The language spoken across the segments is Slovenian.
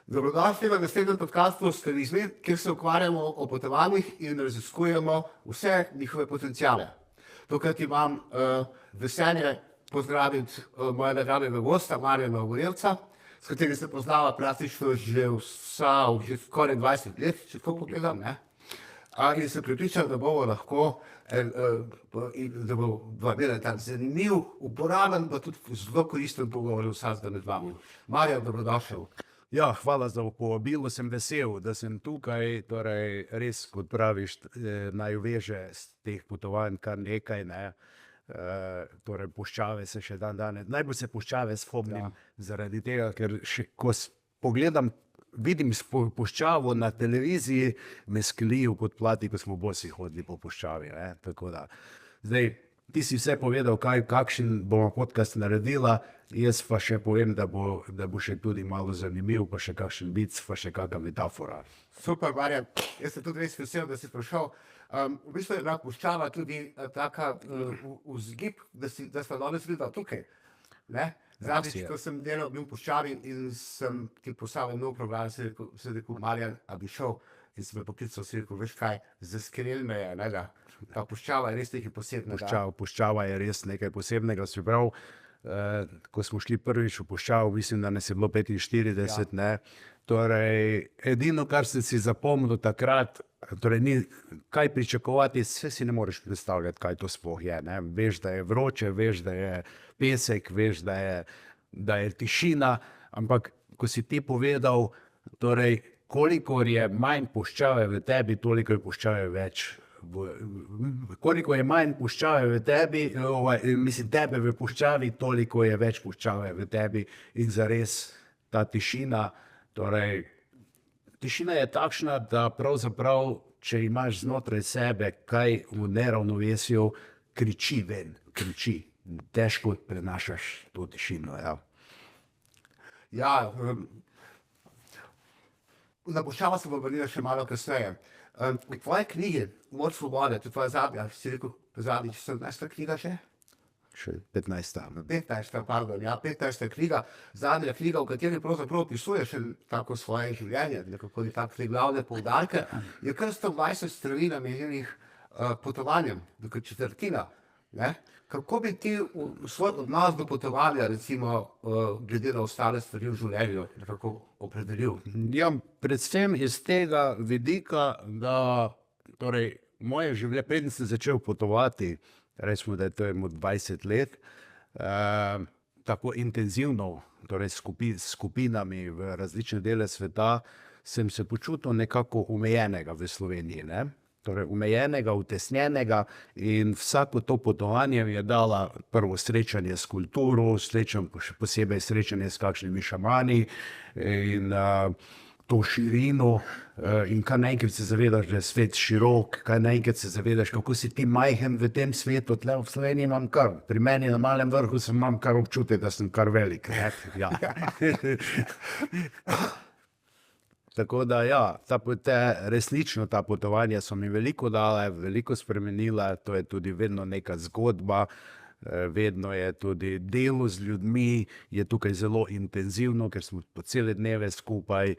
Dobrodošli v naslednjem podcastu Starizmi, kjer se ukvarjamo o potovanjih in raziskujemo vse njihove potencijale. Tokrat imam veselje pozdraviti mojega dragega gosta, Marjana Ogorevca, s katerim se poznava praktično že skoraj 20 let, če tako pogledam, ne? In se pripričam, da bomo lahko, da bo imela tak zanimiv, uporaben, pa tudi zelo koristen pogovor vsakega med vami. Marjan, dobrodošel. Ja, hvala za povabilo, sem vesel, da sem tukaj, torej res, kot praviš, naj veže z teh potovanj kar nekaj, ne. Torej puščave se še danes, najbolj se puščave spomnim, zaradi tega, ker še, ko pogledam, vidim puščavo na televiziji, me sklijo kot plati, ko smo bosi hodili po puščavi, ne, tako da. Zdaj, ti si vse povedal, kakšen bomo podcast naredila, jaz pa še povem, da bo še tudi malo zanimiv, pa še kakšen vic, pa še kakšna metafora. Super, Marjan, jaz sem tudi res vesel, da si prišel. V bistvu je bila puščava tudi taka vzgib, da sta danes videla tukaj, ne? Zadnjič, ko sem delal bil v puščavi in sem ti postavil nov program, se rekel, Marjan, a bi šel, in sem me poklical, si rekel, veš kaj, zaskrel me je, ne, da ta puščava je res nekaj posebnega. Puščava je res nekaj posebnega, se pravi, ko smo šli prvič v puščavo, mislim, da nas je bilo 45, ne, torej, edino, kar sem si zapomnil takrat, torej ni kaj pričakovati, vse si ne moreš predstavljati, kaj to sploh je, ne, veš, da je vroče, veš, da je pesek, veš, da je tišina, ampak, ko si ti povedal, torej, kolikor je manj puščave v tebi, toliko je puščave več. Koliko je manj puščave v tebi, mislim, tebe v puščavi, toliko je več puščave v tebi in zares ta tišina, torej, tišina je takšna, da pravzaprav, če imaš znotraj sebe kaj v neravnovesju, kriči ven, kriči. Težko prenašaš to tišino, ja. Ja, na puščavo se bo vrnila še malo kasneje. V tvoji knjigi Moč svobode, to je tvoja zadnja, si rekel, zadnjič 17. knjiga še? Še 15. 15. pardon, ja, 15. knjiga, zadnja knjiga, v kateri pravzaprav opisuješ tako svoje življenje, nekako te glavne poudarke, je kar 120 strani namenjenih potovanjem, dokaj četrtina, ne? Kako bi ti svoj odnos do potovanja, recimo, glede na ostale stvari v življenju, nekako opredelil? Ja, predvsem iz tega vidika, da, torej, moje življenje, preden sem začel potovati, recimo, da je to 20 let, tako intenzivno, torej skupinami v različne dele sveta, sem se počutil nekako omejenega v Sloveniji, ne. Torej, omejenega, utesnjenega in vsako to potovanje mi je dala prvo srečanje s kulturo, še posebej srečanje s kakšnimi šamani in to širino in kar naenkrat se zavedaš, da je svet širok, kar naenkrat se zavedaš, kako si ti majhen v tem svetu, tle v Sloveniji imam kar, pri meni na Malem Vrhu imam kar občutek, da sem kar velik, ne, ja. Tako da, ja, resnično ta potovanja so mi veliko dala, veliko spremenila, to je tudi vedno neka zgodba, vedno je tudi delo z ljudmi, je tukaj zelo intenzivno, ker smo po cele dneve skupaj.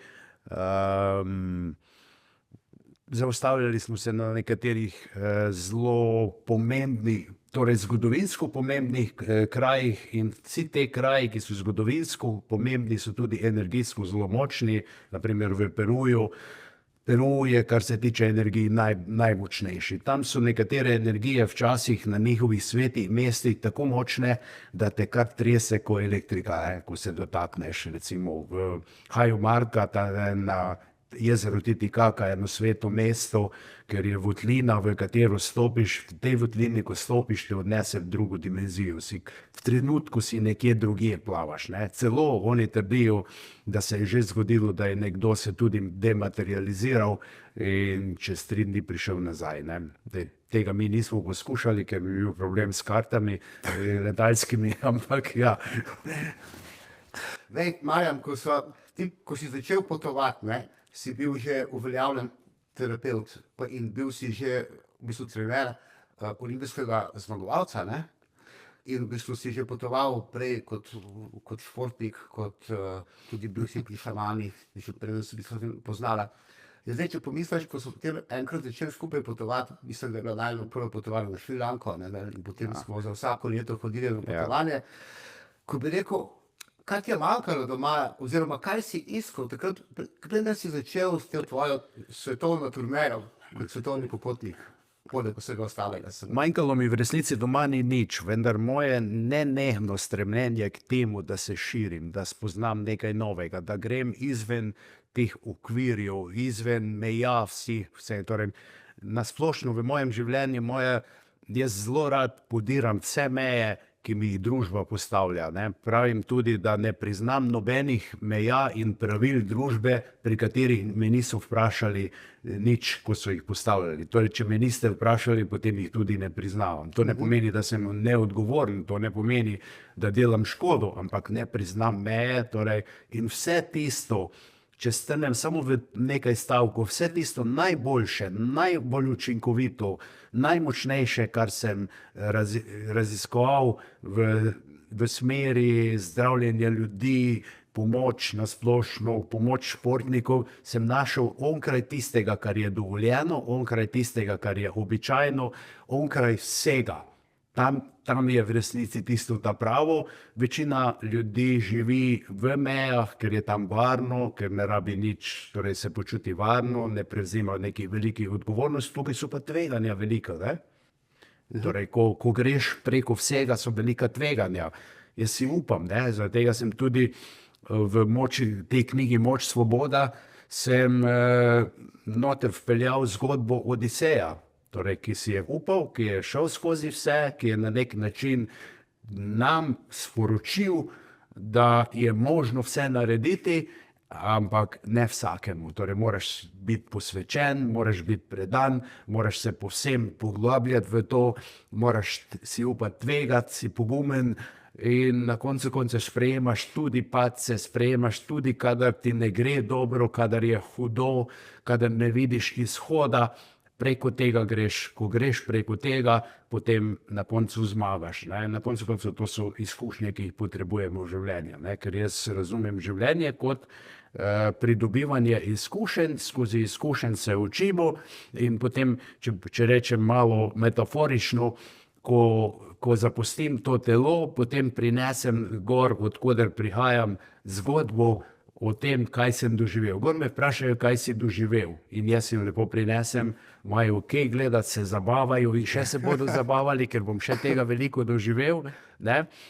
Zaustavljali smo se na nekaterih zelo pomembnih, torej zgodovinsko pomembnih krajih in vsi te kraji, ki so zgodovinsko pomembni, so tudi energijsko zelo močni, na primer v Peruju. Peru je, kar se tiče energij, najmočnejši. Tam so nekatere energije včasih na njihovih svetih mestih tako močne, da te kar trese ko elektrika, ko se dotakneš, recimo v Haju Marka, na jezero Titicaca, eno sveto mesto, ker je votlina, v katero stopiš, v tej votlini, ko stopiš, te odnese v drugo dimenzijo. V trenutku si nekje drugje plavaš, ne. Celo oni trdijo, da se je že zgodilo, da je nekdo se tudi dematerializiral in čez 3 dni prišel nazaj, ne. Tega mi nismo poskušali, ker bi bil problem s kartami letalskimi, ampak ja. Marjan, ko si začel potovati, ne, si bil že uveljavljen terapevt in bil si že v bistvu trener olimpijskega zmagovalca, ne? in v bistvu si že potoval prej kot športnik, kot tudi bil si pri šamanih, že prej se poznala. Zdaj, če pomisliš, ko smo potem enkrat začeli skupaj potovati, mislim, da je bilo najbolj prvo potovanje na Šrilanko, in potem smo za vsako leto hodili na potovanje. Ko bi rekel, kaj ti je manjkalo doma, oziroma kaj si iskal, takrat, preden si začel s tem tvojo svetovno turnejo, kot svetovni popotnik, poleg vsega ostalega. Manjkalo mi v resnici doma ni nič, vendar moje nenehno stremljenje k temu, da se širim, da spoznam nekaj novega, da grem izven teh okvirjev, izven meja vse. Torej, nasplošno v mojem življenju, jaz zelo rad podiram vse meje, ki mi jih družba postavlja. Pravim tudi, da ne priznam nobenih meja in pravil družbe, pri katerih me niso vprašali nič, ko so jih postavljali. Torej, če me niste vprašali, potem jih tudi ne priznavam. To ne pomeni, da sem neodgovoren, to ne pomeni, da delam škodo, ampak ne priznam meje. In vse tisto, če strnem samo v nekaj stavkov, vse tisto najboljše, najbolj učinkovito, najmočnejše, kar sem raziskoval v smeri zdravljenja ljudi, pomoč na splošno, pomoč športnikov, sem našel onkraj tistega, kar je dovoljeno, onkraj tistega, kar je običajno, onkraj vsega. Tam je v resnici tisto ta pravo. Večina ljudi živi v mejah, ker je tam varno, ker ne rabi nič, torej se počuti varno, ne prevzema nekih velikih odgovornosti, tukaj so pa tveganja velika. Torej, ko greš preko vsega, so velika tveganja. Jaz si upam, zaradi tega sem tudi v tej knjigi Moč svoboda sem noter vpeljal zgodbo Odiseja. Torej, ki si je upal, ki je šel skozi vse, ki je na nek način nam sporočil, da je možno vse narediti, ampak ne vsakemu. Torej, moraš biti posvečen, moraš biti predan, moraš se povsem poglabljati v to, moraš si upati tvegati, si pogumen in na koncu sprejemaš tudi padce, sprejemaš tudi, kadar ti ne gre dobro, kadar je hudo, kadar ne vidiš izhoda. Preko tega greš, ko greš preko tega, potem na koncu zmagaš. Na koncu to so izkušnje, ki jih potrebujemo v življenju. Ker jaz razumem življenje kot pridobivanje izkušenj, skozi izkušenj se učimo in potem, če rečem malo metaforično, ko zapustim to telo, potem prinesem gor, odkoder prihajam, zgodbo o tem, kaj sem doživel. Gor me vprašajo, kaj si doživel. In jaz jim lepo prinesem, imajo kaj gledati, se zabavajo in še se bodo zabavali, ker bom še tega veliko doživel.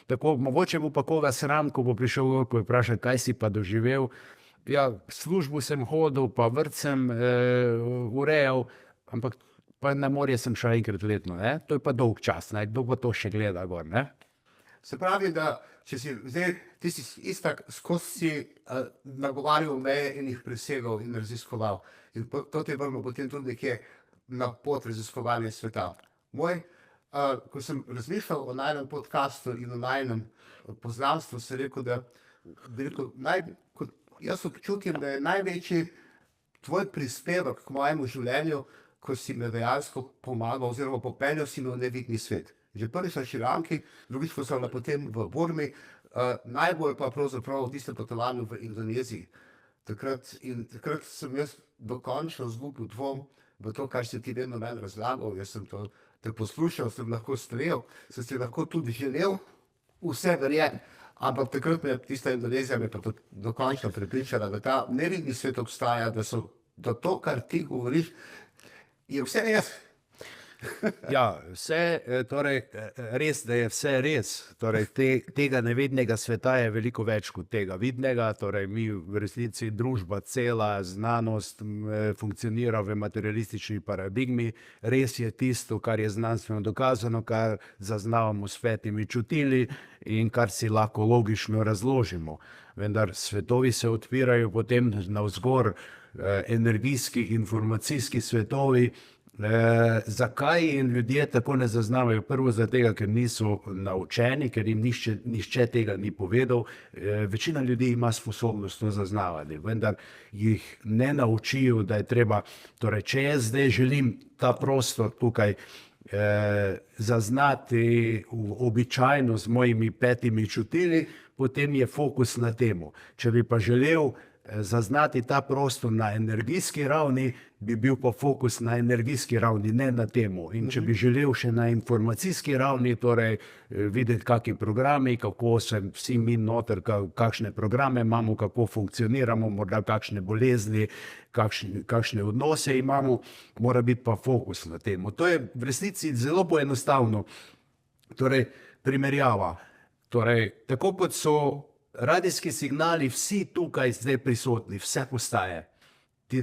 Tako, mogoče bo pa koga sram, ko bo prišel gor, ko je vprašal, kaj si pa doživel. Ja, službo sem hodil, pa vrt sem urejal, ampak pa na morje sem šel enkrat letno. To je pa dolg čas, kdo pa to še gleda gor. Se pravi, da če si zdaj, ti si istak skozi nagovarjal meje in jih presegal in raziskoval. In to te vrlo potem tudi nekje na pot raziskovanja sveta. Ko sem razmišljal o najnem podcastu in o najnem poznanstvu, sem rekel, jaz občutim, da je največji tvoj prispevek k mojemu življenju, ko si me dejansko pomagal oziroma popeljal si me v nevidni svet. Že prvič na Šrilanki, drugič ko sem potem v Burmi, najbolj pa pravzaprav v tistem potovanju v Indoneziji. Takrat sem jaz dokončno izgubil dvom v to, kar si ti vedno meni razlagal. Jaz sem to te poslušal, sem lahko strel, sem si lahko tudi želel vse verjeti. Ampak takrat me tista Indonezija me pa dokončno prepričala, da ta nevidni svet obstaja, da to, kar ti govoriš, je vse res. Ja, res, da je vse res. Torej, tega nevidnega sveta je veliko več kot tega vidnega. Torej, mi v resnici družba, cela znanost funkcionira v materialistični paradigmi. Res je tisto, kar je znanstveno dokazano, kar zaznavamo s petimi čutili in kar si lahko logično razložimo. Vendar svetovi se odpirajo potem navzgor, energijski, informacijski svetovi. Zakaj in ljudje tako ne zaznavajo? Prvo zato, ker niso naučeni, ker jim nihče tega ni povedal. Večina ljudi ima sposobnost to zaznavati, vendar jih ne naučijo, da je treba, torej če jaz zdaj želim ta prostor tukaj zaznati običajno z mojimi petimi čutili, potem je fokus na temu. Če bi pa želel zaznati ta prostor na energijski ravni, bi bil pa fokus na energijski ravni, ne na temu. In če bi želel še na informacijski ravni, torej videti, kakšni programi, kako se vsi mi noter, kakšne programe imamo, kako funkcioniramo, morda kakšne bolezni, kakšne odnose imamo, mora biti pa fokus na temu. To je v resnici zelo enostavno. Torej, primerjava. Torej, tako kot so radijski signali vsi tukaj zdaj prisotni, vse postaje.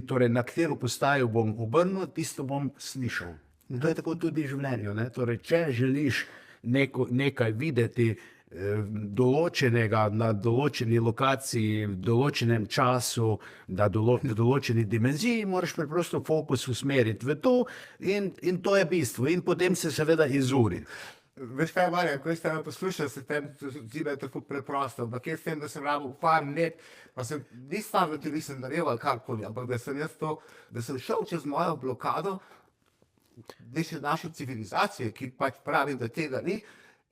Torej, na katero postajo bom obrnil, tisto bom slišal. In to je tako tudi v življenju. Ne? Torej, če želiš nekaj videti določenega na določeni lokaciji, v določenem času, na določeni dimenziji, moraš preprosto fokus usmeriti v to in to je bistvo. In potem se seveda izuri. Veš kaj, Marjan, ko ste me poslušali, se tem zdi me tako preprosto, ampak jaz vem, da sem rabil par let, pa sem, ni stvar, da ti nisem naredil karkoli, ampak da sem šel čez mojo blokado, naše civilizacije, ki pač pravi, da tega ni,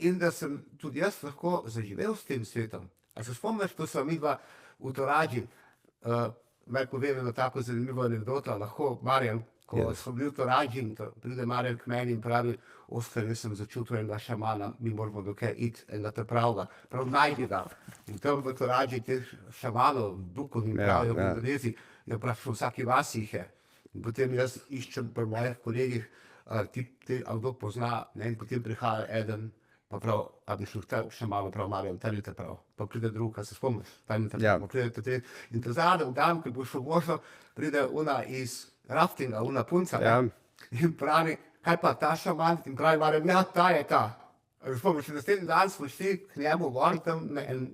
in da sem tudi jaz lahko zaživel s tem svetom. A se spomniš, ko sva midva v Toraži, me povem eno tako zanimivo anekdoto, lahko, Marjan, ko smo bili v Toraži in pride Marjan k meni in pravi, Oskar, jaz sem začutil enega šamana, mi moramo dokaj iti, enega te pravga, prav najdi ga. In tam v Toraži teh šamanov, duhovnih pravijo v Indoneziji, je prav v vsaki vasi jih je. In potem jaz iščem pri mojih kolegih, a kdo pozna, ne, in potem prihaja eden, pa prav, a bi šel ta šaman, prav Marjan, tam je te prav. Pa pride drug, a se spomniš, tam je te prav, pride te. In te zadnji dan, ko bo šel možno, pride ona iz raftinga, ona punca, in pravi, kaj pa ta šaman, in pravi Marjan, ja, ta je ta. Spomniš, naslednji dan smo šli k njemu gor, tam na en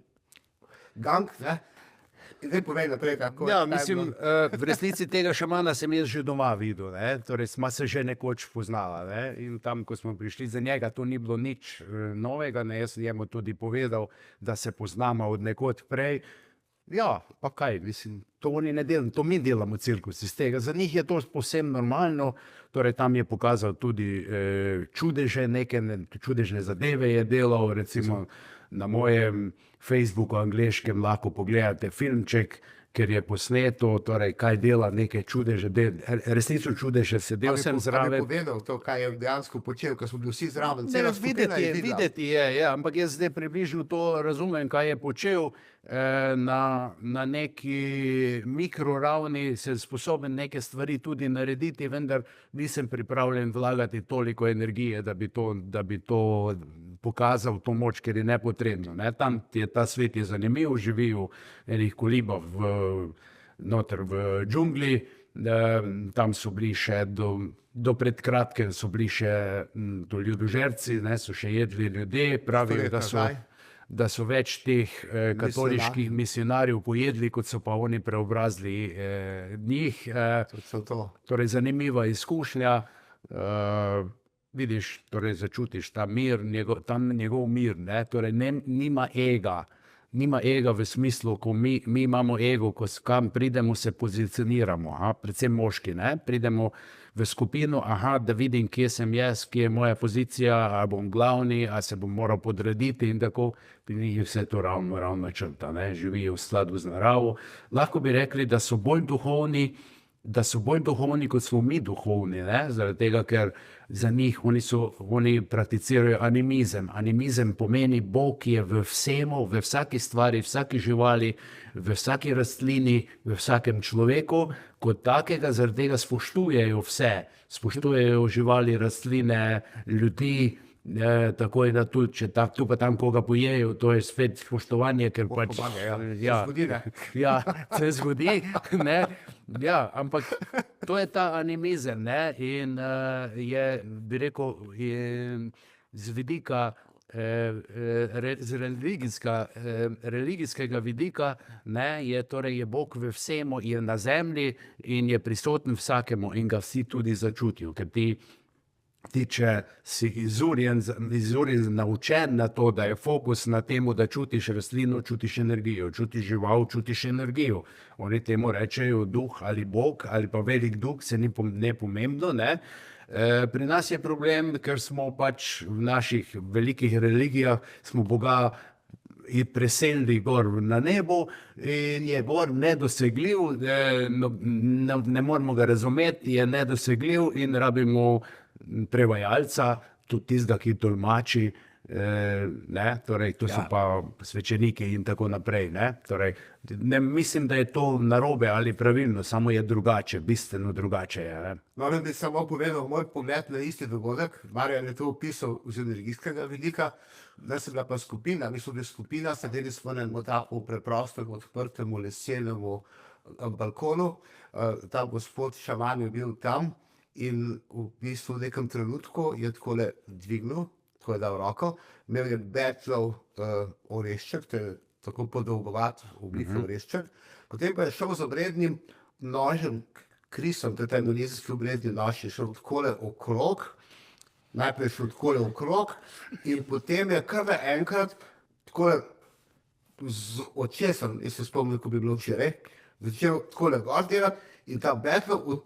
gang, ne, in zdaj povej naprej, kako ja, mislim, v resnici tega šamana sem jaz že doma videl, ne? Torej sva se že nekoč poznala, ne? In tam, ko smo prišli za njega, to ni bilo nič novega, ne? Jaz sem njemu tudi povedal, da se poznamo od nekod prej. Ja, pa kaj, mislim, to oni ne delam, to mi delamo cirkus iz tega. Za njih je to povsem normalno, torej tam je pokazal tudi čudeže, neke čudežne zadeve je delal, recimo na mojem Facebooku angleškem lahko pogledate filmček, ker je posneto, torej kaj dela neke čudeže, resnično čudeže, sedel sem zraven. Ali bi povedal to, kaj je dejansko počel, ko smo bili vsi zraven? Videti je, ampak jaz zdaj približno to razumem, kaj je počel. Na neki mikroravni sem sposoben neke stvari tudi narediti, vendar nisem pripravljen vlagati toliko energije, da bi to pokazal to moč, ker je nepotrebno. Ne? Tam ta svet je zanimiv, živi v enih kolibah noter v džungli, tam so bili še do pred kratkem so bili še ljudožerci, ne, so še jedli ljudje, pravijo, da so več teh katoliških misionarjev pojedli, kot so pa oni preobrazili njih. Torej zanimiva izkušnja. Vidiš, torej začutiš ta mir, njegov mir, ne? Torej nima ega. Nima ega v smislu, ko mi imamo ego, ko kam pridemo, se pozicioniramo, predvsem moški, ne? Pridemo v skupino, da vidim, kje sem jaz, kje je moja pozicija, ali bom glavni, ali se bom moral podrediti in tako, pri njih je vse to ravno črta, ne? Živijo v skladu z naravo. Lahko bi rekli, da so bolj duhovni, kot smo mi duhovni, ne? Zaradi tega, ker za njih oni prakticirajo animizem. Animizem pomeni Bog, ki je v vsemu, v vsaki stvari, vsaki živali, v vsaki rastlini, v vsakem človeku, kot takega, zaradi tega spoštujejo vse. Spoštujejo živali, rastline, ljudi, tako je, da tudi, če tu pa tam koga pojejo, to je spet spoštovanje, ker pač... Se zgodi, ne? Ja, ampak to je ta animizem, ne? In je, bi rekel, z vidika, z religijskega vidika, ne, je Bog v vsemu, je na zemlji in je prisoten vsakemu in ga vsi tudi začutijo, ker ti tiče, si izurjen, naučen na to, da je fokus na tem, da čutiš rastlino, čutiš energijo, čutiš žival, čutiš energijo. Oni temu rečejo duh ali bog ali pa velik duh, se ni nepomembno, ne. Pri nas je problem, ker smo pač v naših velikih religijah, smo Boga je preselili gor na nebo in je gor nedosegljiv, ne moremo ga razumeti, je nedosegljiv in rabimo prevajalca, tudi tistega, ki tolmači, ne, torej to so pa svečeniki in tako naprej, ne, torej ne mislim, da je to narobe ali pravilno, samo je drugače, bistveno drugače je, ne. No, bi samo povedal moj pogled na isti dogodek. Marjan je to opisal z energijskega vidika, da se bila pa skupina, mislim, da je skupina, sedeli smo na enem tako preprostem, odprtem, lesenemu balkonu, ta gospod šaman je bil tam in v bistvu v nekem trenutku je takole dvignil, tako je dal roko, imel je betlov orešček, to je tako podolgovat oblika orešček, potem pa je šel z obrednim nožem, krisom, to je ta indonezijski obredni nož, je šel takole okrog, najprej šel takole okrog in potem je kar naenkrat takole z očesom, jaz se spomnim, ko bi bilo včeraj, začel takole gor delati in ta betlov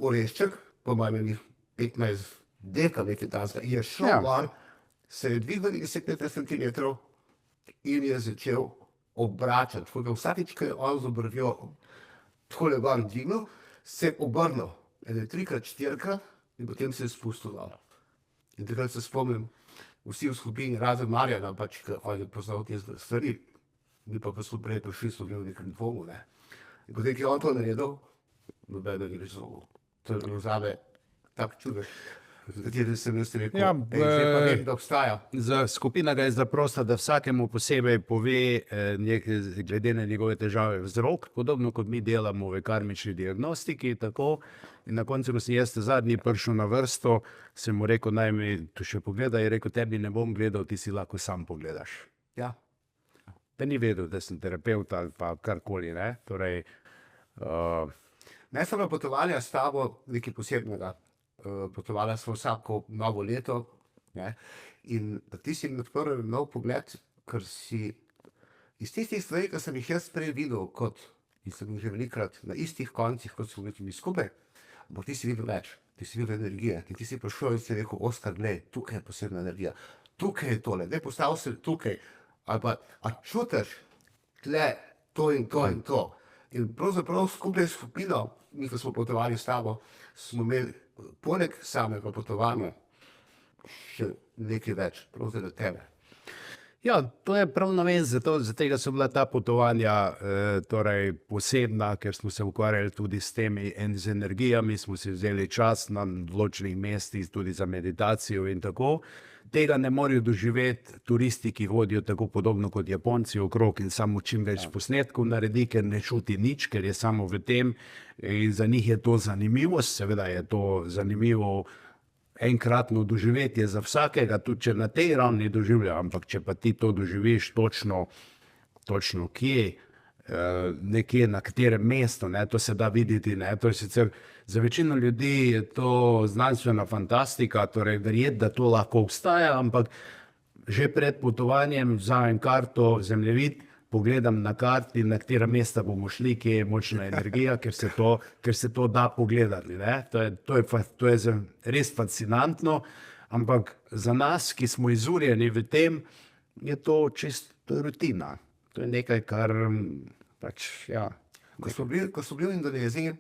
orešček, po mojem 15 deka nekaj tazga, je šel gor, se je dvignil 10 centimetrov in je začel obračati. Tako da vsakič, ko je on z obrvjo takole gor dvignil, se je obrnil, 3-krat, 4-krat in potem se je spustil dol. In takrat se spomnim, vsi v skupini, razen Marjana, pač, ker on je poznal te stvari, mi pa so prej prišli, so bili v nekem dvomu, ne. In potem, ki je on to naredil, nobeno ni razumel. To je bilo zame tak čudež, za kateri sem jaz rekel, zdaj pa vem, da obstaja. Skupina ga je zaprosila, da vsakemu posebej pove glede na njegove težave vzrok, podobno kot mi delamo v karmični diagnostiki, tako. In na koncu, ko sem jaz zadnji prišel na vrsto, sem mu rekel, naj mi to še pogleda, je rekel, tebi ne bom gledal, ti si lahko sam pogledaš. Ja. Da ni vedel, da sem terapevt ali pa karkoli, ne, torej. Ne samo potovanja s tabo nekaj posebnega. Potovala smo vsako novo leto, ne, in ti si mi odprl nov pogled, ker si iz tistih stvari, ki sem jih jaz prej videl, kot in sem že velikrat na istih koncih, kot so mi skupaj, ampak ti si videl več, ti si videl energije, in ti si prišel in si rekel, Oskar, glej, tukaj je posebna energija, tukaj je tole, ne postav se tukaj, ali pa, a čutiš tle to in to in to. In pravzaprav skupaj s skupino, mi, ko smo potovali s tabo, smo imeli poleg samega potovanja še nekaj več, prav zaradi tebe. Ja, to je prav namen, zato so bila ta potovanja torej posebna, ker smo se ukvarjali tudi s temi z energijami, smo si vzeli čas na določenih mestih tudi za meditacijo in tako. Tega ne morejo doživeti turisti, ki hodijo tako podobno kot Japonci okrog in samo čim več posnetkov naredi, ker ne čuti nič, ker je samo v tem in za njih je to zanimivost, seveda je to zanimivo enkratno doživetje za vsakega, tudi če na tej ravni doživlja, ampak če pa ti to doživiš točno kje, nekje na katerem mestu, ne, to se da videti, ne, to je sicer za večino ljudi je to znanstvena fantastika, torej verjeti, da to lahko obstaja, ampak že pred potovanjem vzamem karto, zemljevid, pogledam na karti, na katera mesta bomo šli, kje je močna energija, ker se to da pogledati, ne. To je res fascinantno, ampak za nas, ki smo izurjeni v tem, je to čisto rutina. To je nekaj, kar pač, ja. Ko smo bili v Indoneziji,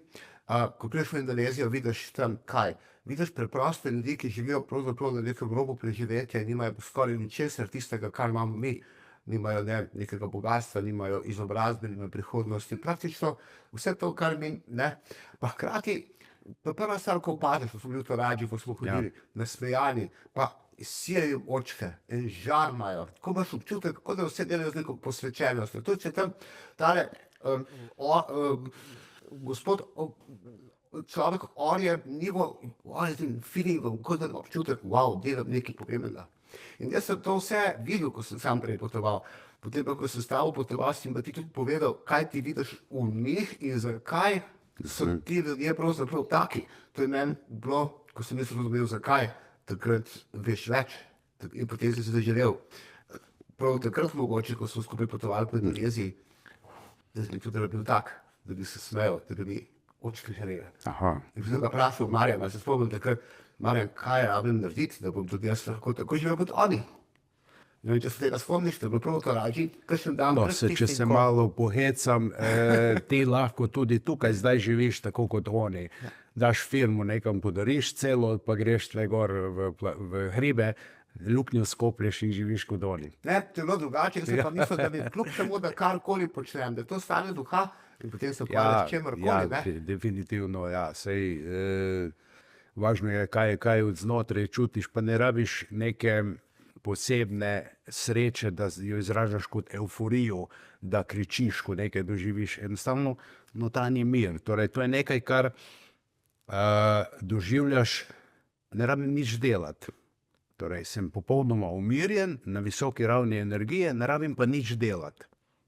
ko prideš v Indonezijo, vidiš tam kaj? Vidiš preproste ljudi, ki živijo pravzaprav na nekem robu preživetja in nimajo skoraj ničesar tistega, kar imamo mi. Nimajo nekega bogatstva, nimajo izobrazbe, nimajo prihodnosti. Praktično vse to, kar mi, ne. Pa hkrati, pa prva stvar, ko padeš, ko smo bili v Toraji, ko smo hodili nasmejani, pa sijajo očke in žar imajo. Tako imaš občutek, kot da vse delajo z neko posvečenostjo. To če tam tale gospod človek orje njegov feelingom, kot da občutek, wow, delam nekaj pomembnega. In jaz sem to vse videl, ko sem sam prej potoval. Potem pa, ko sem s tabo potoval, si mi ti tudi povedal, kaj ti vidiš v njih in zakaj so ti ljudje pravzaprav taki. To je meni bilo ko sem jaz razumel, zakaj, takrat veš več in potem si se zaželel. Prav takrat mogoče, ko smo skupaj potovali po Indoneziji, jaz bi tudi bil tak, da bi se smejal, da bi očki želeli. Aha. In sem ga vprašal Marjana, se spomnim takrat, Marjan, kaj rabim narediti, da bom tudi jaz lahko tako živel kot oni. No, in če se tega spomniš, da bo prav to rađi, kakšen dan No, pred če tistim, se ko- malo pohecam, ti lahko tudi tukaj zdaj živiš tako kot oni. Daš firmu, nekam podariš celo, pa greš tle gor v hribe, luknjo skoplješ in živiš kot oni. Ne, celo drugače, jaz sem pa mislil, da mi kljub temu, da karkoli počnem, da to stane duha in potem se ukvarjaš s čemerkoli, ne? Definitivno, ja. Sej, važno je, kaj od znotraj čutiš, pa ne rabiš neke posebne sreče, da jo izražaš kot euforijo, da kričiš, ko nekaj doživiš. Enostavno notranji mir. Torej, to je nekaj, kar doživljaš, ne rabim nič delati. Torej, sem popolnoma umirjen, na visoki ravni energije, ne rabim pa nič delati.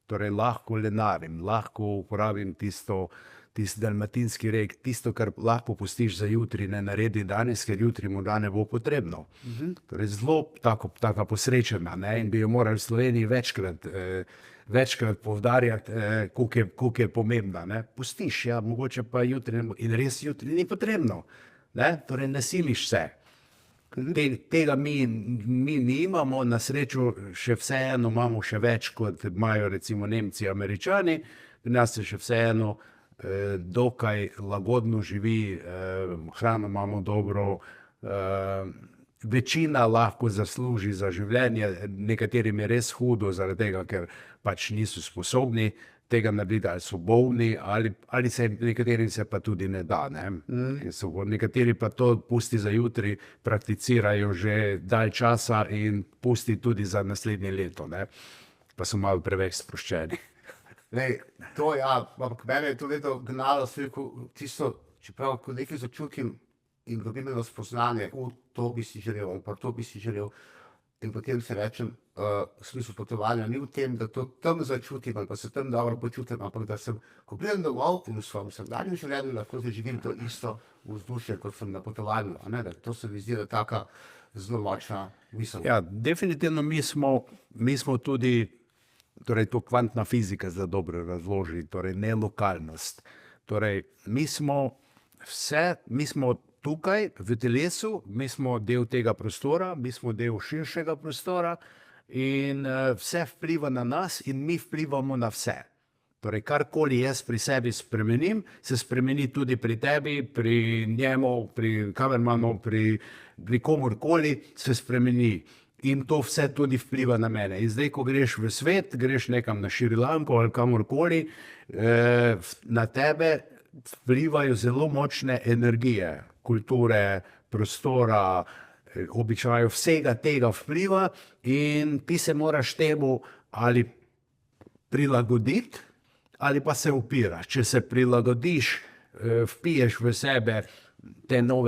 Torej, lahko lenarim, lahko uporabim tisti dalmatinski rek, tisto, kar lahko pustiš za jutri, ne naredi danes, ker jutri morda ne bo potrebno. Torej, zelo taka posrečena, ne? In bi jo morali v Sloveniji večkrat poudarjati, koliko je pomembna. Ne? Pustiš, ja, mogoče pa jutri, in res jutri ni potrebno. Ne? Torej, ne siliš se. Tega mi nimamo, na srečo še vseeno imamo še več, kot imajo recimo Nemci, Američani. Pri nas se še vseeno dokaj lagodno živi, hrano imamo dobro, večina lahko zasluži za življenje, nekaterim je res hudo, zaradi tega, ker pač niso sposobni tega narediti, ali so bolni, ali se nekaterim se pa tudi ne da. Ne? Nekateri pa to pusti za jutri, prakticirajo že dalj časa in pusti tudi za naslednje leto, ne? Pa so malo preveč sproščeni. Lej, to ja, ampak mene je to vedno gnalo, tisto, čeprav ko nekaj začutim in dobim eno spoznanje, to bi si želel, ali pa to bi si želel, in potem se rečem, smisel potovanja ni v tem, da to tam začutim, ali pa se tam dobro počutim, ampak da sem, ko pridem domov in v svojem vsakdanjem življenju lahko zaživim to isto vzdušje, kot sem na potovanju, a ne, da to se mi zdi, da taka zelo močna misel. Ja, definitivno mi smo tudi, torej to kvantna fizika zelo dobro razloži, torej nelokalnost. Torej, mi smo tukaj v telesu, mi smo del tega prostora, mi smo del širšega prostora in vse vpliva na nas in mi vplivamo na vse. Torej, karkoli jaz pri sebi spremenim, se spremeni tudi pri tebi, pri njemu, pri kamermanu, pri komorkoli se spremeni. In to vse tudi vpliva na mene. In zdaj, ko greš v svet, greš nekam na Šrilanko ali kamorkoli, na tebe vplivajo zelo močne energije, kulture, prostora, običajev, vsega tega vpliva in ti se moraš temu ali prilagoditi, ali pa se upiraš. Če se prilagodiš, vpiješ v sebe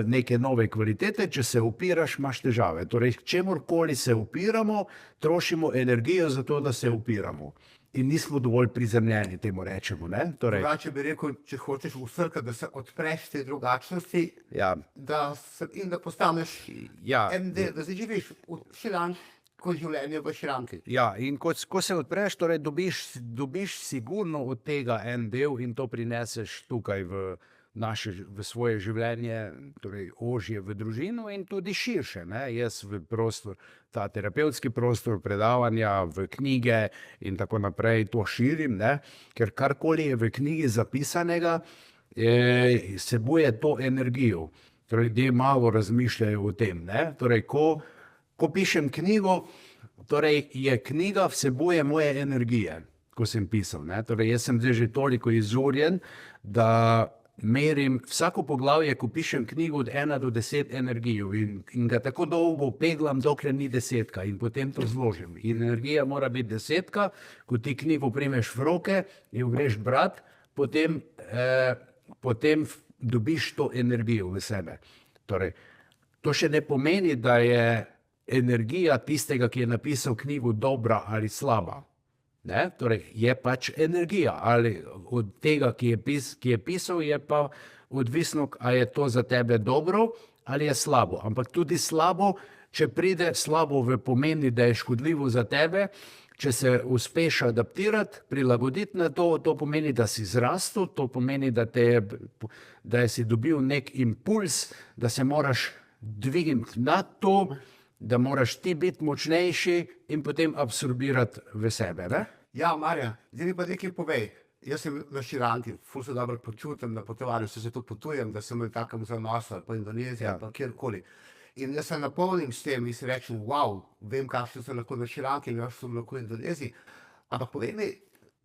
neke nove kvalitete, če se upiraš, imaš težave. Torej, čemurkoli se upiramo, trošimo energijo za to, da se upiramo. In nismo dovolj prizemljeni, temu rečemo. Ne? Torej, Drugače bi rekel, če hočeš usrkati, da se odpreš te drugačnosti, ja, in da postaneš ja, en del, da zaživiš v širansko življenje v širanki. ja, in ko se odpreš, torej dobiš sigurno od tega en del in to prineseš tukaj v svoje življenje, torej ožje v družino in tudi širše. Ne? Jaz v prostor, ta terapevtski prostor, predavanja, v knjige in tako naprej to širim, ne? Ker karkoli je v knjigi zapisanega, vsebuje to energijo. Torej, ljudje malo razmišljajo o tem. Ne? Torej, ko pišem knjigo, torej je knjiga vsebuje moje energije, ko sem pisal. Ne? Torej, jaz sem zdaj že toliko izurjen, da merim vsako poglavje, ko pišem knjigo, od 1 do 10 energijo in ga tako dolgo peglam, dokler ni 10, in potem to zložim. In energija mora biti 10, ko ti knjigo primeš v roke in jo greš brat, potem dobiš to energijo v sebe. Torej, to še ne pomeni, da je energija tistega, ki je napisal knjigo, dobra ali slaba. Ne? Torej, je pač energija, ali od tega, ki je pisal, je pa odvisno, ali je to za tebe dobro ali je slabo. Ampak tudi slabo, če pride slabo v pomeni, da je škodljivo za tebe, če se uspeš adaptirati, prilagoditi na to, to pomeni, da si zrastel, to pomeni, da si dobil nek impuls, da se moraš dvigniti nad to, da moraš ti biti močnejši in potem absorbirati v sebe. Ne? Ja, Marja, zdaj mi pa nekaj povej. Jaz sem na Šrilanki, ful se dobro počutim na potovanju, se tu potujem, da sem v takem zanosu, pa Indonezija, pa kjerkoli. In jaz se napolnim s tem in si rečem, wow, vem, kakšne so lahko na Šrilanki in kakšne so lahko v Indoneziji. Ampak povej mi,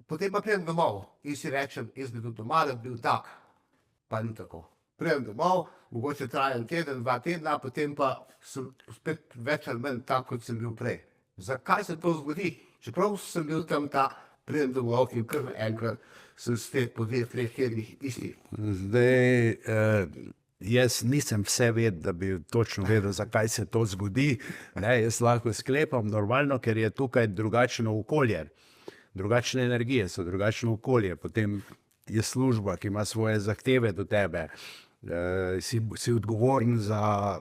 potem pa pridem domov in si rečem, jaz bi bil doma, da bi bil tak. Pa ni tako. Pridem domov, mogoče traja en teden, 2 tedna, potem pa sem spet več ali manj tak, kot sem bil prej. Zakaj se to zgodi? Čeprav sem bil tam pridem domov in kar enkrat sem spet po 2-3 tednih isti. Zdaj, jaz nisem vse vedel, da bi točno vedel, zakaj se to zgodi. Ne, jaz lahko sklepam normalno, ker je tukaj drugačno okolje. Drugačne energije so, drugačno okolje. Potem je služba, ki ima svoje zahteve do tebe. Si odgovoren za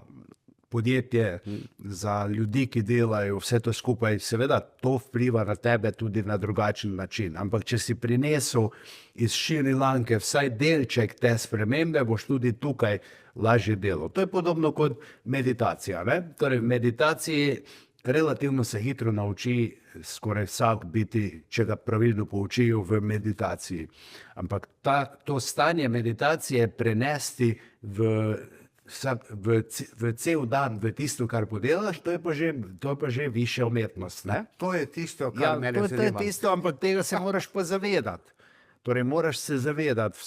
podjetje, za ljudi, ki delajo, vse to skupaj. Seveda to vpliva na tebe tudi na drugačen način. Ampak če si prinesel iz Šrilanke vsaj delček te spremembe, boš tudi tukaj lažje delal. To je podobno kot meditacija. Ne? Torej, v meditaciji relativno se hitro nauči skoraj vsak biti, če ga pravilno poučijo v meditaciji. Ampak to stanje meditacije prenesti v cel dan, v tisto, kar podelaš, to je pa že višja umetnost. Ne? To je tisto, kar mene zanima. To je tisto, ampak tega se moraš pa zavedati. Torej, moraš se zavedati,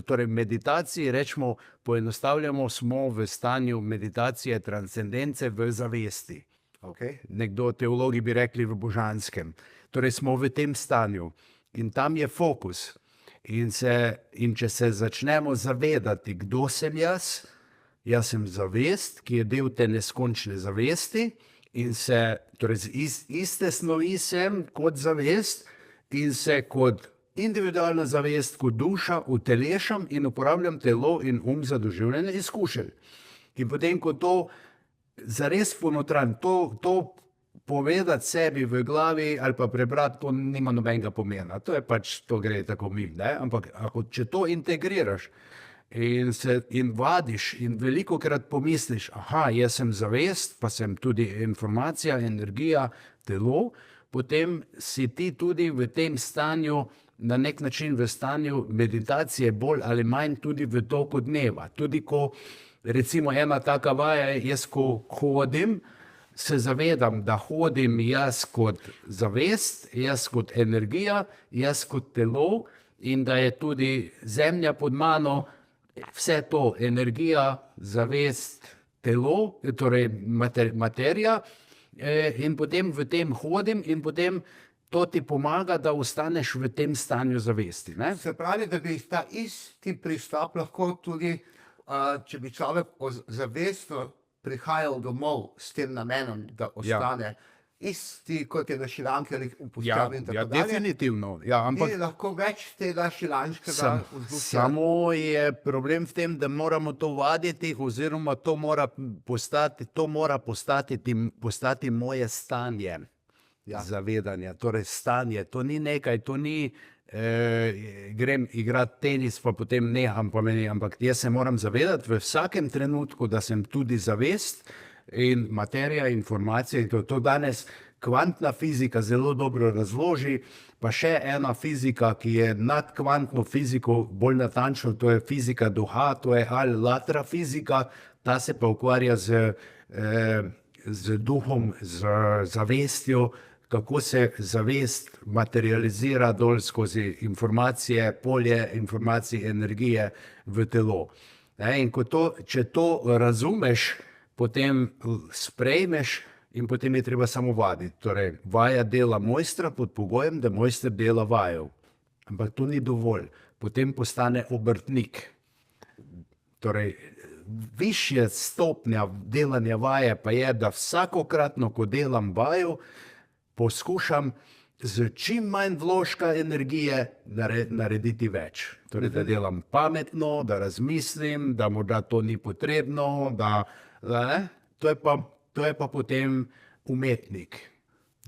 torej meditaciji, rečemo, poenostavljamo, smo v stanju meditacije, transcendence v zavesti. Okay. Nekdo, teologi bi rekli v božanskem. Torej, smo v tem stanju in tam je fokus. In če se začnemo zavedati, kdo sem jaz sem zavest, ki je del te neskončne zavesti in torej iz iste snovi sem kot zavest in se kot individualna zavest, kot duša utelešam in uporabljam telo in za doživljanje izkušenj. In potem, ko to zares ponotranj, to povedati sebi v glavi ali pa prebrati, to nima nobenega pomena. To je pač, to gre tako mimo, ne? Ampak če to integriraš in vadiš in velikokrat pomisliš, aha, jaz sem zavest, pa sem tudi informacija, energija, telo, potem si ti tudi v tem stanju, na nek način v stanju meditacije bolj ali manj tudi v toku dneva. Tudi ko, recimo ena taka vaja, jaz ko hodim, se zavedam, da hodim jaz kot zavest, jaz kot energija, jaz kot telo in da je tudi zemlja pod mano, vse to, energija, zavest, telo, torej materija, in potem v tem hodim in potem to ti pomaga, da ostaneš v tem stanju zavesti. Ne? Se pravi, da bi ta isti pristop lahko tudi, če bi človek zavestno prihajal domov s tem namenom, da ostane isti, kot je na Šrilanki ali upoštevajo in tako dalje. Definitivno. Ampak ni lahko več tega šrilanškega vzdušja. Samo je problem v tem, da moramo to vaditi, oziroma to mora postati moje stanje zavedanja. Torej stanje, to ni nekaj, to ni grem igrati tenis, pa potem neham pomeni, ampak jaz se moram zavedati v vsakem trenutku, da sem tudi zavest in materija, informacija in to danes kvantna fizika zelo dobro razloži, pa še ena fizika, ki je nad kvantno fiziko bolj natančno, to je fizika duha, to je Al-Latra fizika, ta se pa ukvarja z duhom, z zavestjo, kako se zavest materializira dol skozi informacije, polje informacij, energije v telo. In če to razumeš, potem sprejmeš in potem je treba samo vaditi. Torej, vaja dela mojstra pod pogojem, da mojster dela vajo. Ampak to ni dovolj. Potem postane obrtnik. Torej, višja stopnja delanja vaje pa je, da vsakokratno, ko delam vajo, poskušam z čim manj vložka energije narediti več. Torej, da delam pametno, da razmislim, da morda to ni potrebno, to je pa potem umetnik.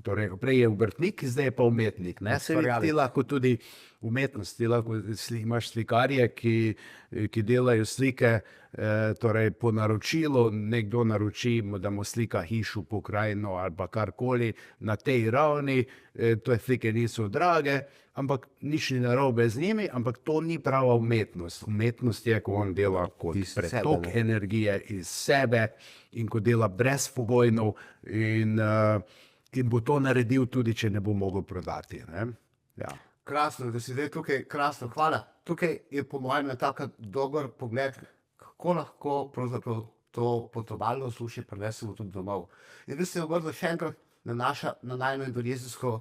Torej, prej je obrtnik, zdaj je pa umetnik. Ti lahko tudi umetnost, ti lahko imaš slikarje, ki delajo slike torej po naročilu, nekdo naroči, da mu slika hišo, pokrajino ali pa karkoli na tej ravni, te slike niso drage, ampak nič ni narobe z njimi, ampak to ni prava umetnost. Umetnost je, ko on dela kot pretok energije iz sebe in ko dela brezpogojno in bo to naredil tudi, če ne bo mogel prodati. Ja. Krasno, da si zdaj tukaj, krasno, hvala. Tukaj je po mojem tako dober pogled, kako lahko pravzaprav to potovalno vzdušje prinesemo tudi domov. In da se vrnil še enkrat na najno indonezijsko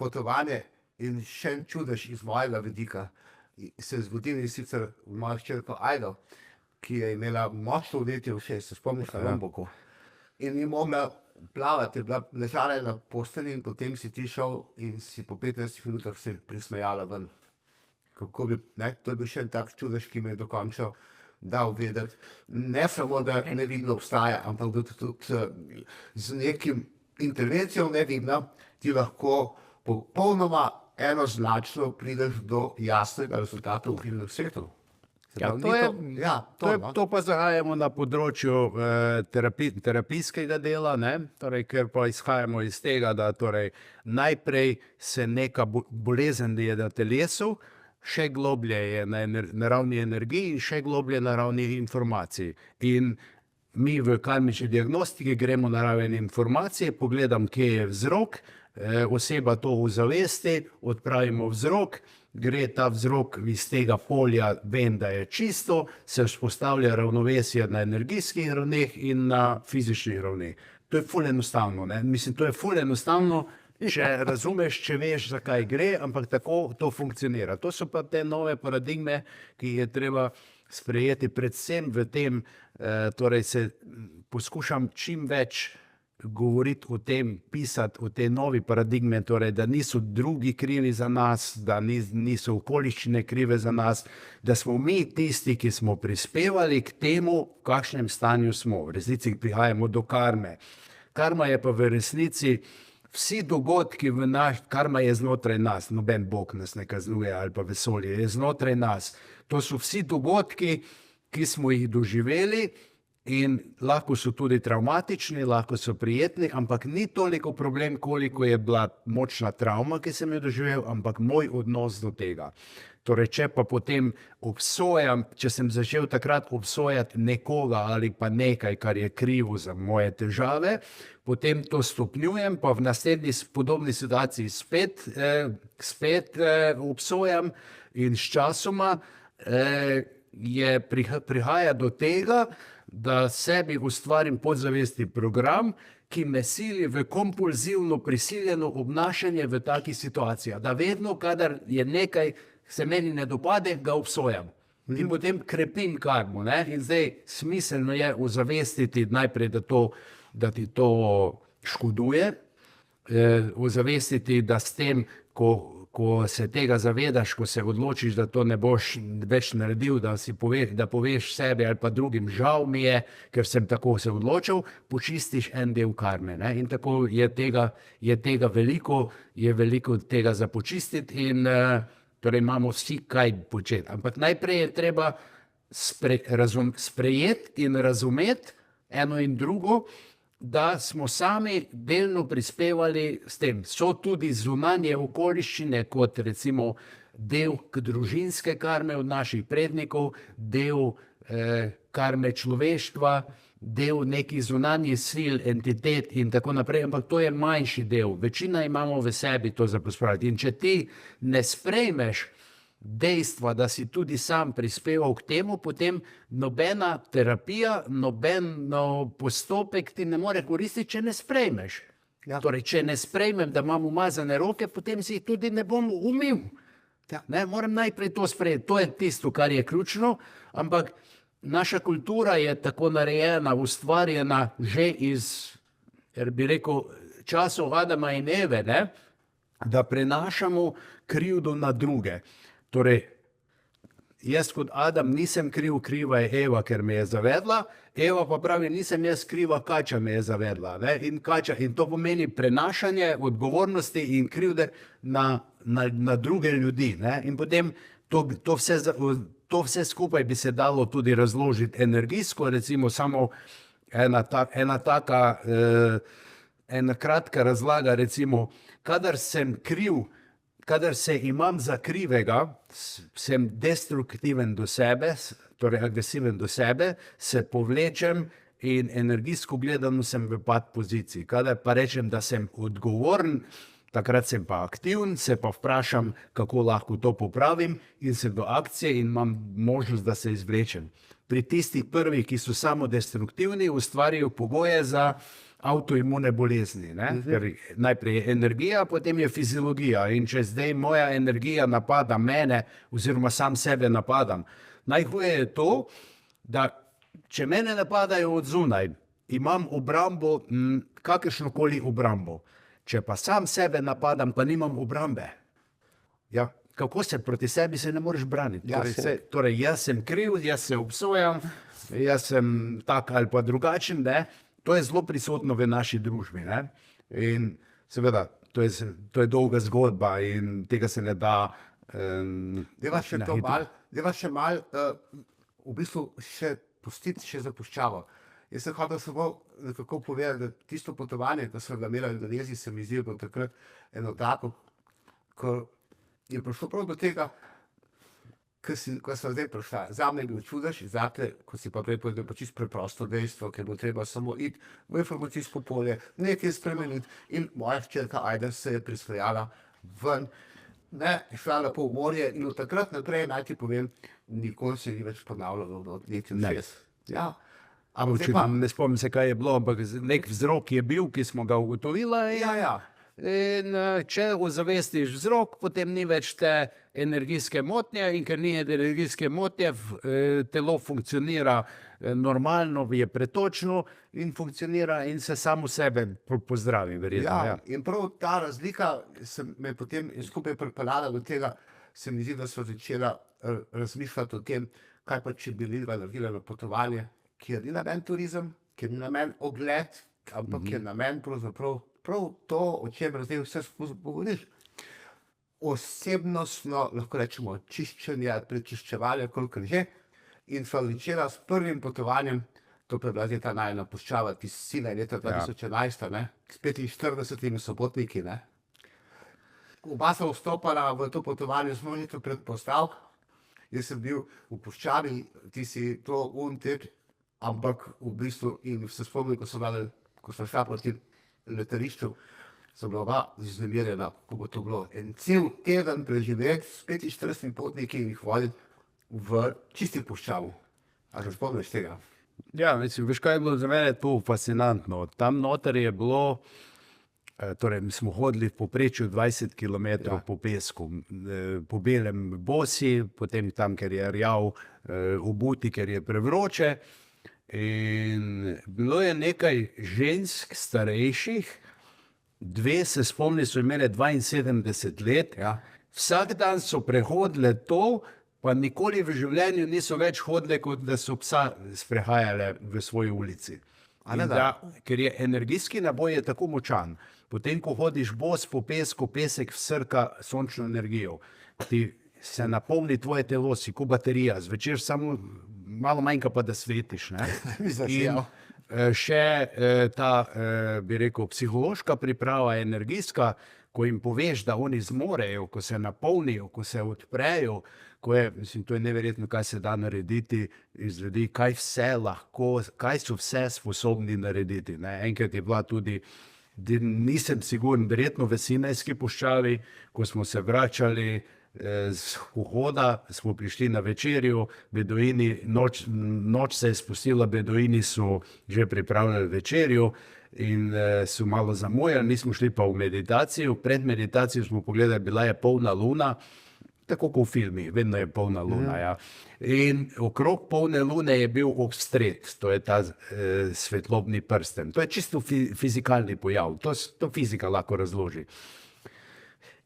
potovanje in še en čudež iz mojega vidika. Se je zgodil in sicer moja hčerka Ajdo, ki je imela močno vnetje ušes, se spomniš na Lomboku. In ni mogla plavati, je bila ležala na postelji in potem si ti šel in si po 15 minutah se prismejala ven. Kako bi, to je bil še en tak čudež, ki me je dokončal dal vedeti. Ne samo, da nevidno obstaja, ampak da tudi z nekim intervencijom nevidno ti lahko popolnoma enoznačno prideš do jasnega rezultata v filmnem sektorju. To pa zahajamo na področju terapijskega dela, torej, ker pa izhajamo iz tega, da torej, najprej se neka bolezen je na telesu, še globlje je na ravni energiji in še globlje na ravni informacij. In mi v karmični diagnostiki gremo na raven informacije, pogledam, kje je vzrok, oseba to ozavesti, odpravimo vzrok, gre ta vzrok iz tega polja, vem, da je čisto, se vzpostavlja ravnovesje na energijskih ravneh in na fizičnih ravneh. To je ful enostavno, mislim, to je ful enostavno, če razumeš, če veš, zakaj gre, ampak tako to funkcionira. To so pa te nove paradigme, ki je treba sprejeti predvsem v tem, torej se poskušam čim več govoriti o tem, pisati o tej novi paradigme, torej, da niso drugi krivi za nas, da niso okoliščine krive za nas, da smo mi tisti, ki smo prispevali k temu, v kakšnem stanju smo. V resnici prihajamo do karme. Karma je pa v resnici vsi dogodki karma je znotraj nas, noben Bog nas ne kaznuje ali pa vesolje, je znotraj nas. To so vsi dogodki, ki smo jih doživeli, in lahko so tudi travmatični, lahko so prijetni, ampak ni toliko problem, koliko je bila močna travma, ki sem jo doživel, ampak moj odnos do tega. Torej, če pa potem obsojam, če sem začel takrat obsojati nekoga ali pa nekaj, kar je krivo za moje težave, potem to stopnjujem, pa v naslednji podobni situaciji spet obsojam in sčasoma prihaja do tega, da sebi ustvarim podzavesti program, ki me sili v kompulzivno prisiljeno obnašanje v takih situacijah. Da vedno, kadar je nekaj, se meni ne dopade, ga obsojam. In potem krepim karmo. In zdaj smiselno je ozavestiti najprej, da ti to škoduje, ozavestiti, da s tem, ko se tega zavedaš, ko se odločiš, da to ne boš več naredil, da poveš sebi ali pa drugim, žal mi je, ker sem tako se odločil, počistiš en del karme. In tako je tega veliko, je veliko tega za počistiti in torej imamo vsi kaj početi. Ampak najprej je treba sprejeti in razumeti eno in drugo, da smo sami delno prispevali s tem. So tudi zunanje okoliščine, kot recimo del družinske karme od naših prednikov, del karme človeštva, del nekih zunanjih sil, entitet in tako naprej, ampak to je manjši del. Večina imamo v sebi to zapospraviti. In če ti ne sprejmeš dejstva, da si tudi sam prispeval k temu, potem nobena terapija, noben postopek ti ne more koristiti, če ne sprejmeš. Torej, če ne sprejmem, da imam umazane roke, potem si jih tudi ne bom umil. Moram najprej to sprejeti. To je tisto, kar je ključno, ampak naša kultura je tako narejena, ustvarjena že iz, bi rekel, časov Adama in Eve, da prenašamo krivdo na druge. Torej, jaz kot Adam nisem kriv, kriva je Eva, ker me je zavedla, Eva pa pravi, nisem jaz kriva, kača me je zavedla. Ne? In to pomeni prenašanje odgovornosti in krivde na druge ljudi. Ne? In potem to vse skupaj bi se dalo tudi razložiti energijsko, recimo samo ena kratka razlaga, recimo, kadar sem kriv, kadar se imam za krivega, sem destruktiven do sebe, torej agresiven do sebe, se povlečem in energijsko gledano sem v pad poziciji. Kadar pa rečem, da sem odgovoren, takrat sem pa aktiven, se pa vprašam, kako lahko to popravim in sem do akcije in imam možnost, da se izvlečem. Pri tistih prvih, ki so samo destruktivni, ustvarjajo pogoje za avtoimune bolezni. Ker najprej je energija, potem je fiziologija. In če zdaj moja energija napada mene, oziroma sam sebe napadam, najhuje je to, da če mene napadajo od zunaj, imam obrambo, kakršnokoli obrambo. Če pa sam sebe napadam, pa nimam obrambe. Ja, kako se proti sebi se ne moreš braniti? Torej, jaz sem kriv, jaz se obsojam, jaz sem tak ali pa drugačen, ne? To je zelo prisotno v naši družbi. Ne? In seveda, to je dolga zgodba in tega se ne da Deva še mal v bistvu še pustiti še zapuščavo. Jaz sem hotel samo nekako povedati, da tisto potovanje, ko sem ga imel v Indoneziji, se mi zdi, da takrat eno tako, ko je prišlo prav do tega, ko sem zdaj prišla. Zame je bil čudež, zate, ko si pa prej povedal, pa čisto preprosto dejstvo, ker bo treba samo iti v informacijsko polje, nekaj spremeniti in moja hčerka Ajda se je prispejala ven, ne, šla lepo v morje in od takrat naprej, naj ti povem, nikoli se ni več ponavljalo od nekaj čez. Ja. Ne spomnim se, kaj je bilo, ampak nek vzrok je bil, ki smo ga ugotovili. Ja. In če ozavestiš vzrok, potem ni več te energijske motnje in ker ni energijske motnje, telo funkcionira normalno, je pretočno in funkcionira in se samo sebe pozdravi, verjetno. Ja. In prav ta razlika me potem skupaj pripeljala do tega, se mi zdi, da so začela razmišljati o tem, kaj pa če bi naredila na potovanje, kjer ni namen turizem, kjer ni namen ogled, ampak je namen pravzaprav prav to, o čemer zdaj vse skozi govoriš. Osebnostno, lahko rečemo, čiščenje, prečiščevanje, kolikor že. In sva začela s prvim potovanjem, to pa je bila zdaj ta najina puščava, ki sila leta 2011, ne, s 45 sobotniki. Ne. Oba sva vstopala v to potovanje z množito predpostavk. Jaz sem bil v puščavi, ti si to tip, ampak v bistvu, in se spomnim, ko sem šla proti letališču, sem bila oba vznemirjena, ko bo to bilo en cel teden preživeti s 45 potniki in jih voditi v čisti puščavu. A se spomniš tega? Ja, mislim, veš, kaj je bilo za mene to fascinantno. Tam noter je bilo, torej smo hodili v povprečju 20 km po pesku, po belem bosi, potem tam, ker je rjav, obuti, ker je prevroče. In bilo je nekaj žensk starejših, dve se spomni, so imele 72 let, vsak dan so prehodile to, pa nikoli v življenju niso več hodile, kot da so psa sprehajale v svoji ulici. Ker je energijski naboj je tako močan, potem ko hodiš bos po pesku, pesek vsrka sončno energijo, ti se napolni tvoje telo, si kot baterija, zvečer samo malo manjka pa, da svetiš. In še ta, bi rekel, psihološka priprava, energijska, ko jim poveš, da oni zmorejo, ko se napolnijo, ko se odprejo, mislim, to je neverjetno, kaj se da narediti iz ljudi, kaj vse lahko, kaj so vse sposobni narediti. Enkrat je bila tudi, nisem siguren, verjetno v Sinajski puščavi, ko smo se vračali z pohoda, smo prišli na večerjo, beduini, noč se je spustila, beduini so že pripravljali večerjo in so malo zamujali, mi smo šli pa v meditacijo, pred meditacijo smo pogledali, bila je polna luna, tako kot v filmih, vedno je polna luna. Ja. In okrog polne lune je bil obstred, to je ta svetlobni prsten. To je čisto fizikalni pojav, to fizika lahko razloži.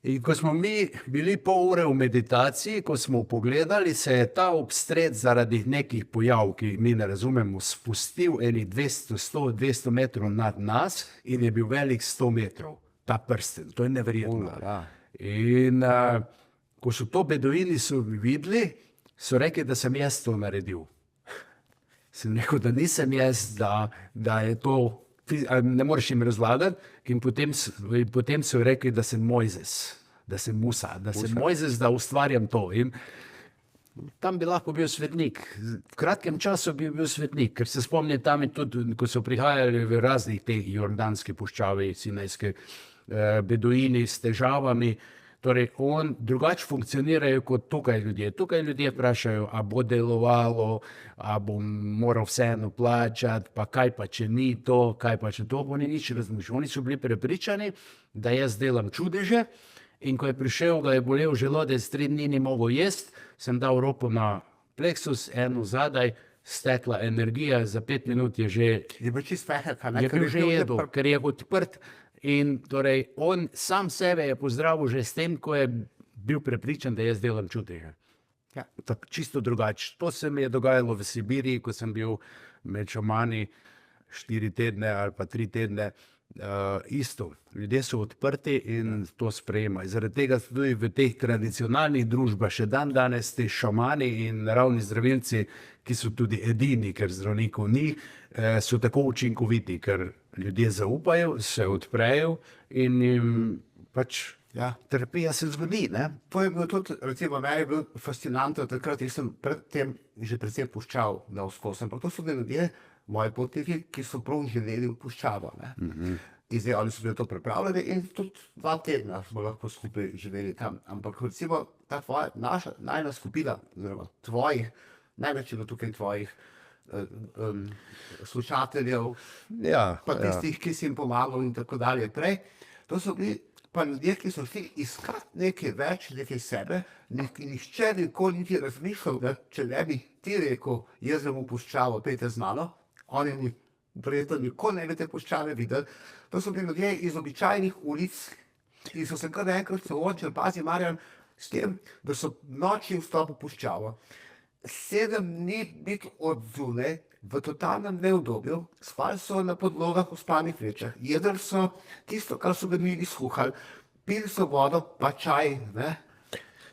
In ko smo mi bili pol ure v meditaciji, ko smo pogledali, se je ta obstred zaradi nekih pojav, ki mi ne razumemo, spustil eni 200, 100, 200 metrov nad nas in je bil velik 100 metrov. Ta prsten, to je neverjetno. In ko so to beduini so videli, so rekli, da sem jaz to naredil. Sem rekel, da nisem jaz, da je to, ne moreš jim razlagati. In potem so rekli, da sem Mojzes, da sem Musa, da sem Mojzes, da ustvarjam to. In tam bi lahko bil svetnik. V kratkem času bi bil svetnik, ker se spomnim tam in tudi, ko so prihajali v raznih teh jordanskih puščavi, sinajske beduini s težavami. Torej, on drugače funkcionirajo kot tukaj ljudje. Tukaj ljudje vprašajo, a bo delovalo, a bom moral vseeno plačati, pa kaj pa, če ni to, kaj pa, če to, oni nič razmišljali. Oni so bili prepričani, da jaz delam čudeže in ko je prišel, da je bolel želodec, 3 dni ni mogel jesti, sem dal roko na pleksus, eno zadaj, stekla energija, za 5 minut je že, Je bil čist mehek, je bil že jedel, ker je odprt. In torej on sam sebe je pozdravil že s tem, ko je bil prepričan, da jaz delam čudeže. Ja. Tako čisto drugače. To se mi je dogajalo v Sibiriji, ko sem bil med šamani 4 tedne ali pa 3 tedne. Isto, ljudje so odprti in to sprejemajo. Zaradi tega tudi v teh tradicionalnih družbah še danes ti šamani in naravni zdravilci, ki so tudi edini, ker zdravnikov ni, so tako učinkoviti, ker ljudje zaupajo, se odprejo in jim pač terapija se zgodi. Ne? To je bilo tudi, recimo, meni je bilo fascinantno, takrat jaz sem predtem že predvsem puščal na vzkos, ampak to so bili ljudje, moji potniki, ki so prav želeli v puščavo. In zdaj oni so bili to pripravljeni in tudi 2 tedna smo lahko skupaj živeli tam. Ampak recimo ta tvoja, naša, najna skupina, oziroma tvojih, največ je bilo tukaj tvojih slušateljev, pa tistih, ki si jim pomagal in tako dalje prej, to so bili pa ljudje, ki so šli iskati nekaj več, nekaj sebe, nihče nikoli niti razmišljal, da če ne bi ti rekel, jaz bom v puščavo, pejte z mano, oni mi verjetno nikoli ne bi te puščave videli. To so bili ljudje iz običajnih ulic, ki so se kar enkrat soočili, pazi Marjan, s tem, da so noči vstop v puščavo. 7 dni biti od zunaj, v totalnem neudobju, spali so na podlogah v spalnih vrečah, jedli so tisto, kar so ga imeli skuhali, pili so vodo, pa čaj, ne?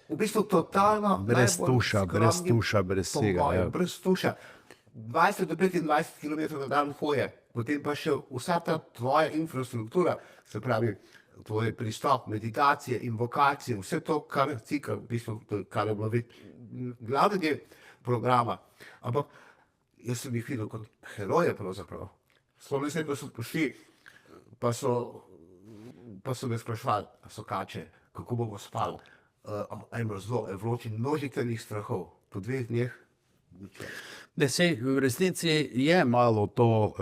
V bistvu totalno Brez tuša, brez vsega. Brez tuša. 20 do 25 km na dan hoje, potem pa še vsa ta tvoja infrastruktura, se pravi, tvoj pristop, meditacije, invokacije, vse to, kar cikl, v bistvu, kar je bilo glavni del programa. Ampak jaz sem jih videl kot heroje pravzaprav. Spomnim se, da so prišli, pa so me sprašvali, so kače, kako bomo spali. Eno zelo vroči, množitvenih strahov. Po 2 dneh V resnici je malo to,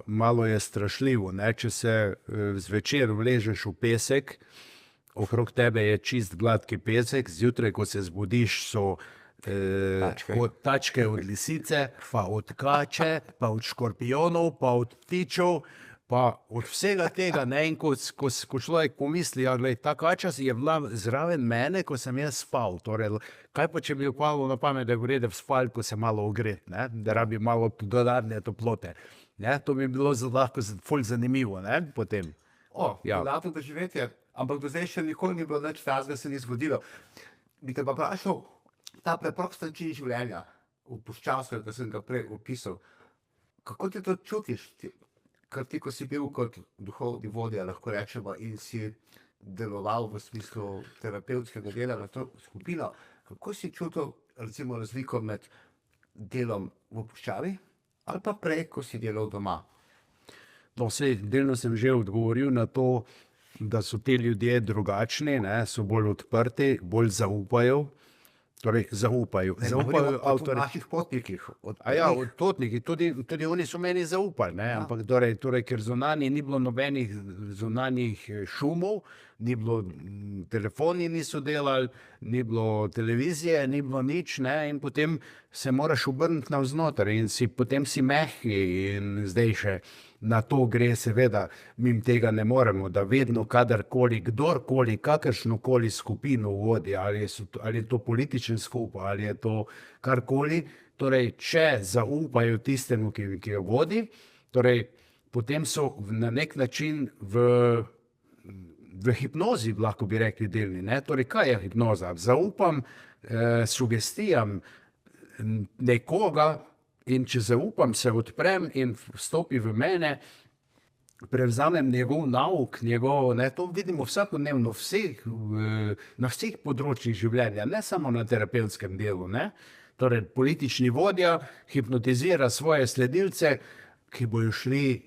malo je strašljivo. Ne? Če se zvečer vležeš v pesek, okrog tebe je čist gladki pesek, zjutraj, ko se zbudiš, so tačke od lisice, pa od kače, pa od škorpionov, pa od ptičev, pa od vsega tega. Ne? In ko človek pomisli, ta kača je bila zraven mene, ko sem jaz spal. Torej, kaj pa, če mi je upalo na pamet, da je vrede v spalko se malo ogret, ne? Da rabi malo dodatne toplote. Ne? To bi bilo lahko ful zanimivo, ne? Potem. Dodatno doživetje, ampak do zdaj še nikoli ni bilo nič takega, se ni zgodilo. Bi te pa vprašal, ta preprost način življenja, v puščavstvu, ki sem ga prej opisal, kako ti to čutiš? Ker ti, ko si bil kot duhovni vodja, lahko rečemo, in si deloval v smislu terapevtskega dela na to skupino, kako si čutil recimo razliko med delom v puščavi ali pa prej, ko si delal doma? No, delno sem že odgovoril na to, da so ti ljudje drugačni, ne, so bolj odprti, bolj zaupajo. Torej, zaupajo o naših potnikih. Od potnikih, tudi oni so meni zaupali, ne? Ampak torej, ker zunanje ni bilo nobenih zunanjih šumov, ni bilo, telefoni niso delali, ni bilo televizije, ni bilo nič, ne, in potem se moraš obrniti navznoter in potem si mehki in zdaj še na to gre, seveda, mi tega ne moremo, da vedno, kadarkoli, kdorkoli, kakršnokoli skupino vodi, ali je to političen skup, ali je to karkoli, torej, če zaupajo tistemu, ki jo vodi, torej, potem so na nek način v hipnozi, lahko bi rekli delni, ne? Torej, kaj je hipnoza? Zaupam sugestijam nekoga, in če zaupam, se odprem in vstopi v mene, prevzamem njegov nauk, to vidimo vsakodnevno na vseh področjih življenja, ne samo na terapevtskem delu, ne? Torej, politični vodja hipnotizira svoje sledilce, ki bojo šli,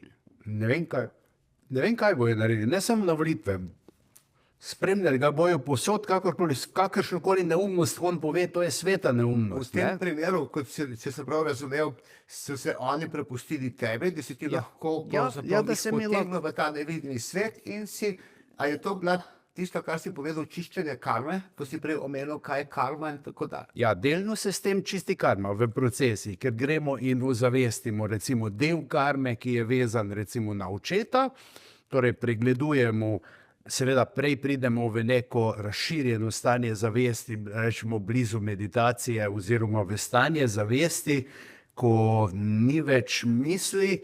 ne vem kaj bojo naredili, ne samo na volitve, spremljali ga bojo posod, kakršnokoli neumnost on pove, to je sveta V neumnost. tem primeru, kot če se prav razumel, so se oni prepustili tebe, da si ti lahko da se mi potegnil v ta nevidni svet in a je to bila tisto, kar si povedal, čiščenje karme, ko si prej omenil, kaj je karma in tako dalje. Ja, delno se s tem čisti karma v procesih, ker gremo in ozavestimo recimo del karme, ki je vezan recimo na očeta, torej pregledujemo, seveda prej pridemo v neko razširjeno stanje zavesti, rečemo blizu meditacije oziroma v stanje zavesti, ko ni več misli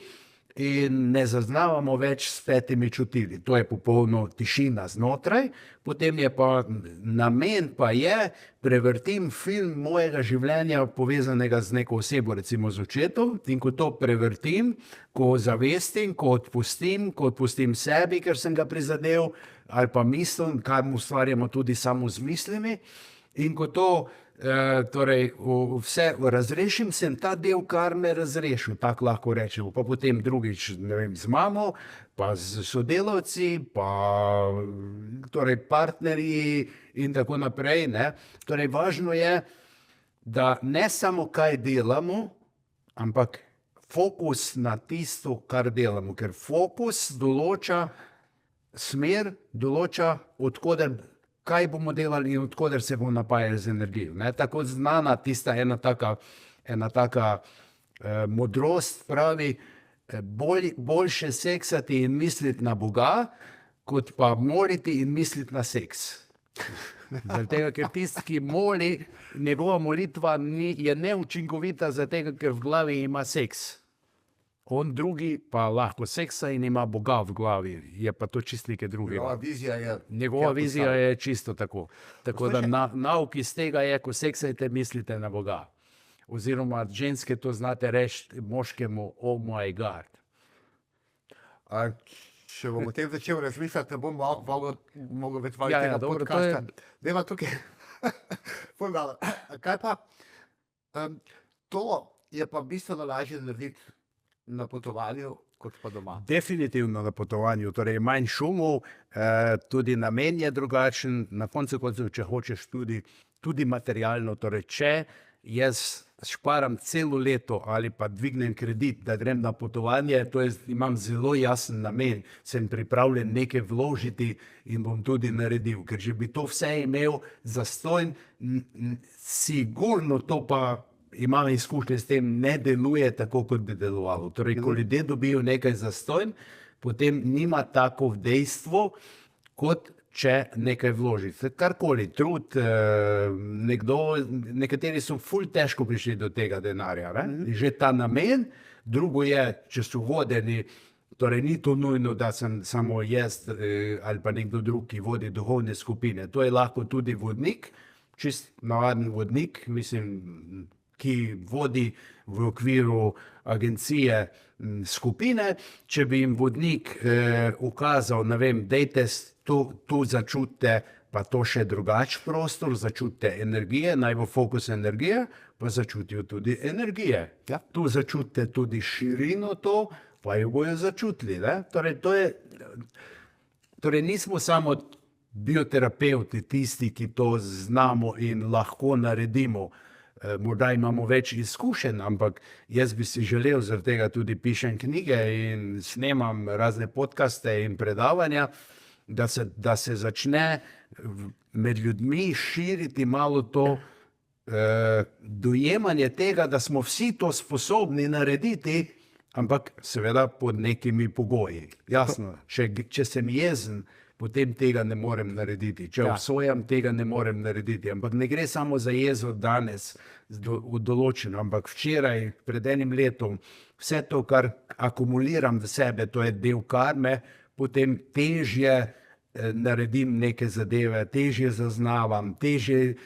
in ne zaznavamo več s petimi čutili. To je popolno tišina znotraj, potem je pa namen pa je, prevrtim film mojega življenja povezanega z neko osebo, recimo z očetom, in ko to prevrtim, ko zavestim, ko odpustim sebi, ker sem ga prizadel, ali pa mislim, kar mu ustvarjamo tudi samo z mislimi, in ko to torej vse razrešim, sem ta del karme razrešil, tako lahko rečemo, pa potem drugič, ne vem, z mamo, pa z sodelavci, pa torej partnerji in tako naprej, ne. Torej važno je, da ne samo kaj delamo, ampak fokus na tisto, kar delamo, ker fokus določa smer, določa odkoder, kaj bomo delali in odkoder se bomo napajali z energijo. Ne? Tako znana tista ena taka modrost pravi, boljše seksati in misliti na Boga, kot pa moliti in misliti na seks. Zaradi tega, ker tisti, ki moli, njegova molitva je neučinkovita, zaradi tega, ker v glavi ima seks. On drugi pa lahko seksa in ima Boga v glavi, je pa to čisto nekaj drugega. Njegova vizija je čisto tako. Tako da nauk iz tega je, ko seksajte, mislite na Boga. Oziroma ženske to znate reči moškemu, oh my God. Če bom o tem začel razmišljati, ne bom mogel več Ja, tega dobro, to podcasta. Deva tukaj. Kaj pa, to je pa bistveno lažje narediti na potovanju, kot pa doma. Definitivno na potovanju, torej manj šumov, tudi namen je drugačen, na koncu koncev, če hočeš tudi materialno, torej če jaz šparam celo leto ali pa dvignem kredit, da grem na potovanje, to je, imam zelo jasen namen, sem pripravljen nekaj vložiti in bom tudi naredil, ker če bi to vse imel zastonj, sigurno to pa imam izkušnje s tem, ne deluje tako, kot bi delovalo. Torej, ko ljudje dobijo nekaj zastonj, potem nima tako dejstvo, kot če nekaj vloži. Karkoli, trud, nekateri so ful težko prišli do tega denarja. Že ta namen, drugo je, če so vodeni, torej ni to nujno, da sem samo jaz ali pa nekdo drug, ki vodi duhovne skupine. To je lahko tudi vodnik, čist navaden vodnik, mislim, ki vodi v okviru agencije skupine, če bi jim vodnik ukazal, ne vem, dejte tu začutite, pa to še drugač prostor, začutite energije, naj bo fokus energije, pa začutijo tudi energije. Ja. Tu začutite tudi širino to, pa jo bojo začutili. Ne? Torej nismo samo bioterapeuti, tisti, ki to znamo in lahko naredimo. Morda imamo več izkušenj, ampak jaz bi si želel, zaradi tega tudi pišem knjige in snemam razne podcaste in predavanja, da se začne med ljudmi širiti malo to dojemanje tega, da smo vsi to sposobni narediti, ampak seveda pod nekimi pogoji. Jasno, če sem jezen, potem tega ne morem narediti. Če obsojam, tega ne morem narediti. Ampak ne gre samo za jezo danes, v določeno, ampak včeraj, pred enim letom, vse to, kar akumuliram v sebe, to je del karme, potem težje naredim neke zadeve, težje zaznavam, težje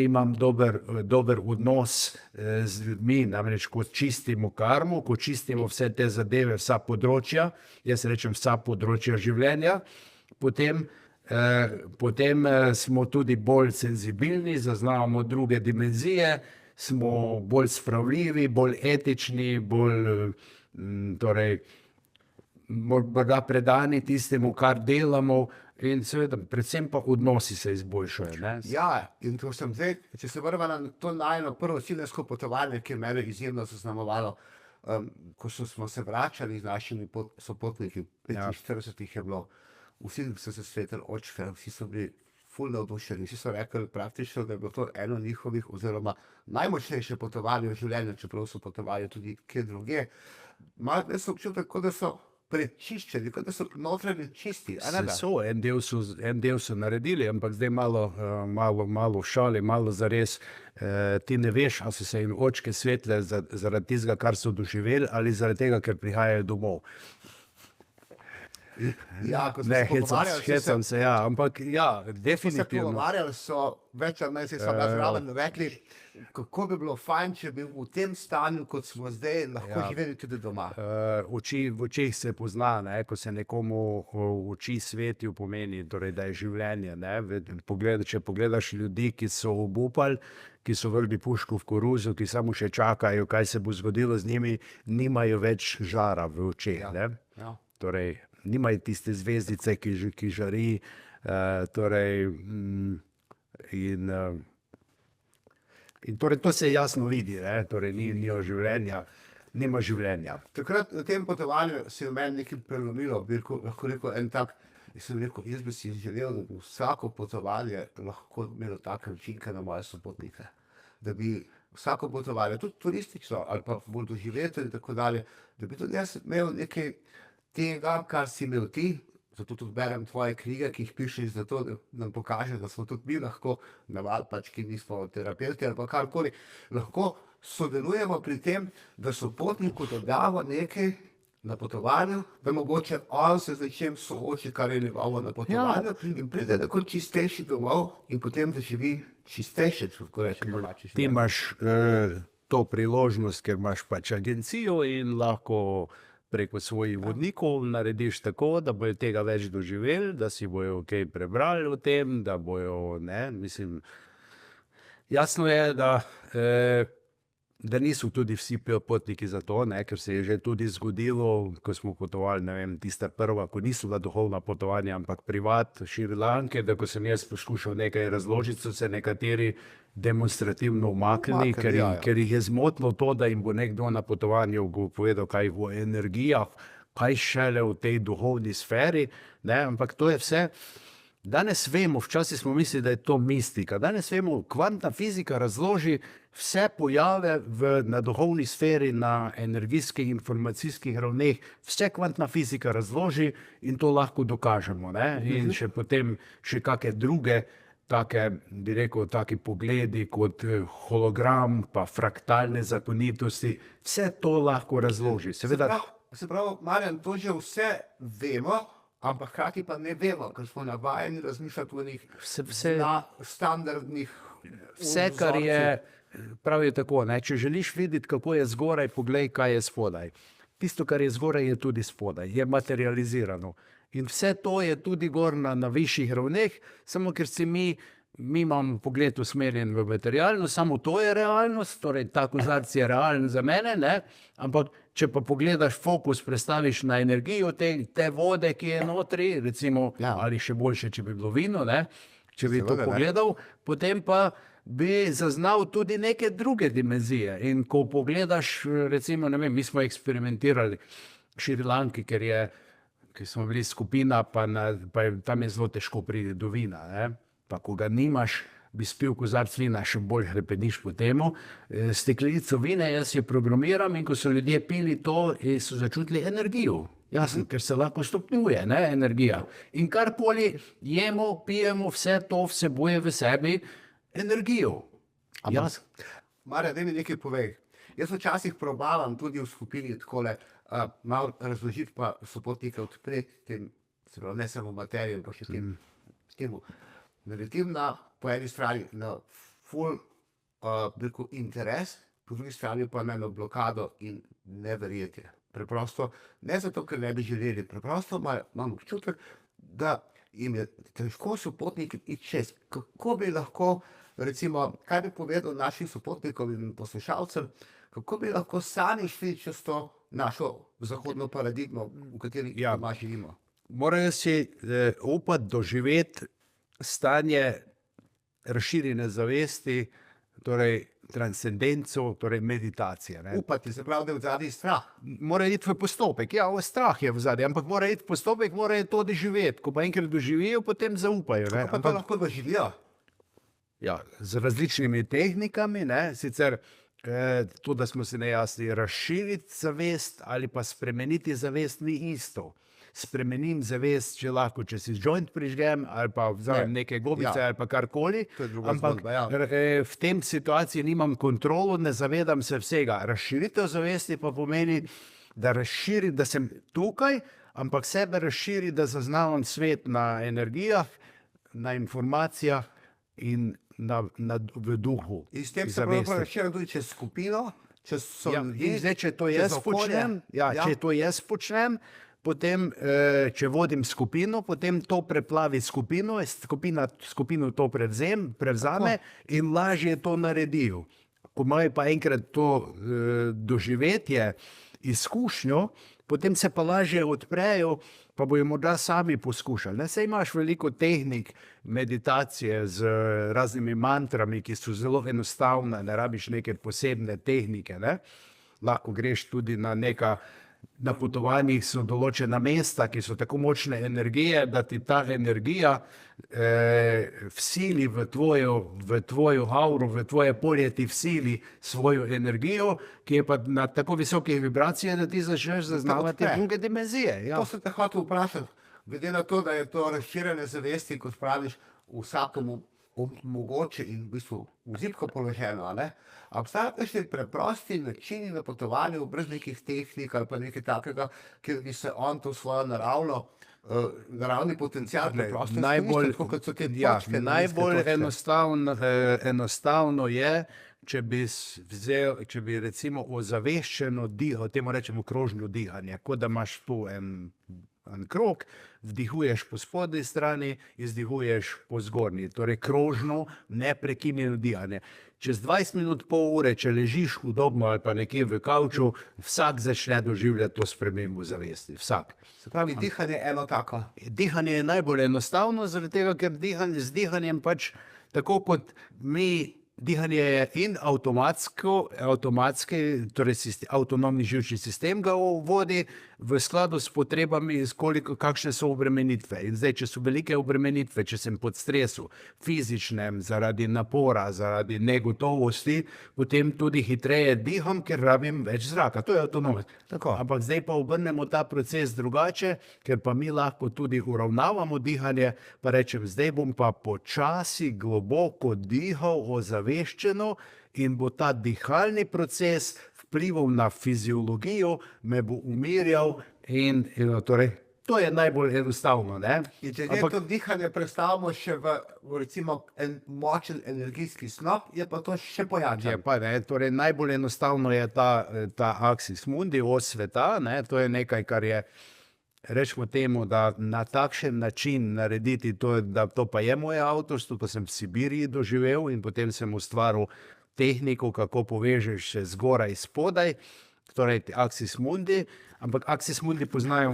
imam dober odnos z ljudmi, namreč ko čistimo karmo, ko čistimo vse te zadeve, vsa področja, jaz rečem vsa področja življenja, potem smo tudi bolj senzibilni, zaznavamo druge dimenzije, smo bolj spravljivi, bolj etični, bolj morda predani tistemu, kar delamo, in seveda, predvsem pa odnosi se izboljšajo. Ne? Ja, in to sem zdaj, če se vrva na to najno prvo ciljsko potovanje, ki je mene izjemno zaznamovalo, ko smo se vračali z našimi sopotniki, 45 je bilo, vsi so se svetili očke, vsi so bili ful navdušeni, vsi so rekli praktično, da je bilo to eno njihovih oziroma najmočnejše potovanje v življenju, čeprav so potovali tudi kje druge. Malo so občutek, kot da so prečiščeni, kot da so notranji čisti. En del so naredili, ampak zdaj malo v šali, malo zares. Ti ne veš, ali so se jim očke svetle zaradi tistega, kar so doživeli, ali zaradi tega, ker prihajajo domov. Ja, ko smo Ne, se hecam se, ja, ampak ja, se definitivno. pogovarjali, so več ali manj se so zraven rekli, kako bi bilo fajn, če bi v tem stanju, kot smo zdaj, lahko živeli tudi doma. V očih se pozna, ne, ko se nekomu v oči svetijo, pomeni, torej, da je življenje. Ne. Če pogledaš ljudi, ki so obupali, ki so vrgli puško v koruzo, ki samo še čakajo, kaj se bo zgodilo z njimi, nimajo več žara v očeh. Ne. Torej, nimajo tiste zvezdice, ki žari, in torej to se jasno vidi, ne? Torej nima življenja. Takrat na tem potovanju se je v meni nekaj prelomilo, lahko rekel en tak, jaz bi si želel, da bi vsako potovanje lahko imelo take učinke na moje sopotnike. Da bi vsako potovanje, tudi turistično ali pa bolj doživeti in tako dalje, da bi tudi jaz imel nekaj tega, kar si imel ti, zato tudi berem tvoje knjige, ki jih pišeš, zato da nam pokaže, da smo tudi mi lahko navali, pač, ki nismo terapevti ali pa karkoli, lahko sodelujemo pri tem, da sopotniku dodamo nekaj na potovanju, da mogoče on se z nečim sooči, kar je njegovo na potovanju, in pride tako čistejši domov in potem doživi čistejše, tako rečem, domači življenje. Ti imaš to priložnost, ker imaš pač agencijo in lahko preko svojih vodnikov narediš tako, da bojo tega več doživeli, da si bojo kaj prebrali o tem, da bojo, ne, mislim, jasno je, da niso tudi vsi potniki za to, ne, ker se je že tudi zgodilo, ko smo potovali, ne vem, tista prva, ko niso bila duhovna potovanja, ampak privat, Šrilanke, da ko sem jaz poskušal nekaj razložiti, so se nekateri demonstrativno umaknili, ker jih je zmotilo to, da jim bo nekdo na potovanju povedal, kaj v energijah, kaj šele v tej duhovni sferi, ne, ampak to je vse. Danes vemo, včasih smo mislili, da je to mistika, danes vemo, kvantna fizika razloži vse pojave na duhovni sferi, na energijskih, informacijskih ravneh, vse kvantna fizika razloži in to lahko dokažemo, ne, in še potem še kakšne druge take, bi rekel, taki pogledi kot hologram, pa fraktalne zakonitosti, vse to lahko razloži. Se pravi, Marjan, to že vse vemo, ampak hkrati pa ne vemo, ker smo navajeni razmišljati o njih standardnih vse, kar je, pravijo tako, ne, če želiš videti, kako je zgoraj, poglej, kaj je spodaj. Tisto, kar je zgoraj, je tudi spodaj, je materializirano. In vse to je tudi gor na višjih ravneh, samo ker si mi imamo pogled usmerjen v materialno, samo to je realnost, torej ta kozarc je realen za mene, ne? Ampak če pa pogledaš fokus, prestaviš na energijo te vode, ki je notri, recimo, ali še boljše, če bi bilo vino, ne? Če bi to pogledal, potem pa bi zaznal tudi neke druge dimenzije. In ko pogledaš, recimo, ne vem, mi smo eksperimentirali v Šrilanki, ker je ki smo bili skupina, tam je zelo težko priti do vina. Ne? Pa ko ga nimaš, bi spil kozarc vina, še bolj hrepeniš po temu. Steklenico vina jaz jo programiram in ko so ljudje pili to, so začutili energijo. Jasno, ker se lahko stopnjuje, ne, energija. In karkoli jemo, pijemo, vse to vsebuje v sebi energijo. Jasno. Marja, daj mi nekaj povej. Jaz včasih probavam tudi v skupini takole malo razložiti pa sopotnike odpreti tem, ne samo materijo, pa še temu. Naredim po eni strani na ful interes, po drugi strani pa na eno blokado in neverjetje. Preprosto, ne zato, ker ne bi želeli, preprosto imam občutek, da jim je težko sopotniki iti čez. Kako bi lahko, recimo, kaj bi povedal našim sopotnikom in poslušalcem, kako bi lahko sami šli čez to našo zahodno paradigmo, v kateri doma živimo. Morajo si upati doživeti stanje razširjene zavesti, torej transcendenco, torej meditacije. Ne? Upati, se pravi, da je v zadnji strah. Mora iti v postopek, strah je v zadnji, ampak mora iti v postopek, mora to doživeti. Ko pa enkrat doživijo, potem zaupajo. Ne? Kako pa to lahko doživijo? Ja, z različnimi tehnikami, ne? Sicer to, da smo si nejasni, razširiti zavest ali pa spremeniti zavest ni isto. Spremenim zavest, če lahko, če si joint prižgem ali pa vzamem neke gobice ali pa karkoli, ampak v tem situaciji nimam kontrolo, ne zavedam se vsega. Razširitev zavesti pa pomeni, da razširi, da sem tukaj, ampak sebe razširi, da zaznavam svet na energijah, na informacijah in v duhu. In s tem se pravzaprav razširim tudi čez skupino, čez in zdaj, če to jaz počnem, če to jaz počnem, potem, če vodim skupino, potem to preplavi skupino, skupino to prevzame in lažje to naredil. Ko imajo pa enkrat to doživetje, izkušnjo, potem se pa lažje odprejo, pa bojo morda sami poskušali. Saj imaš veliko tehnik meditacije z raznimi mantrami, ki so zelo enostavne, ne rabiš neke posebne tehnike. Ne? Lahko greš tudi na potovanjih so določena mesta, ki so tako močne energije, da ti ta energija vsili v tvojo auro, v tvoje polje ti vsili svojo energijo, ki je pa na tako visokih vibracijah, da ti začneš zaznavati druge dimenzije. To sem te hotel vprašati, glede na to, da je to razširjene zavesti, kot praviš, vsakomu mogoče in v bistvu vzipko položeno, ne? A obstajajo kakšni preprosti načini na potovanju, brez nekih tehnik ali pa nekaj takega, kjer bi se on to svojo naravni potencial preprosto izkoristil, tako kot so te točke. Najbolj enostavno je, če bi recimo ozaveščeno dihal, temu rečemo krožno dihanje, kot da imaš tu en krog, vdihuješ po spodnji strani, izdihuješ po zgornji. Torej krožno, neprekinjeno dihanje. Čez 20 minut, pol ure, če ležiš udobno ali pa nekje v kavču, vsak začne doživljati to spremembo zavesti. Vsak. Se pravi, dihanje je eno tako. Dihanje je najbolj enostavno, zaradi tega, ker z dihanjem pač tako kot mi. Dihanje je in avtomatski, torej avtonomni živčni sistem ga vodi v skladu s potrebami, kakšne so obremenitve. In zdaj, če so velike obremenitve, če sem pod stresu, fizičnem, zaradi napora, zaradi negotovosti, potem tudi hitreje diham, ker rabim več zraka. To je avtonomno. Ampak zdaj pa obrnemo ta proces drugače, ker pa mi lahko tudi uravnavamo dihanje, pa rečem, zdaj bom pa počasi, globoko dihal, ozaveščeno in bo ta dihalni proces vplival na fiziologijo, me bo umirjal in torej, to je najbolj enostavno. Ne? In če to dihanje predstavimo še v recimo en močen energijski snop, je pa to še pojačano. Torej, najbolj enostavno je ta axis mundi, os sveta, ne? To je nekaj, kar je, rečemo temu, da na takšen način narediti to, da to pa je moje avtorstvo, to sem v Sibiriji doživel in potem sem ustvaril tehniko, kako povežeš še zgoraj spodaj, torej axis mundi, ampak axis mundi poznajo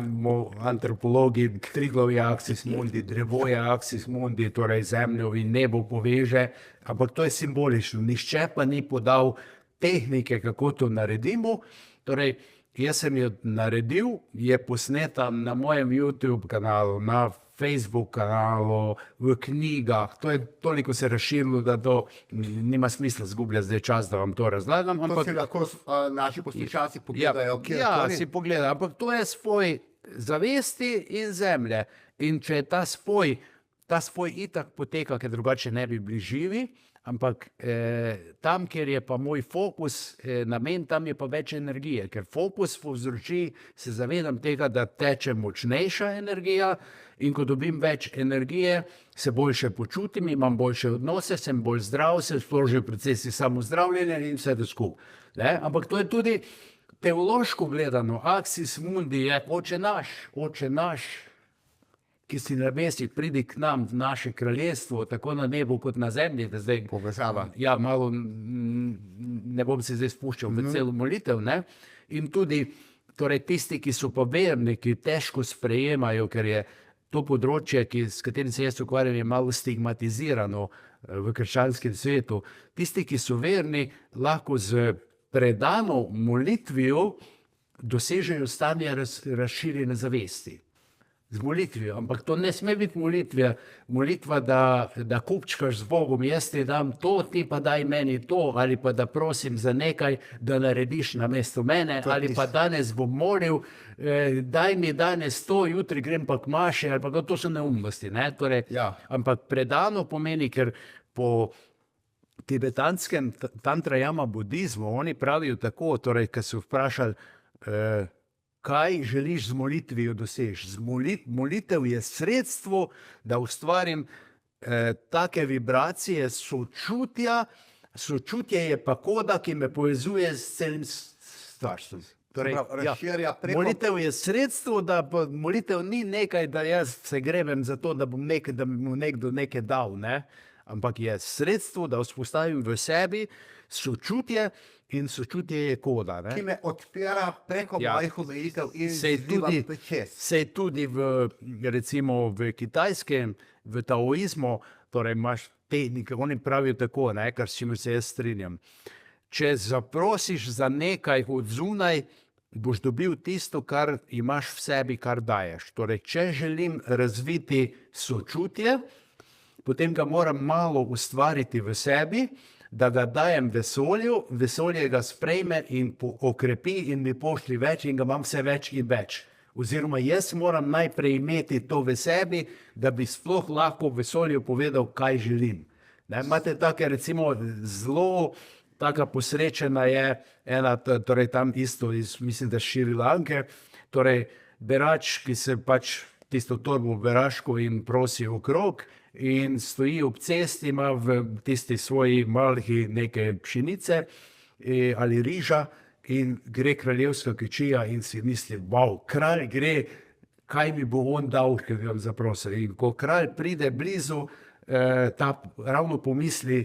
antropologi, Triglav je axis mundi, drevo je axis mundi, torej zemljo in nebo poveže, ampak to je simbolično, nihče pa ni podal tehnike, kako to naredimo, torej jaz sem jo naredil, je posneta na mojem YouTube kanalu, na Facebook kanalu, v knjigah. To je toliko se razširilo, da to nima smisla zgubljati zdaj čas, da vam to razlagam. To si lahko naši poslušalci pogledajo, kjer ja, koli. si pogledaj, ampak to je spoj zavesti in zemlje. In če je ta spoj itak poteka, ker drugače ne bi bili živi, ampak tam, kjer je pa moj fokus, namen, tam je pa več energije, ker fokus povzroči, se zavedam tega, da teče močnejša energija in ko dobim več energije, se boljše počutim, imam boljše odnose, sem bolj zdrav, se sprožijo procesi samozdravljenja in vse to skupaj. Ampak to je tudi teološko gledano, Axis Mundi je Oče naš, ki si na nebesih, pridi k nam v naše kraljestvo, tako na nebu kot na zemlji. Zdaj, Povezava. ja, malo ne bom se zdaj spuščal v celo molitev. Ne? In tudi torej, tisti, ki so pa verni, ki težko sprejemajo, ker je to področje, s katerim se jaz ukvarjam, je malo stigmatizirano v krščanskem svetu. Tisti, ki so verni, lahko z predano molitvijo dosežejo stanje razširjene zavesti. Z molitvijo, ampak to ne sme biti molitva, da kupčkaš z Bogom, jaz ti dam to, ti pa daj meni to, ali pa da prosim za nekaj, da narediš namesto mene, ali pa danes bom molil, daj mi danes to, jutri grem pa k maši, ali pa to so neumnosti. Ne? Torej, Ja. Ampak predano pomeni, ker po tibetanskem tantrajama budizmu, oni pravijo tako, torej, ko so vprašali, kaj želiš z molitvijo doseči. Molitev je sredstvo, da ustvarim take vibracije sočutja. Sočutje je pa koda, ki me povezuje s celim stvarstvom. Torej, razširja preko... Molitev je sredstvo, da molitev ni nekaj, da jaz se grebem za to, da bom da mi bo nekdo nekaj dal, ne? Ampak je sredstvo, da vzpostavim v sebi sočutje, in sočutje je koda. Ne? Ki me odpira preko mojih omejitev in zliva čez. Se tudi recimo v kitajskem, v taoizmu, torej imaš tehnike, oni pravijo tako, ne, kar s čimer se jaz strinjam. Če zaprosiš za nekaj od zunaj, boš dobil tisto, kar imaš v sebi, kar daješ. Torej, če želim razviti sočutje, potem ga moram malo ustvariti v sebi, da ga dajem vesolju, vesolje ga sprejme in okrepi in mi pošlji več in ga imam vse več in več. Oziroma jaz moram najprej imeti to v sebi, da bi sploh lahko vesolju povedal, kaj želim. Ne, imate take recimo zelo, taka posrečena je ena, torej tam isto iz, mislim, da Šri Lanke, torej berač, ki se pač tisto torbo beraško in prosi okrog, in stoji ob cesti, ima v tisti svoji malhi neke pšenice ali riža in gre kraljevska kičija in si misli, wow, kralj gre, kaj mi bo on dal, ker ga zaprosil. In ko kralj pride blizu, ta ravno pomisli,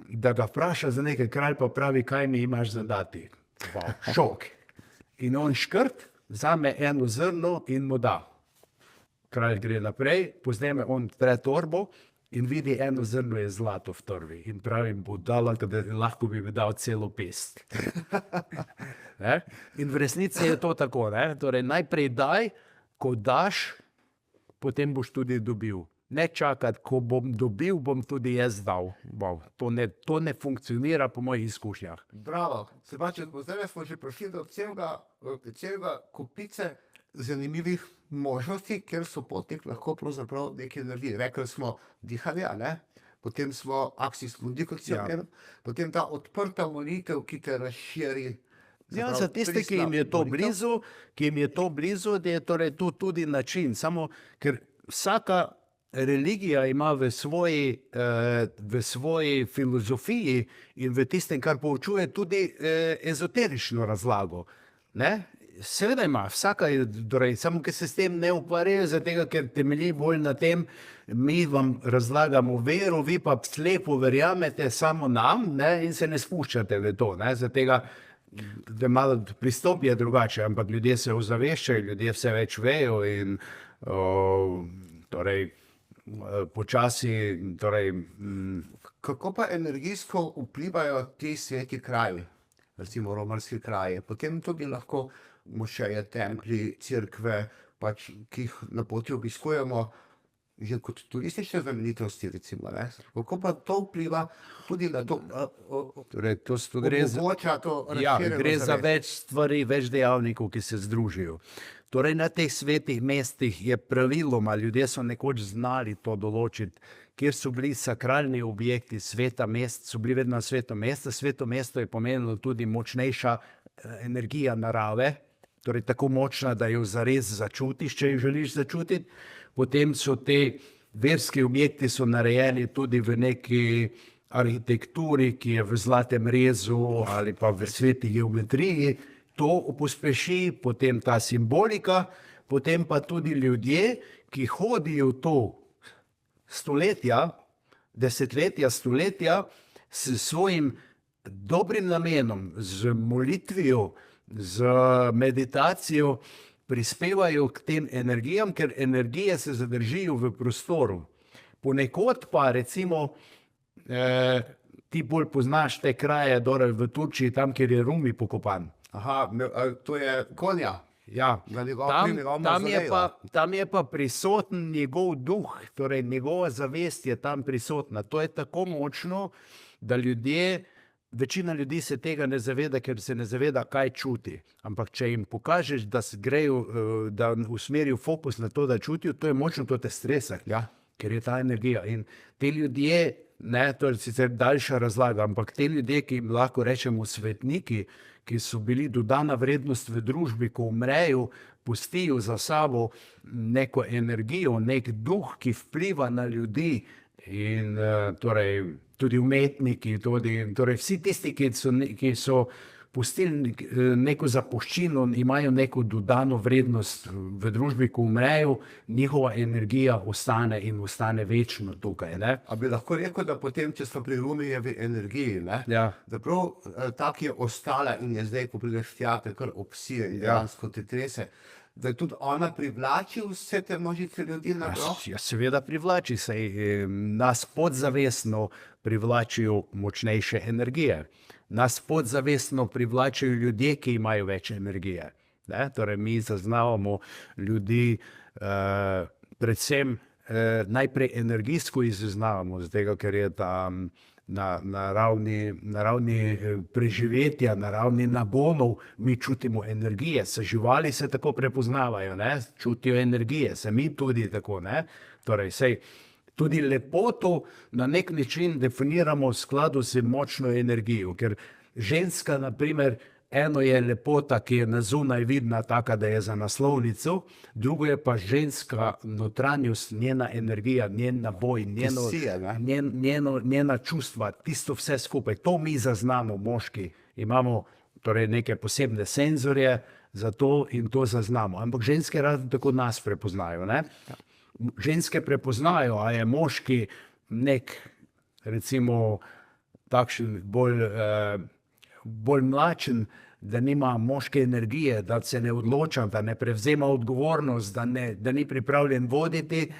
da ga vpraša za nekaj, kralj pa pravi, kaj mi imaš za dati. Wow, šok. In on škrt, vzame eno zrno in mu da. Kralj gre naprej, pozneje on odpre torbo in vidi eno zrno je zlato v torbi. In pravi, bo dala, da lahko bi mi dal celo pest. In v resnici je to tako. Ne? Torej, najprej daj, ko daš, potem boš tudi dobil. Ne čakati, ko bom dobil, bom tudi jaz dal. Wow. To ne funkcionira po mojih izkušnjah. Bravo. Sebastian, zdaj smo že prišli do celega kupice zanimivih možnosti, ker so potek lahko pravzaprav nekaj naredi. Rekli smo dihanje, ne? Potem smo Axis Mundi, kot si omenil, potem ta odprta molitev, ki te razširi. Ja, za tiste, ki jim je to blizu, da je torej to tudi način. Samo, ker vsaka religija ima v svoji filozofiji in v tistem, kar poučuje, tudi ezoterično razlago. Ne? Seveda ima, vsaka je, torej, samo ker se s tem ne ukvarjajo, zato ker temelji bolj na tem, mi vam razlagamo vero, vi pa slepo verjamete samo nam, ne, in se ne spuščate v to. Zato da malo pristop je drugače, ampak ljudje se ozaveščajo, ljudje vse več vejo in torej, počasi, torej... Kako pa energijsko vplivajo ti sveti kraji, recimo romarski kraji? Potem tudi lahko mošeje, templji, cerkve, pač, ki jih na poti obiskujemo, že kot turistične znamenitosti, recimo, ne. Kako pa to vpliva tudi na to, Torej, to gre za... omogoča to Ja, razširjeno gre za zavest? več stvari, več dejavnikov, ki se združijo. Torej, na teh svetih mestih je praviloma, ljudje so nekoč znali to določiti, kjer so bili sakralni objekti sveta mest, so bili vedno sveto mesto. Sveto mesto je pomenilo tudi močnejša energija narave, torej tako močna, da jo zares začutiš, če jo želiš začutiti. Potem so te verski objekti so narejeni tudi v neki arhitekturi, ki je v zlatem rezu ali pa v sveti geometriji. To pospeši, potem ta simbolika, potem pa tudi ljudje, ki hodijo to stoletja, desetletja, stoletja, s svojim dobrim namenom, z molitvijo, z meditacijo, prispevajo k tem energijam, ker energije se zadržijo v prostoru. Ponekod pa recimo, ti bolj poznaš te kraje dole v Turčiji, tam, kjer je Rumi pokopan. Aha, to je Konja. Ja, Na pri njegovem mavzoleju. tam je pa prisoten njegov duh, torej njegova zavest je tam prisotna. To je tako močno, da večina ljudi se tega ne zaveda, ker se ne zaveda, kaj čuti. Ampak če jim pokažeš, da se grejo, da usmerijo fokus na to, da čutijo, to je močno, to te stresa. Ja. Ker je ta energija. In te ljudje, ne, to je sicer daljša razlaga, ampak te ljudje, ki jim lahko rečemo svetniki, ki so bili dodana vrednost v družbi, ko umrejo, pustijo za sabo neko energijo, nek duh, ki vpliva na ljudi. In torej tudi umetniki, torej vsi tisti, ki so pustili neko zapuščino, imajo neko dodano vrednost v družbi, ko umrejo, njihova energija ostane in ostane večno tukaj. Ne? A bi lahko rekel, da potem, če smo pri Rumijevi energiji, ne? Ja. Da prav tak je ostala in je zdaj, ko prideš tja, te kar obsije in dejansko te trese, da je tudi ona privlači vse te množice ljudi nakrog? Ja, seveda privlači, saj nas podzavestno privlačijo močnejše energije. Nas podzavestno privlačijo ljudje, ki imajo več energije. Ne? Torej, mi zaznavamo ljudi, predvsem najprej energijsko jih zaznavamo, ker je tam na ravni preživetja, na ravni nabonov, mi čutimo energije. Se živali se tako prepoznavajo, ne? Čutijo energije, se mi tudi tako. Ne? Torej, tudi lepoto na nek način definiramo v skladu z močno energijo, ker ženska, na primer, eno je lepota, ki je na zunaj vidna, taka, da je za naslovnico, drugo je pa ženska notranjost, njena energija, njen naboj, njena čustva, tisto vse skupaj. To mi zaznamo, moški. Imamo torej neke posebne senzorje za to in to zaznamo. Ampak ženske rade tako nas prepoznajo, ne? Ženske prepoznajo, a je moški nek, recimo, takšen bolj mlačen, da nima moške energije, da se ne odloča, da ne prevzema odgovornost, da ni pripravljen voditi,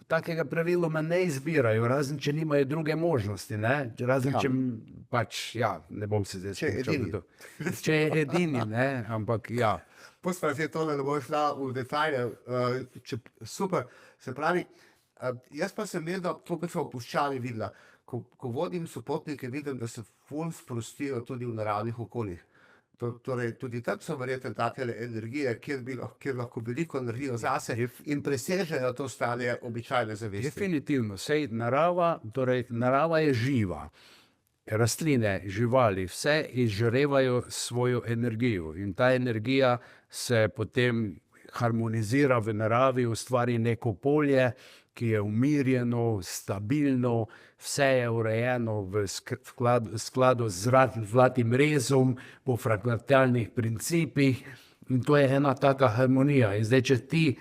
takega praviloma ne izbirajo, razen če nimajo druge možnosti, ne? Razen če pač, ja, ne bom se zdaj spuščal v to. Če je edini, ne, ampak ja. Pustiva se to, da ne bo šla v detajle. Super. Se pravi, jaz pa sem vedno, to pa smo opuščali videla, ko vodim sopotnike, vidim, da se ful sprostijo tudi v naravnih okoljih. Torej, tudi tam so verjetno take energije, kjer lahko veliko naredijo zase in presežejo to stanje običajne zavesti. Definitivno, sej narava je živa. Rastline, živali, vse izžarevajo svojo energijo in ta energija se potem harmonizira v naravi, ustvari neko polje, ki je umirjeno, stabilno, vse je urejeno v skladu z zlatim rezom, po fraktalnih principih in to je ena taka harmonija. In zdaj, če ti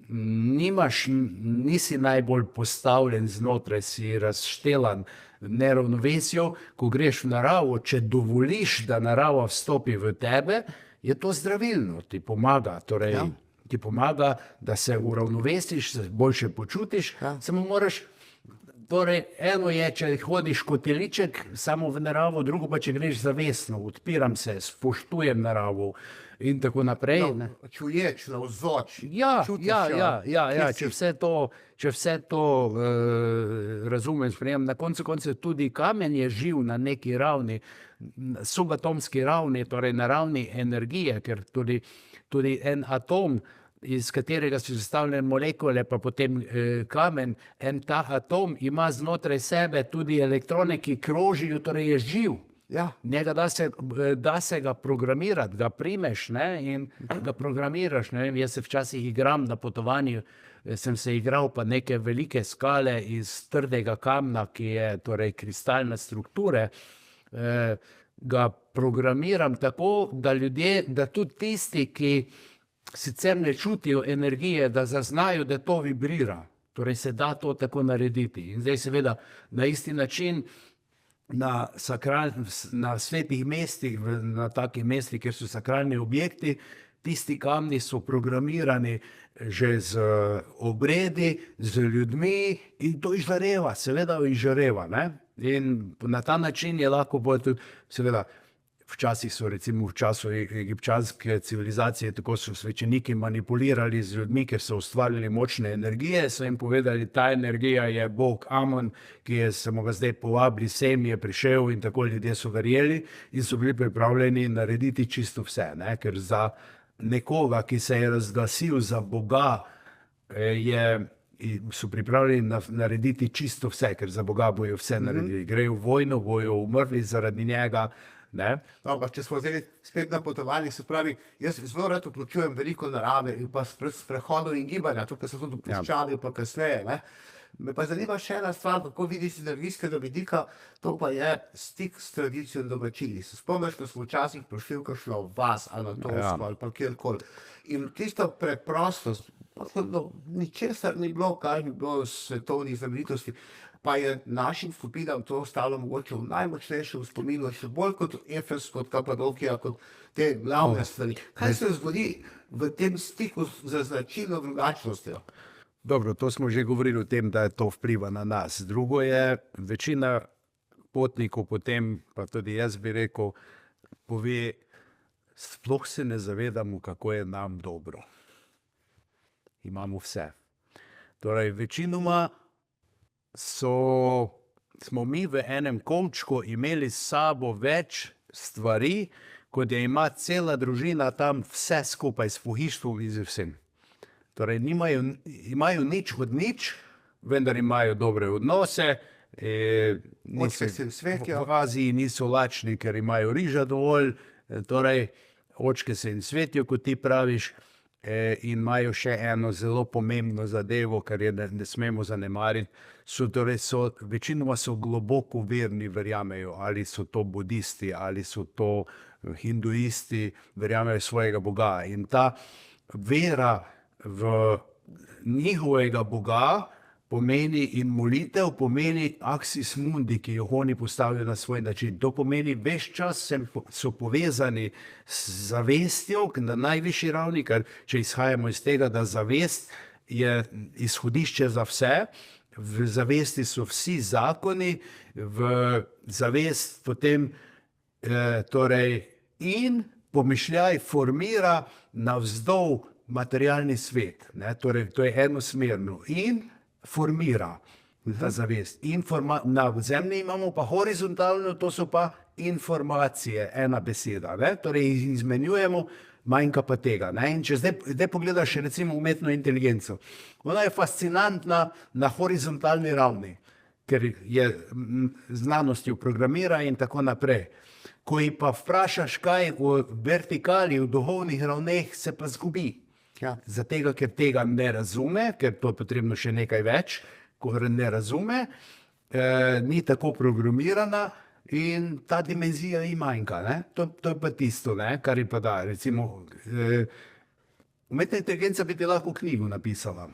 nisi najbolj postavljen znotraj, si razštelan v neravnovesju, ko greš v naravo, če dovoliš, da narava vstopi v tebe, je to zdravilno, ti pomaga. Torej, ti pomaga, da se uravnovesiš, se boljše počutiš, samo moraš Torej, eno je, če hodiš kot teliček samo v naravo, drugo pa, če greš zavestno, odpiram se, spoštujem naravo in tako naprej. Ne. Čuješ, navzoč. Ja, čutiš, če vse to razumem, sprejemam, na koncu koncev tudi kamen je živ na neki ravni, subatomski ravni, torej na ravni energije, ker tudi en atom, iz katerega so sestavljene molekule, pa potem kamen, en ta atom ima znotraj sebe tudi elektrone, ki krožijo, torej je živ. Ja. Njega da se ga programirati, ga primeš, ne, in ga programiraš. Ne vem, jaz se včasih igram na potovanju, sem se igral pa neke velike skale iz trdega kamna, ki je torej kristalne strukture, ga programiram tako, da ljudje, da tudi tisti, ki sicer ne čutijo energije, da zaznajo, da to vibrira. Torej se da to tako narediti. In zdaj seveda na isti način na svetih mestih, na takih mestih, kjer so sakralni objekti, tisti kamni so programirani že z obredi, z ljudmi in to izžareva, seveda izžareva. Ne? In na ta način je lahko tudi, seveda, včasih so recimo v času egipčanske civilizacije, tako so svečeniki manipulirali z ljudmi, ker so ustvarjali močne energije, so jim povedali, ta energija je bog Amon, ki smo ga zdaj povabili sem, je prišel in tako ljudje so verjeli in so bili pripravljeni narediti čisto vse, ne? Ker za nekoga, ki se je razglasil za boga, so pripravljeni narediti čisto vse, ker za boga bojo vse naredili. Grejo v vojno, bojo umrli zaradi njega. Ne? No, če smo zdaj spet na potovanjih, se pravi, jaz zelo rad vključujem veliko narave in pa sprehodov in gibanja, tukaj so tudi puščali pa kasneje. Ne? Me pa zanima še ena stvar, kako vidiš sinergijskega vidika, to pa je stik s tradicijo in domačini. Se spomniš, ko smo včasih prišli v kakšno vas, anatomsko ali pa kjerkoli. In tisto preprostost, ničesar ni bilo, kaj bi bilo svetovnih znamenitosti, pa je našim skupinam to ostalo mogoče v najmočnejšem spominu, še bolj kot Efes, kot Kapadokija, kot te glavne stvari. Kaj se zgodi v tem stiku z značilno drugačnostjo? Dobro, to smo že govorili o tem, da to vpliva na nas. Drugo je, večina potnikov potem, pa tudi jaz bi rekel, pove, sploh se ne zavedamo, kako je nam dobro. Imamo vse. Torej, večinoma smo mi v enem komčku imeli s sabo več stvari, kot je ima cela družina tam vse skupaj s pohištvom in z vsem. Torej, imajo nič od nič, vendar imajo dobre odnose, v Aziji niso lačni, ker imajo riža dovolj, torej, očke se jim svetijo, kot ti praviš, in imajo še eno zelo pomembno zadevo, kar je ne smemo zanemariti, večinoma so globoko verni, verjamejo, ali so to budisti, ali so to hinduisti, verjamejo svojega boga. In ta vera v njihovega boga pomeni in molitev pomeni aksis mundi, ki jo oni postavijo na svoj način. To pomeni, ves čas so povezani z zavestjo na najvišji ravni, ker če izhajamo iz tega, da zavest je izhodišče za vse, v zavesti so vsi zakoni, v zavest potem in pomišljaj formira navzdol materialni svet. Ne? Torej, to je enosmerno in formira ta zavest. Na zemlji imamo pa horizontalno, to so pa informacije, ena beseda. Ne? Torej, izmenjujemo, manjka pa tega. Ne? In če zdaj pogledaš recimo umetno inteligenco, ona je fascinantna na horizontalni ravni, ker je znanostjo programira in tako naprej. Ko ji pa vprašaš kaj o vertikali, v duhovnih ravneh, se pa zgubi. Ja. Zato, ker tega ne razume, ker to je potrebno še nekaj več, ko ne razume, ni tako programirana in ta dimenzija ji manjka. Ne? To je pa tisto, ne? Kar je pa da. Recimo, umetna inteligenca bi ti lahko knjigo napisala.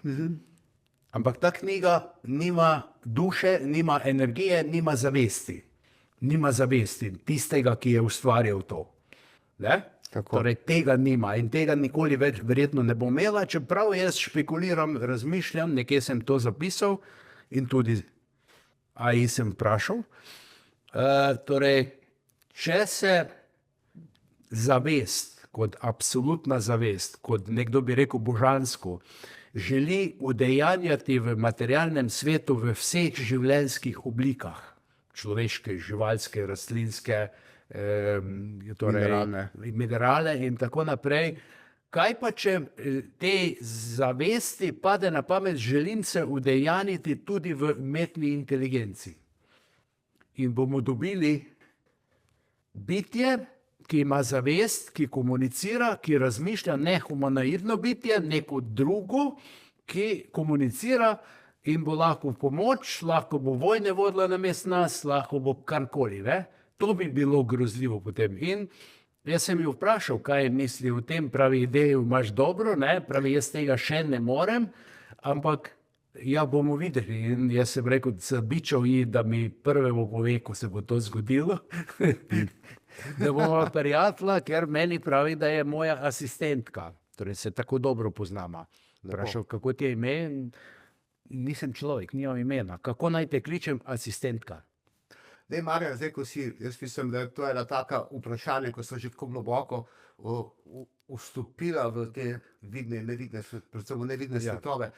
Ampak ta knjiga nima duše, nima energije, nima zavesti. Nima zavesti tistega, ki je ustvarjal to. Ne? Torej, tega nima in tega nikoli več verjetno ne bo imela, čeprav jaz špekuliram, razmišljam, nekje sem to zapisal in tudi A jih sem vprašal. Torej, če se zavest, kot absolutna zavest, kot nekdo bi rekel božansko, želi udejanjati v materialnem svetu v vseh življenjskih oblikah, človeške, živalske, rastlinske, minerale in tako naprej. Kaj pa, če te zavesti pade na pamet, želim se udejaniti tudi v umetni inteligenci? In bomo dobili bitje, ki ima zavest, ki komunicira, ki razmišlja, ne humanoidno bitje, neko drugo, ki komunicira in bo lahko v pomoč, lahko bo vojne vodila namesto nas, lahko bo karkoli. To bi bilo grozljivo potem. In jaz sem jo vprašal, kaj misli o tem, pravi, idejo imaš dobro, ne? Pravi, jaz tega še ne morem, ampak ja, bomo videli. In jaz sem rekel, zabičal ji, da mi prvemu pove, ko se bo to zgodilo, da bomo prijatelja, ker meni pravi, da je moja asistentka. Torej se tako dobro poznama. Vprašal, kako ti je ime? Nisem človek, nimam imena. Kako naj te kličem asistentka? Marjan, zdaj, jaz mislim, da to je ena taka vprašanje, ko so že tako globoko vstopila v te vidne in nevidne, predvsem v nevidne svetove.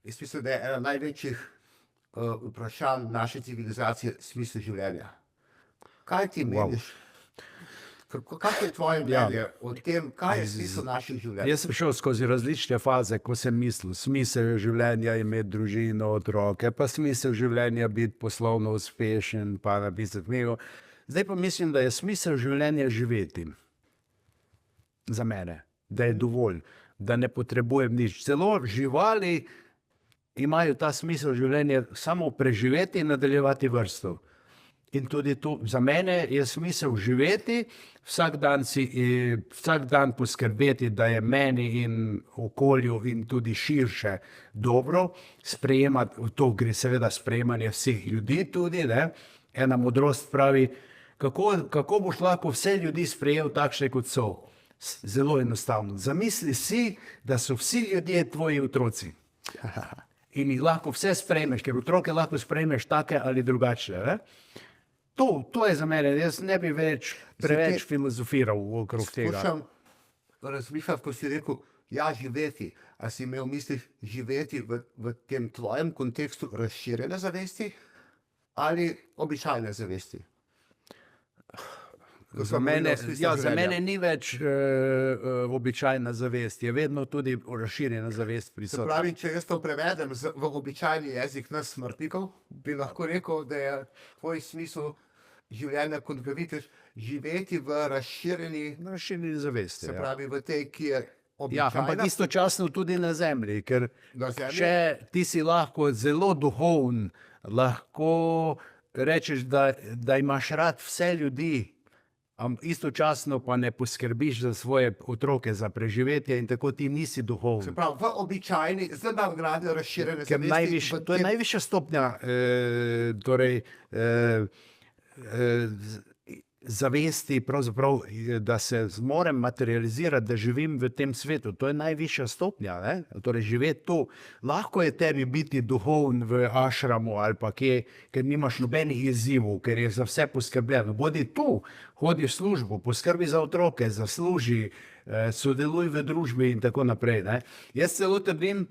Jaz mislim, da je ena največjih vprašanj naše civilizacije smisel življenja. Kaj ti meniš? Kaj je tvoje mnenje o tem, kaj je smisel naših življenj? Jaz sem šel skozi različne faze, ko sem mislil, smisel življenja je imeti družino, otroke, pa smisel življenja biti poslovno uspešen, pa napisati knjigo. Zdaj pa mislim, da je smisel življenja živeti. Za mene. Da je dovolj. Da ne potrebujem nič. Celo živali imajo ta smisel življenja samo preživeti in nadaljevati vrsto. In tudi to, za mene je smisel živeti, vsak dan poskrbeti, da je meni in okolju in tudi širše dobro, sprejemati, to gre seveda sprejemanje vseh ljudi tudi, ne? Ena modrost pravi, kako boš lahko vse ljudi sprejel takšne, kot so. Zelo enostavno. Zamisli si, da so vsi ljudje tvoji otroci. In jih lahko vse sprejmeš, ker otroke lahko sprejmeš take ali drugačne. Ne? To je za mene, jaz ne bi preveč filozofiral okrog tega. Skušam razmišljati, ko si rekel, ja, živeti. A si imel v mislih živeti v tem tvojem kontekstu razširjene zavesti ali običajne zavesti? Za mene ni več običajna zavest, je vedno tudi razširjena zavest prisotna. Se pravi, če jaz to prevedem v običajni jezik nas smrtnikov, bi lahko rekel, da je tvoj smisel življenja, kot ga vidiš, živeti v razširjeni zavesti. Se pravi, v tej, ki je običajna. Ja, ampak istočasno tudi na zemlji, ker če ti si lahko zelo duhoven, lahko rečeš, da imaš rad vse ljudi, istočasno pa ne poskrbiš za svoje otroke, za preživetje in tako ti nisi duhoven. Se pravi, v običajni, zdaj nadgrade razširjene zavesti. To je najvišja stopnja zavesti, pravzaprav, da se zmorem materializirati, da živim v tem svetu. To je najvišja stopnja. Ne? Torej, živeti to. Lahko je tebi biti duhoven v ašramu ali pa kje, ker nimaš nobenih izzivov, ker je za vse poskrbljeno. Bodi tu, hodi v službo, poskrbi za otroke, zasluži, sodeluj v družbi in tako naprej. Ne? Jaz celo trdim,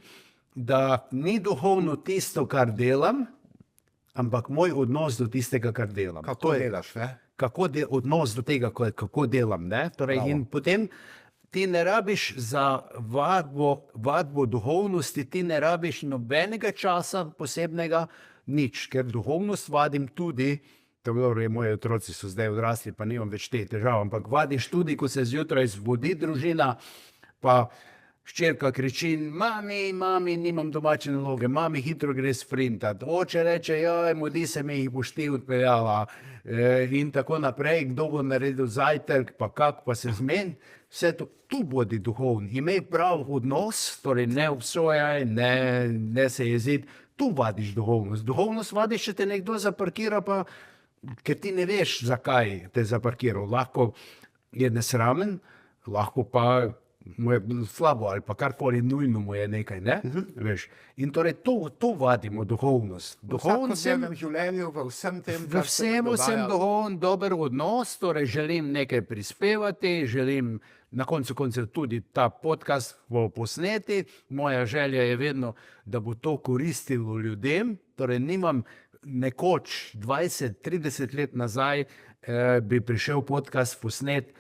da ni duhovno tisto, kar delam, ampak moj odnos do tistega, kar delam. Kako delaš, ne? Odnos do tega, kako delam. Ne? Torej, in potem ti ne rabiš za vadbo duhovnosti, ti ne rabiš nobenega časa posebnega, nič, ker duhovnost vadim tudi, moji otroci so zdaj odrasli, pa nimam več te težave, ampak vadiš tudi, ko se zjutraj zbudi družina, pa hčerka kriči, mami, nimam domače naloge, mami, hitro gre sprintati. Oče reče, mudi se mi, jih boš ti odpeljala. In tako naprej, kdo bo naredil zajtrk, pa kak, pa se zmeni. Vse to, tu bodi duhovni. Imej prav odnos, torej ne obsojaj, ne se jeziti. Tu vadiš duhovnost. Duhovnost vadiš, če te nekdo zaparkira, pa ker ti ne veš, zakaj te zaparkiral. Lahko je nesramen, lahko pa mu je slabo ali pa karkoli nujno mu je nekaj, ne? Veš. In torej to vadimo, duhovnost. V vsakodnevnem življenju, v vsem tem, V vsemu sem duhoven, dober odnos, torej želim nekaj prispevati, želim na koncu koncev tudi ta podcast posneti. Moja želja je vedno, da bo to koristilo ljudem, torej nimam nekoč 20-30 let nazaj bi prišel podcast posnet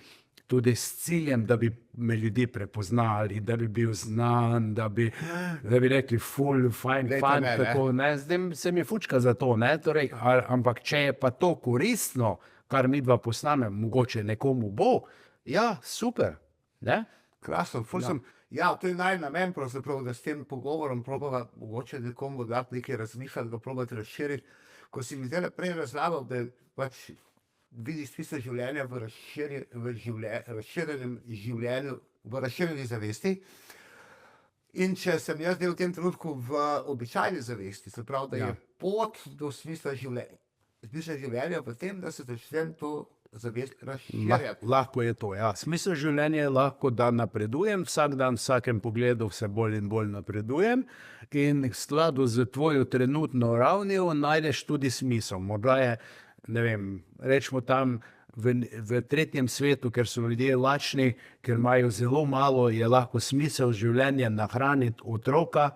tudi s ciljem, da bi me ljudje prepoznali, da bi bil znan, da bi rekli ful, fajn, fajn, tako, ne, zdaj se mi fučka za to, ne, torej, ampak če je pa to koristno, kar mi dva posname, mogoče nekomu bo, ja, super, ne? Krasno, ja, to je namen pravzaprav, da s tem pogovorom probava mogoče nekomu dati nekaj razmišljati, da probati razširiti. Ko si mi zdaj prej razlagal, da pač vidiš smisel življenja v razširjenem življenju, v razširjeni zavesti. In če sem jaz v tem trenutku v običajni zavesti, se pravi, da je pot do smisla življenja v tem, da se začnem to zavest razširjati. Lahko je to, ja. Smisel življenja je lahko, da napredujem, vsak dan, v vsakem pogledu vse bolj in bolj napredujem in v skladu z tvojo trenutno ravnjo najdeš tudi smisel. Morda je, ne vem, rečemo tam v tretjem svetu, ker so ljudje lačni, ker imajo zelo malo, je lahko smisel življenja nahraniti otroka,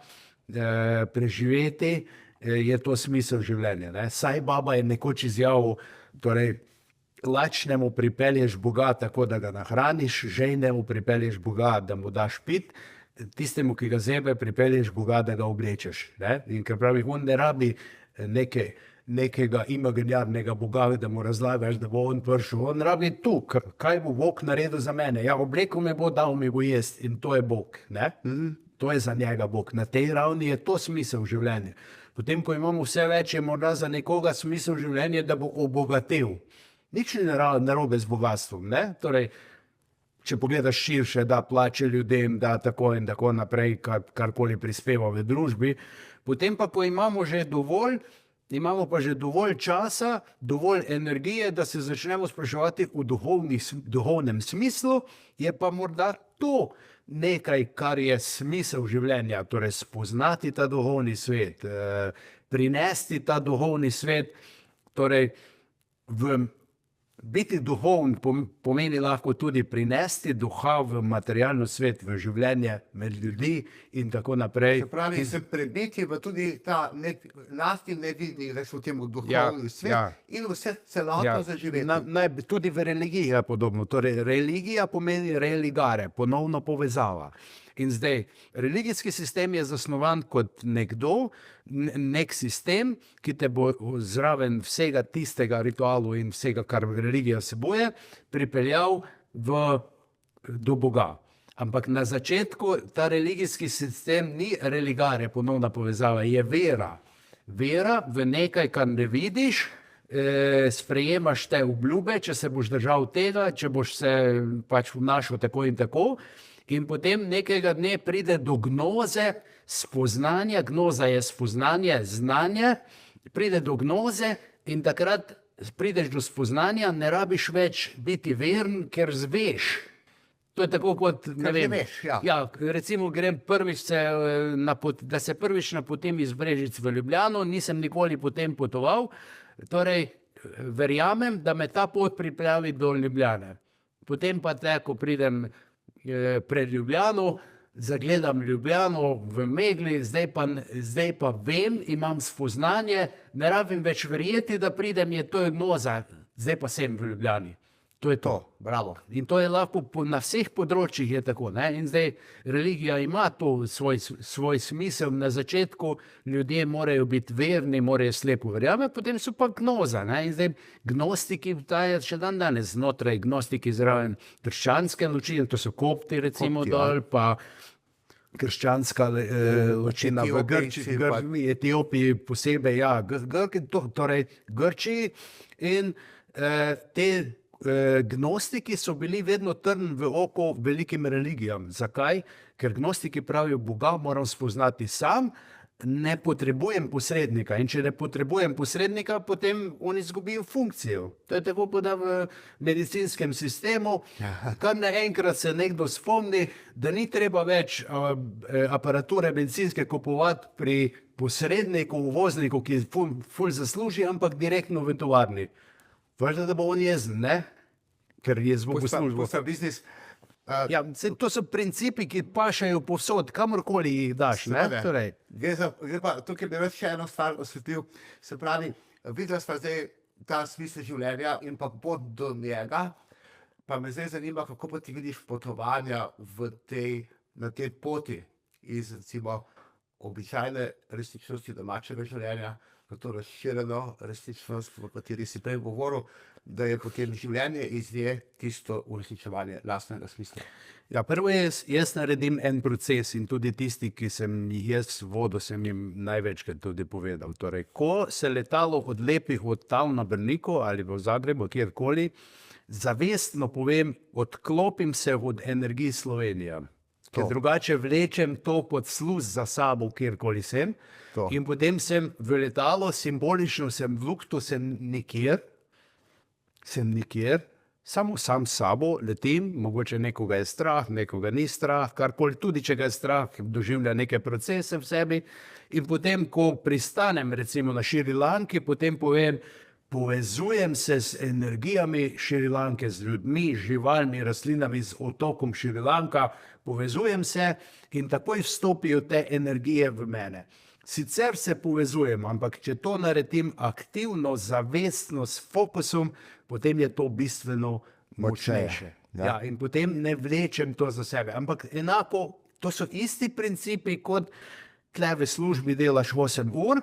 preživeti, je to smisel življenja. Ne? Saj Baba je nekoč izjavil, torej, lačnemu pripelješ Boga tako, da ga nahraniš, žejnemu pripelješ Boga, da mu daš pit, tistemu, ki ga zebe, pripelješ Boga, da ga oblečeš. Ne? In ker pravi, on ne rabi nekega imaginarnega Boga, da mu razlagaš, da bo on prišel. On rabi tu, kaj bo Bog naredil za mene. Ja, oblekel me bo, dal mi bo jesti in to je Bog. Ne? To je za njega Bog. Na tej ravni je to smisel življenja. Potem, ko imamo vse več, je morda za nekoga smisel življenja, da bo obogatil. Nič ne narobe z bogatstvom, ne? Torej, če pogledaš širše, da plače ljudem, da tako in tako naprej, karkoli prispeva v družbi, potem pa, ko imamo pa že dovolj časa, dovolj energije, da se začnemo spraševati v duhovnem smislu, je pa morda to nekaj, kar je smisel življenja, torej spoznati ta duhovni svet, prinesti ta duhovni svet, torej biti duhoven pomeni lahko tudi prinesti duha v materialno svet, v življenje med ljudi in tako naprej. Se pravi, se prebiti v tudi ta lasti nevidni, rečemo temu duhovni svet in vse celotno zaživeti. Tudi v religiji je podobno. Torej, religija pomeni religare, ponovno povezava. In zdaj, religijski sistem je zasnovan kot nek sistem, ki te bo zraven vsega tistega ritualu in vsega, kar religija vsebuje, pripeljal do Boga. Ampak na začetku ta religijski sistem ni religare, ponovna povezava, je vera. Vera v nekaj, kar ne vidiš, sprejemaš te obljube, če se boš držal tega, če boš se pač vnašal tako in tako. In potem nekega dne pride do gnoze, spoznanja, gnoza je spoznanje, znanje, pride do gnoze in takrat prideš do spoznanja, ne rabiš več biti veren, ker zveš. To je tako kot, ne vem, recimo grem prvič da se prvič napotim iz Brežic v Ljubljano, nisem nikoli potem potoval, torej verjamem, da me ta pot pripravi do Ljubljane. Potem pa ko pridem pred Ljubljano, zagledam Ljubljano v megli, zdaj pa vem, imam spoznanje, ne rabim več verjeti, da pridem, to je gnoza, zdaj pa sem v Ljubljani. To je to, bravo. In to je lahko na vseh področjih je tako, ne? In zdaj religija ima to svoj smisel, na začetku ljudje morajo biti verni, morajo slepo verjameti, potem so pa gnoza, ne? In zdaj gnostiki dajo še danes znotraj gnostiki zraven krščanske ločine, to so kopti recimo dol, pa krščanska ločina v Grčiji, Etiopiji posebej, torej Grčiji in te gnostiki so bili vedno trn v oko velikim religijam. Zakaj? Ker gnostiki pravijo, Boga moram spoznati sam, ne potrebujem posrednika. In če ne potrebujem posrednika, potem on izgubi funkcijo. To je tako, kot da v medicinskem sistemu, kar naenkrat se nekdo spomni, da ni treba več aparature medicinske kupovati pri posredniku, uvozniku, ki ful zasluži, ampak direktno v tovarni. Važno, da bo on jezen, ne? Ker jaz bo poslužbo. Posta biznis. Ja, to so principi, ki pašajo povsod, kamorkoli jih daš. Ne? Torej. Tukaj bi več še eno stvar osvetlil. Se pravi, videla sva zdaj ta smisel življenja in pa pot do njega, pa me zdaj zanima, kako pa ti vidiš potovanja na tej poti iz, recimo, običajne resničnosti domačega življenja, v to razširjeno resničnost, v kateri si prej govoril, da je potem življenje iz nje tisto uresničevanje lastnega smisla. Ja, prvo jaz naredim en proces in tudi tisti, ki sem jih jaz vodil, sem jim največkrat tudi povedal. Torej, ko se letalo odlepi od tal na Brniku ali v Zagrebu, kjerkoli, zavestno povem, odklopim se od energij Slovenije. Ker drugače vlečem to kot sluz za sabo, kjerkoli sem. In potem sem v letalo, simbolično sem v luktu, sem nikjer, samo sam s sabo letim, mogoče nekoga je strah, nekoga ni strah, karkoli, tudi če ga je strah, doživlja neke procese v sebi. In potem, ko pristanem recimo na Šrilanki, potem povem, povezujem se z energijami Šrilanke, z ljudmi, živalmi, rastlinami, z otokom Šrilanka, povezujem se in takoj vstopijo te energije v mene. Sicer se povezujem, ampak če to naredim aktivno, zavestno, s fokusom, potem je to bistveno močnejše. Ja, in potem ne vlečem to za sebe. Ampak enako, to so isti principi, kot tle v službi delaš 8 ur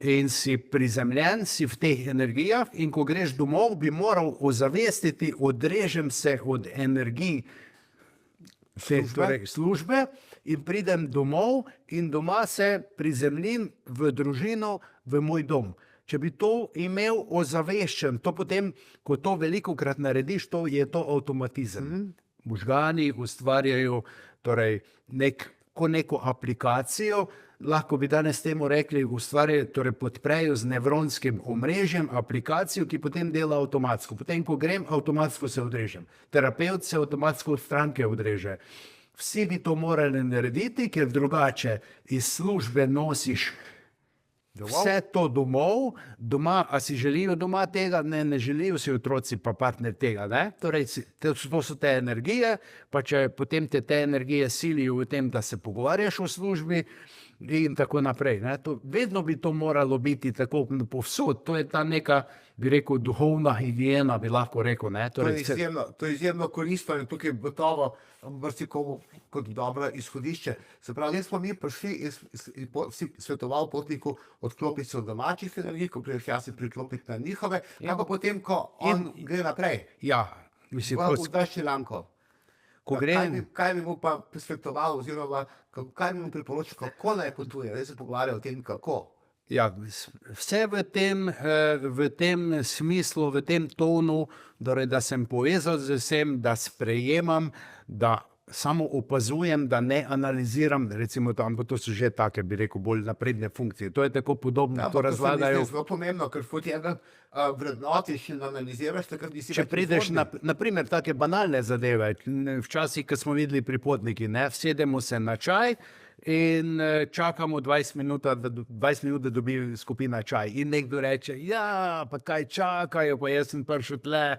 in si prizemljen, si v teh energijah in ko greš domov, bi moral ozavestiti, odrežem se od energij službe in pridem domov in doma se prizemlim v družino, v moj dom. Če bi to imel ozaveščen, to potem, ko to velikokrat narediš, to je to avtomatizem. Možgani ustvarjajo torej, neko aplikacijo, lahko bi danes temu rekli, ustvarjajo, torej podprejo z nevronskim omrežjem aplikacijo, ki potem dela avtomatsko. Potem, ko grem, avtomatsko se odrežem. Terapevt se avtomatsko od stranke odreže. Vsi bi to morali narediti, ker drugače iz službe nosiš vse to domov, doma, a si želijo doma tega? Ne želijo si otroci pa partner tega, ne? Torej, to so te energije, pa če potem te energije silijo v tem, da se pogovarjaš o službi in tako naprej, ne? Vedno bi to moralo biti tako povsod, to je ta neka, bi rekel, duhovna higiena, bi lahko rekel, ne? Torej, to je izjemno koristno in tukaj gotovo marsikomu kot dobro izhodišče. Se pravi, smo mi prišli in svetoval potniku odklopiti se od domačih energij, ko prideš jaz se priklopiti na njihove, ampak potem, ko on gre naprej. Ja, mislim, v Šrilanko. Kaj bi mu pa svetoval oziroma kaj bi mu priporočil, kako naj potuje, da se pogovarja o tem, kako? Ja, vse v tem smislu, v tem tonu, da sem povezan z vsem, da sprejemam, da samo opazujem, da ne analiziram, recimo to, ampak to so že take, bi rekel, bolj napredne funkcije. To je tako podobno, to razlagajo. To je zelo pomembno, ker ko ti vrednotiš in analiziraš, takrat nisi več. Če prideš na primer take banalne zadeve, včasih, ko smo videli pri potniki, ne, vsedemo se na čaj in čakamo 20 minut, da dobi skupina čaj. In nekdo reče, ja, pa kaj čakajo, pa jaz sem prišel tle,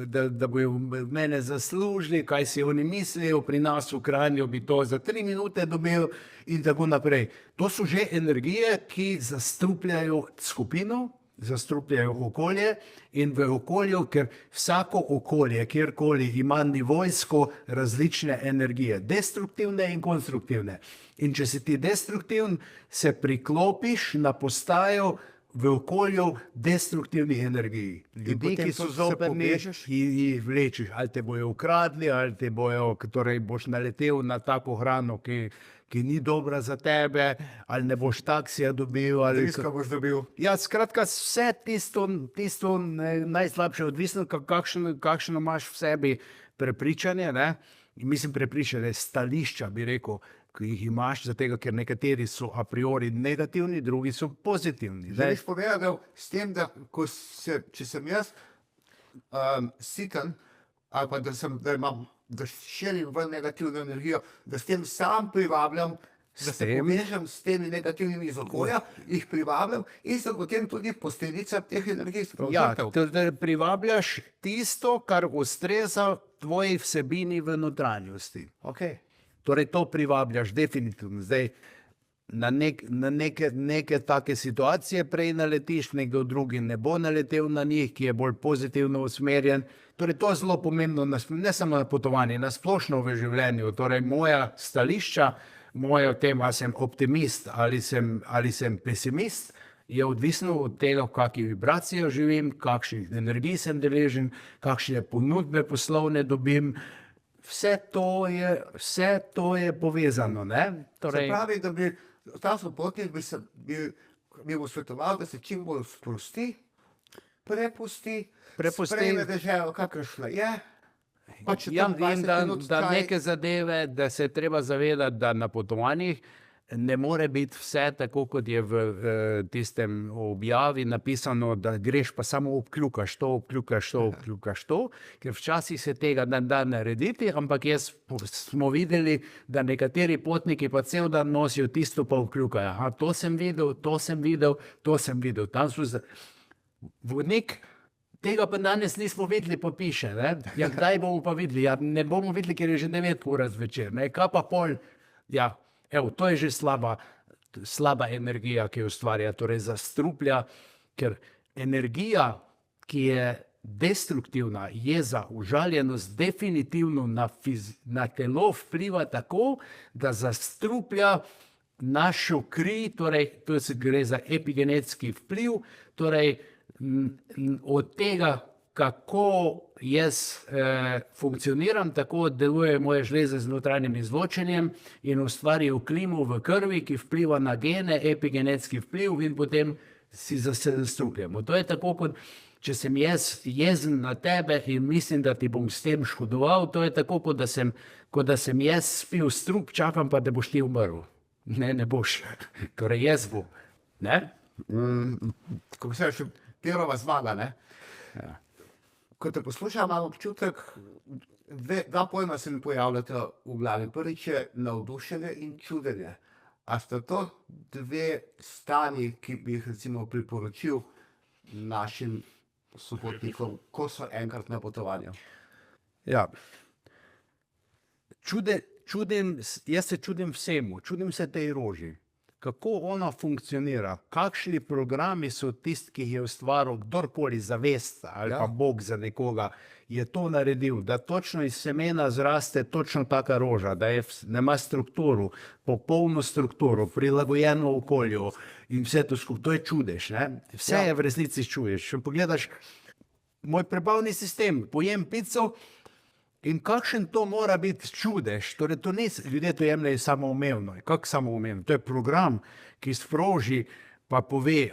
da bojo mene zaslužili, kaj si oni mislijo, pri nas v Kranju bi to za 3 minute dobil in tako naprej. To so že energije, ki zastrupljajo skupino, zastrupljajo okolje in v okolju, ker vsako okolje, kjerkoli ima nivojsko različne energije, destruktivne in konstruktivne. In če si ti destruktivn, se priklopiš na postajo v okolju destruktivnih energij. Ljudi, ki so zoprni, jih vlečeš, ali te bojo ukradli, ali te bojo, torej boš naletel na tako hrano, ki ni dobra za tebe, ali ne boš taksija dobil. Riska boš dobil. Ja, skratka, vse tisto najslabše, odvisno, kakšno imaš v sebi prepričanje, ne? Mislim, prepričanje, stališča, bi rekel, ki jih imaš, zato ker nekateri so a priori negativni, drugi so pozitivni. Zdaj, Želiš povedati, da s tem, da če sem jaz sitan, ali pa da širim v negativno energijo, da s tem sam privabljam, da se povežem s temi negativnimi iz okolja, jih privabljam in sem potem tudi posledica teh energijskih ja, žrtev. da privabljaš tisto, kar ustreza tvoji vsebini v notranjosti. Okay. Torej, to privabljaš definitivno. Zdaj, na neke take situacije prej naletiš, nekdo drugi ne bo naletel na njih, ki je bolj pozitivno usmerjen. Torej, to je zelo pomembno, ne samo na potovanju, na splošno v življenju. Torej, moja stališča, moja tema, sem optimist ali sem pesimist, je odvisno od tega, v kakšni vibraciji živim, kakšnih energij sem deležen, kakšne ponudbe poslovne dobim. Vse to je povezano. Ne? Torej, se pravi, da bi ta sopotnik bi mu svetoval, da se čim bolj sprosti, prepusti, sprejme deželo, kakršna je. In da neke zadeve, da se je treba zavedati, da na potovanjih ne more biti vse tako, kot je v tistem objavi napisano, da greš pa samo obkljukaš to, ker včasih se tega ne da narediti, ampak smo videli, da nekateri potniki pa cel dan nosijo tisto pa obkljukajo. Aha, to sem videl. Tam so vodnik, tega pa danes nismo videli, pa piše. Ja, kdaj bomo pa videli? Ja, ne bomo videli, ker je že 9 ur zvečer. Kaj pa pol? Ja, evo, to je že slaba energija, ki jo ustvarja, torej zastruplja, ker energija, ki je destruktivna, jeza, užaljenost, definitivno na telo vpliva tako, da zastruplja našo kri, torej to gre za epigenetski vpliv, torej od tega, kako jaz funkcioniram, tako deluje moje žleze z notranjim izločenjem in ustvari klimo v krvi, ki vpliva na gene, epigenetski vpliv in potem si zastrupljamo. To je tako, kot če sem jaz jezen na tebe in mislim, da ti bom s tem škodoval, to je tako, kot da sem jaz spil strup, čakam pa, da boš ti umrl. Ne boš. Torej jaz bom. Ko se še Pirova zmaga, ne? Ja. Ko te poslušam, imam občutek, dva pojma se mi pojavljata v glavi. Prvič je navdušenje in čudenje. A sta to dve stanji, ki bi jih recimo priporočil našim sopotnikom, ko so enkrat na potovanju? Ja. Jaz se čudim vsemu, čudim se tej roži. Kako ona funkcionira, kakšni programi so tisti, ki jih je ustvaril kdorkoli, zavest ali pa Bog za nekoga, je to naredil, da točno iz semena zraste točno taka roža, da ima strukturo, popolno strukturo, prilagojeno okolju in vse to skupaj. To je čudež. Vse je v resnici čuješ. Če pogledaš moj prebavni sistem, pojem pico, in kakšen to mora biti čudež. Torej, to ni, ljudje to jemljajo samoumevno. Kako samoumevno? To je program, ki sproži, pa pove,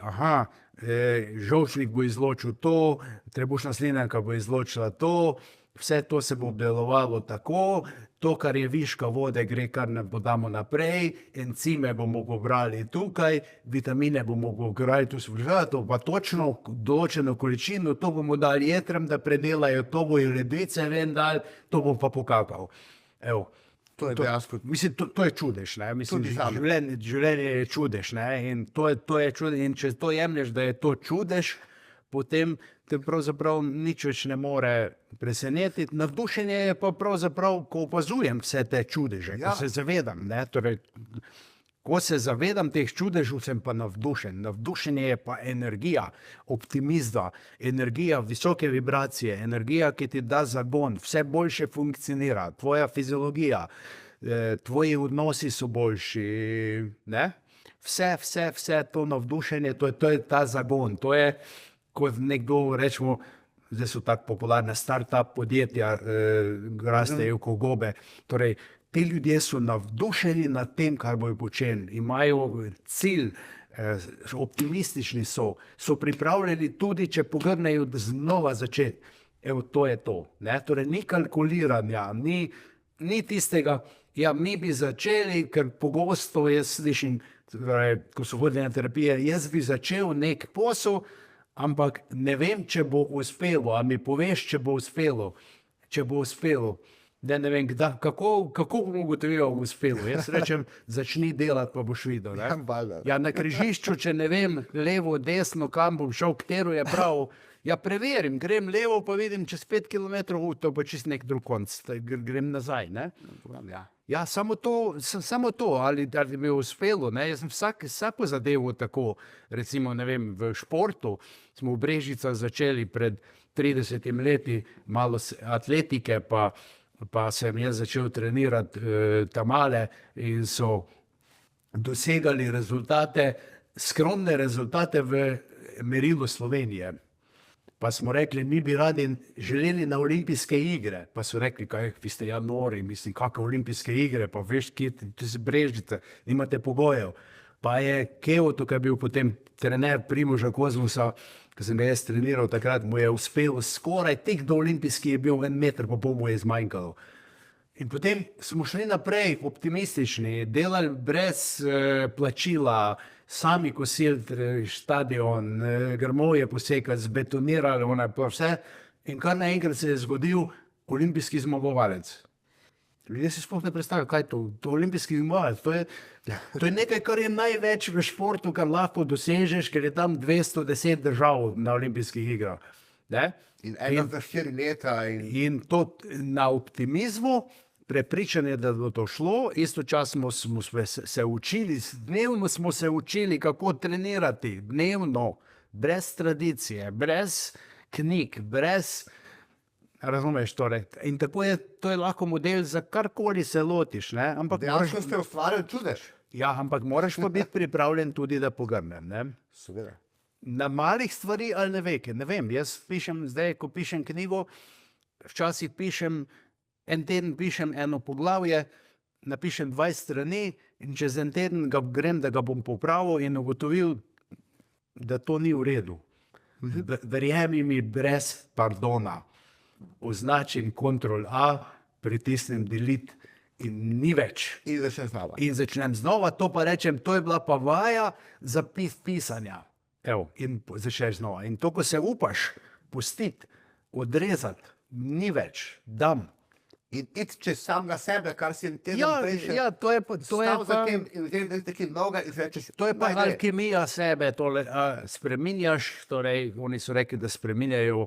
žolčnik bo izločil to, trebušna slinavka bo izločila to, vse to se bo obdelovalo tako, to, kar je viška vode, gre kar podamo naprej, encime bomo pobrali tukaj, vitamine bomo pobrali tu svržati, pa točno določeno količino, to bomo dali jetrem, da predelajo, to bo in ledvice ven dali, to bom pa pokakal. Evo. To je dejansko. Mislim, to je čudež. Mislim, življenje je čudež. In to je čudež. In če to jemlješ, da je to čudež, potem te pravzaprav nič več ne more presenetiti. Navdušenje je pa pravzaprav, ko opazujem vse te čudeže, ko se zavedam. Torej, ko se zavedam teh čudežov, sem pa navdušen. Navdušenje je pa energija, optimizma, energija visoke vibracije, energija, ki ti da zagon, vse boljše funkcionira, tvoja fiziologija, tvoji odnosi so boljši. Vse to navdušenje, to je ta zagon. To je, kot nekdo rečemo, zdaj so tako popularne start-up podjetja, rastejo kot gobe. Torej, ti ljudje so navdušeni nad tem, kar bojo počeli, imajo cilj, optimistični so pripravljeni tudi, če pogrnejo, znova začeti. Evo, to je to. Torej, ni kalkuliranja, ni tistega, Ja, mi bi začeli, ker pogosto jaz slišim, torej, ko so vodene terapije, jaz bi začel nek posel, ampak ne vem, če bo uspelo. A mi poveš, če bo uspelo? Če bo uspelo. Da ne vem, kako bomo ugotovili, da bo uspelo. Jaz rečem, začni delati, pa boš videl. Ne? valjda. Ja, na križišču, če ne vem, levo, desno, kam bom šel, katero je prav. Ja, preverim, grem levo, pa vidim čez 5 km, to pa čist nek drug konc, grem nazaj. Ne? Ja, samo to, ali mi je uspelo. Ne? Jaz sem vsako zadevo tako, recimo, ne vem, v športu smo v Brežicah začeli pred 30 leti, malo atletike, pa sem jaz začel trenirati tamale in so dosegali rezultate, skromne rezultate v merilu Slovenije. Pa smo rekli, mi bi radi želeli na olimpijske igre. Pa so rekli, kaj vi ste ja nori, mislim, kakve olimpijske igre, pa veš, kje ti se Brežice, nimate pogojev. Pa je Kevo, tukaj bil potem trener Primoža Kozmusa, ko sem ga jaz treniral takrat, mu je uspelo skoraj tek do olimpijskih, je bil 1,5 metra, pa mu je zmanjkalo. In potem smo šli naprej, optimistični, delali brez plačila, sami kosili stadion, grmovje posekali, zbetonirali, pa vse. In kar naenkrat se je zgodil olimpijski zmagovalec. Ljudje si sploh ne predstavljajo, kaj je to. To olimpijski zmagovalec. To je nekaj, kar je največ v športu, kar lahko dosežeš, ker je tam 210 držav na olimpijskih igrah. Ne? In eno za 4 leta. In to na optimizmu, prepričanje, da bo to šlo, istočasno smo se učili, dnevno smo se učili, kako trenirati, dnevno, brez tradicije, brez knjig, brez, razumeš, torej. In tako je, to je lahko model za karkoli se lotiš, ne? Ampak Dejansko ste ustvarjali čudež. ja, ampak moraš pa biti pripravljen tudi, da pogrnem, ne? Seveda. Na malih stvari ali ne vem, jaz pišem zdaj, ko pišem knjigo, včasih pišem, en teden pišem eno poglavje, napišem 20 strani in čez en teden grem, da ga bom popravil in ugotovil, da to ni v redu. Verjemi mi, brez pardona. Označim Ctrl+A, pritisnem delete in ni več. In začnem znova. In začnem znova, to pa rečem, to je bila pa vaja za pisanja. Evo, in začneš znova. In to, ko se upaš pustiti, odrezati, ni več, dam. In iti čez samega sebe, kar si teden prej še to je pa, stal za tem in v tem taki noga in rečeš, to je pa "Daj, daj." alkemija sebe, tole, spreminjaš, torej, oni so rekli, da spreminjajo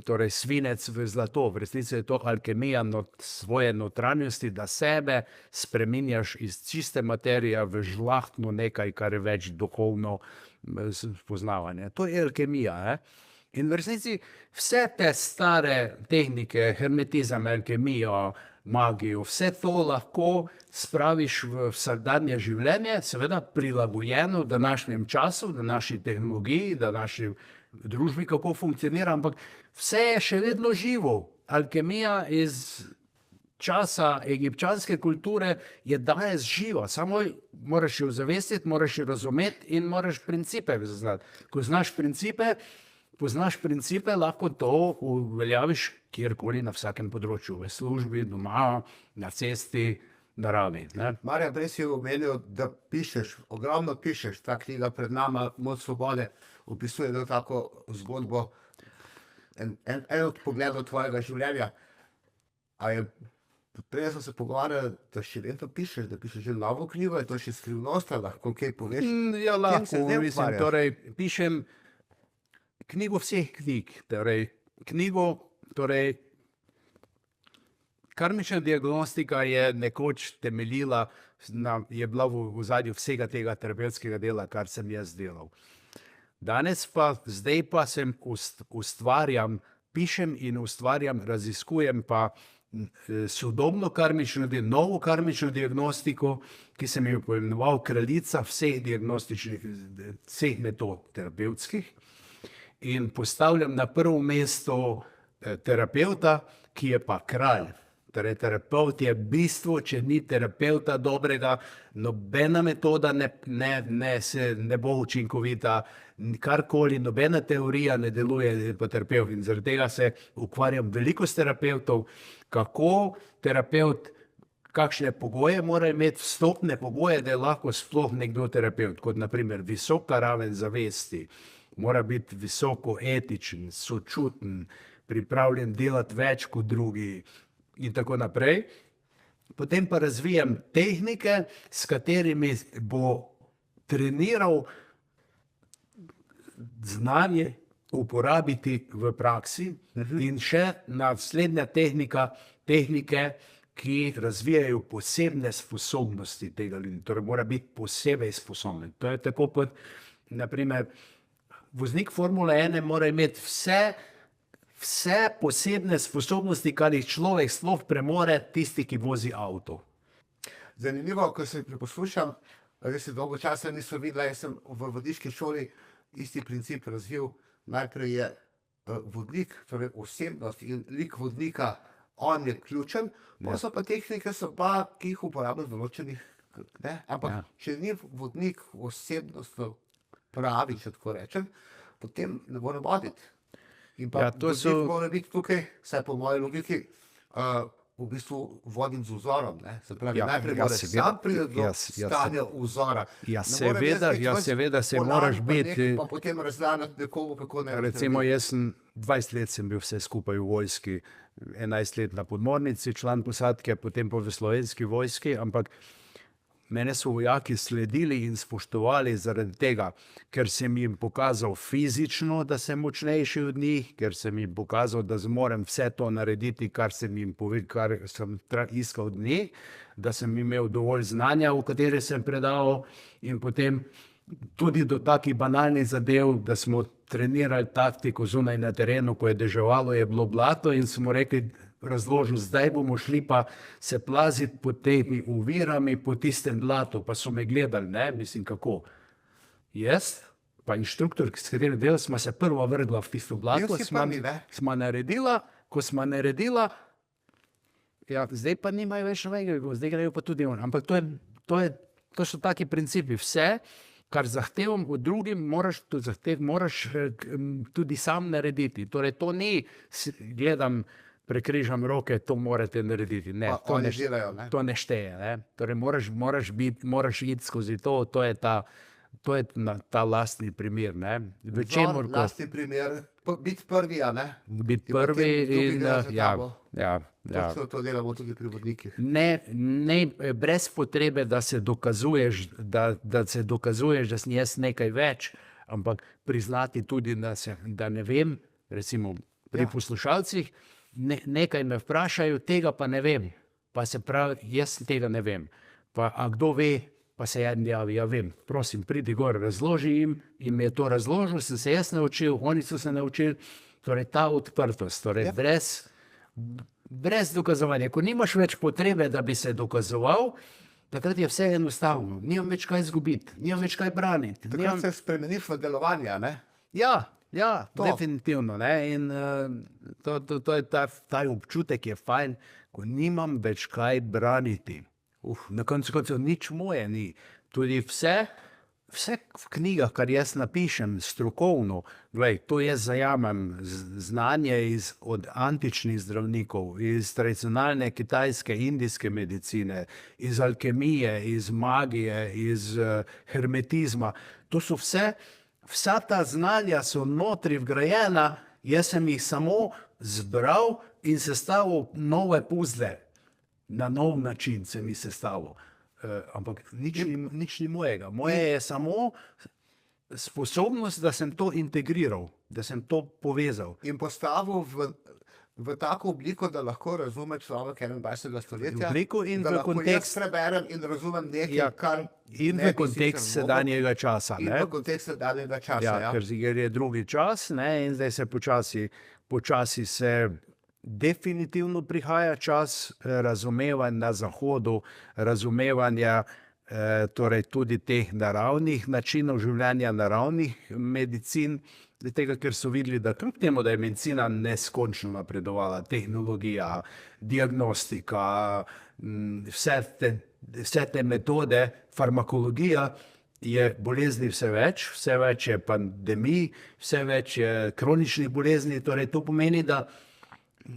torej svinec v zlato, v resnici je to alkemija svoje notranjosti, da sebe spreminjaš iz čiste materije v žlahtno nekaj, kar je več duhovno spoznavanje. To je alkemija, In v resnici vse te stare tehnike, hermetizem, alkemijo, magijo, vse to lahko spraviš v vsakdanje življenje, seveda prilagojeno današnjem času, današnji tehnologiji, današnji družbi, kako funkcionira, ampak vse je še vedno živo. Alkemija iz časa egipčanske kulture je danes živa, samo moraš jo zavestiti, moraš jo razumeti in moraš principe zaznati. Ko znaš principe, poznaš principe, lahko to uveljaviš kjerkoli na vsakem področju, v službi, doma, na cesti, naravi. Marjan, prej si omenil, da pišeš, ogromno pišeš, ta knjiga pred nama, Moč svobode, opisuje eno tako zgodbo, en od pogledov tvojega življenja. Prej smo se pogovarjali, da še vedno pišeš, da pišeš že novo knjigo, je to še skrivnost, lahko kaj poveš? Ja, lahko, mislim, torej, pišem knjigo vseh knjig, karmična diagnostika je nekoč temeljila, je bila v ozadju vsega tega terapevtskega dela, kar sem jaz delal. Zdaj pa ustvarjam, pišem in ustvarjam, raziskujem pa sodobno karmično, novo karmično diagnostiko, ki sem jo poimenoval kraljica vseh diagnostičnih, vseh metod terapevtskih. In postavljam na prvo mesto terapevta, ki je pa kralj. Torej, terapeut je bistvo, če ni terapeuta dobrega, nobena metoda ne bo učinkovita, karkoli, nobena teorija ne deluje po terapevtu. In zaradi tega se ukvarjam veliko s terapeutov, kako terapeut kakšne pogoje mora imeti, vstopne pogoje, da je lahko sploh nekdo terapevt, kot naprimer visoka raven zavesti, mora biti visoko etičen, sočuten, pripravljen delati več kot drugi in tako naprej. Potem pa razvijam tehnike, s katerimi bo treniral znanje uporabiti v praksi in še naslednja tehnike, ki razvijajo posebne sposobnosti tega ljudi, torej mora biti posebej sposoben. To je tako kot, naprimer, voznik Formule 1 mora imeti vse posebne sposobnosti, kar jih človek sploh premore, tisti, ki vozi avto. Zanimivo, ko se poslušam, res je dolgo časa nisem videla, jaz sem v vodniški šoli isti princip razvil. Najprej je vodnik, torej osebnost in lik vodnika, on je ključen, pa so pa tehnike, ki jih uporabljajo določenih, ampak če ni vodnik osebnost pravi, če tako rečem, potem ne more voditi. In pa vodnik mora biti tukaj, vsaj po moji logiki, v bistvu vodim z vzorom. Se pravi, najprej mora sam priti do stanja vzora. Ja, seveda se moraš biti. Pa potem razdanati nekomu, kako ne. Recimo, jaz sem 20 let sem bil vse skupaj v vojski, 11 let na podmornici, član posadke, potem pa v Slovenski vojski, ampak mene so vojaki sledili in spoštovali zaradi tega, ker sem jim pokazal fizično, da sem močnejši od njih, ker sem jim pokazal, da zmorem vse to narediti, kar sem jim povedal, kar sem iskal od njih, da sem imel dovolj znanja, v katere sem predaval, in potem tudi do takih banalnih zadev, da smo trenirali taktiko zunaj na terenu, ko je deževalo, je bilo blato in smo rekli, razložil, zdaj bomo šli pa se plaziti po temi ovirami, po tistem blatu, pa so me gledali, mislim, kako. Jaz, pa inštruktor, s katerim delal, smo se prvo vrgla v tisto blato, smo naredila, ko smo naredila, ja, zdaj pa nimajo več novega, zdaj grejo pa tudi on, ampak to so taki principi, vse, kar zahtevam od drugim, moraš tudi sam narediti, torej to ni, gledam, prekrižam roke, to morate narediti. Ne, to ne šteje. Ne? Torej moraš iti skozi to je ta lastni primer. Lastni primer, biti prvi, a ne? Biti prvi in ja. To delamo tudi pri vodnikih. Ne, brez potrebe, da se dokazuješ, da sem jaz nekaj več, ampak priznati tudi, da ne vem, recimo pri poslušalcih, nekaj me vprašajo, tega pa ne vem, pa se pravi, jaz tega ne vem. Pa a kdo ve, pa se eden javi, ja vem, prosim, pridi gor, razloži jim, in mi je to razložil, sem se jaz naučil, oni so se naučili, torej ta odprtost, torej brez dokazovanja. Ko nimaš več potrebe, da bi se dokazoval, takrat je vse enostavno, nimam več kaj izgubiti, nimam več kaj braniti. Takrat se spremeniš v delovanje, ne? Ja, definitivno. In to je ta občutek je fajn, ko nimam več kaj braniti. Na koncu koncev nič moje ni. Tudi vse v knjigah, kar jaz napišem strokovno, to jaz zajamem znanje od antičnih zdravnikov, iz tradicionalne kitajske, indijske medicine, iz alkemije, iz magije, iz hermetizma. To so vsa ta znanja so notri vgrajena, jaz sem jih samo zbral in sestavil nove puzle. Na nov način sem jih sestavil. Ampak nič ni mojega. Moje je samo sposobnost, da sem to integriral, da sem to povezal. In postavil v tako obliko, da lahko razume človek 21. stoletja, da lahko jaz preberem in razumem nekaj, kar in v kontekst sedanjega časa. In v kontekst sedanjega časa, ja. Ker je drugi čas, in zdaj se počasi se definitivno prihaja čas razumevanja na Zahodu, razumevanja torej tudi teh naravnih načinov življenja, naravnih medicin, tega, ker so videli, da kljub temu, da je medicina neskončno napredovala, tehnologija, diagnostika, vse te metode, farmakologija, je bolezni vse več je pandemij, vse več je kroničnih bolezni, torej to pomeni, da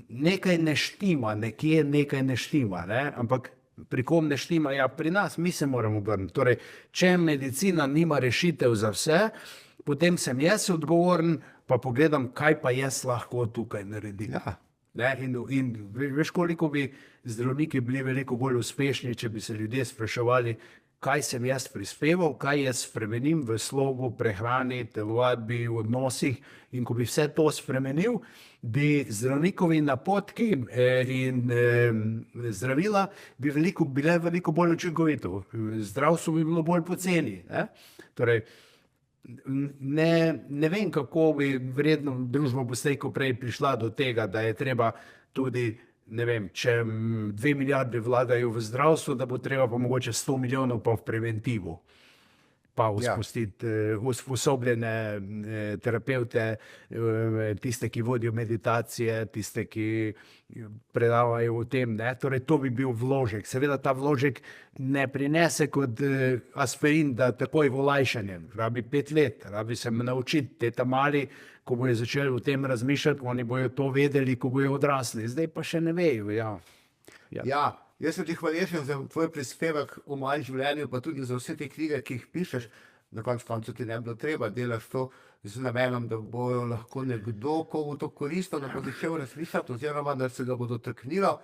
nekaj ne štima, nekje nekaj ne štima, ampak pri kom ne štima, ja, pri nas mi se moramo obrniti. Torej, če medicina nima rešitev za vse, potem sem jaz odgovoren, pa pogledam, kaj pa jaz lahko tukaj naredim. Ja. Ne, in veš, koliko bi zdravniki bili veliko bolj uspešni, če bi se ljudje spraševali, kaj sem jaz prispeval, kaj jaz spremenim v slogu, prehrani, telovadbi, v odnosih. In ko bi vse to spremenil, bi zdravnikovi napotki in zdravila bi bile veliko bolj učinkovito. Zdravstvo bi bilo bolj poceni. Ne? Torej, ne vem, kako bi vredno družba bo slej ko prej prišla do tega, da je treba tudi, ne vem, če 2 milijarde vlagajo v zdravstvo, da bo treba pa mogoče 100 milijonov pa v preventivo. Pa vzpustiti usposobljene terapevte, tiste, ki vodijo meditacije, tiste, ki predavajo o tem. Ne? Torej, to bi bil vložek. Seveda ta vložek ne prinese kot aspirin, da takoj v olajšanje. Rabi 5 let, rabi se naučiti. Te tam mali, ko bojo začeli o tem razmišljati, oni bojo to vedeli, ko bojo odrasli. Zdaj pa še ne vejo. Ja, jaz sem ti hvaležen za tvoj prispevek v mojem življenju, pa tudi za vse te knjige, ki jih pišeš. Na koncu ti ne bi bilo treba, delaš to z namenom, da bo lahko nekdo, ko bo to koristil, da bo začel razmišljati, oziroma da se ga bo dotaknilo.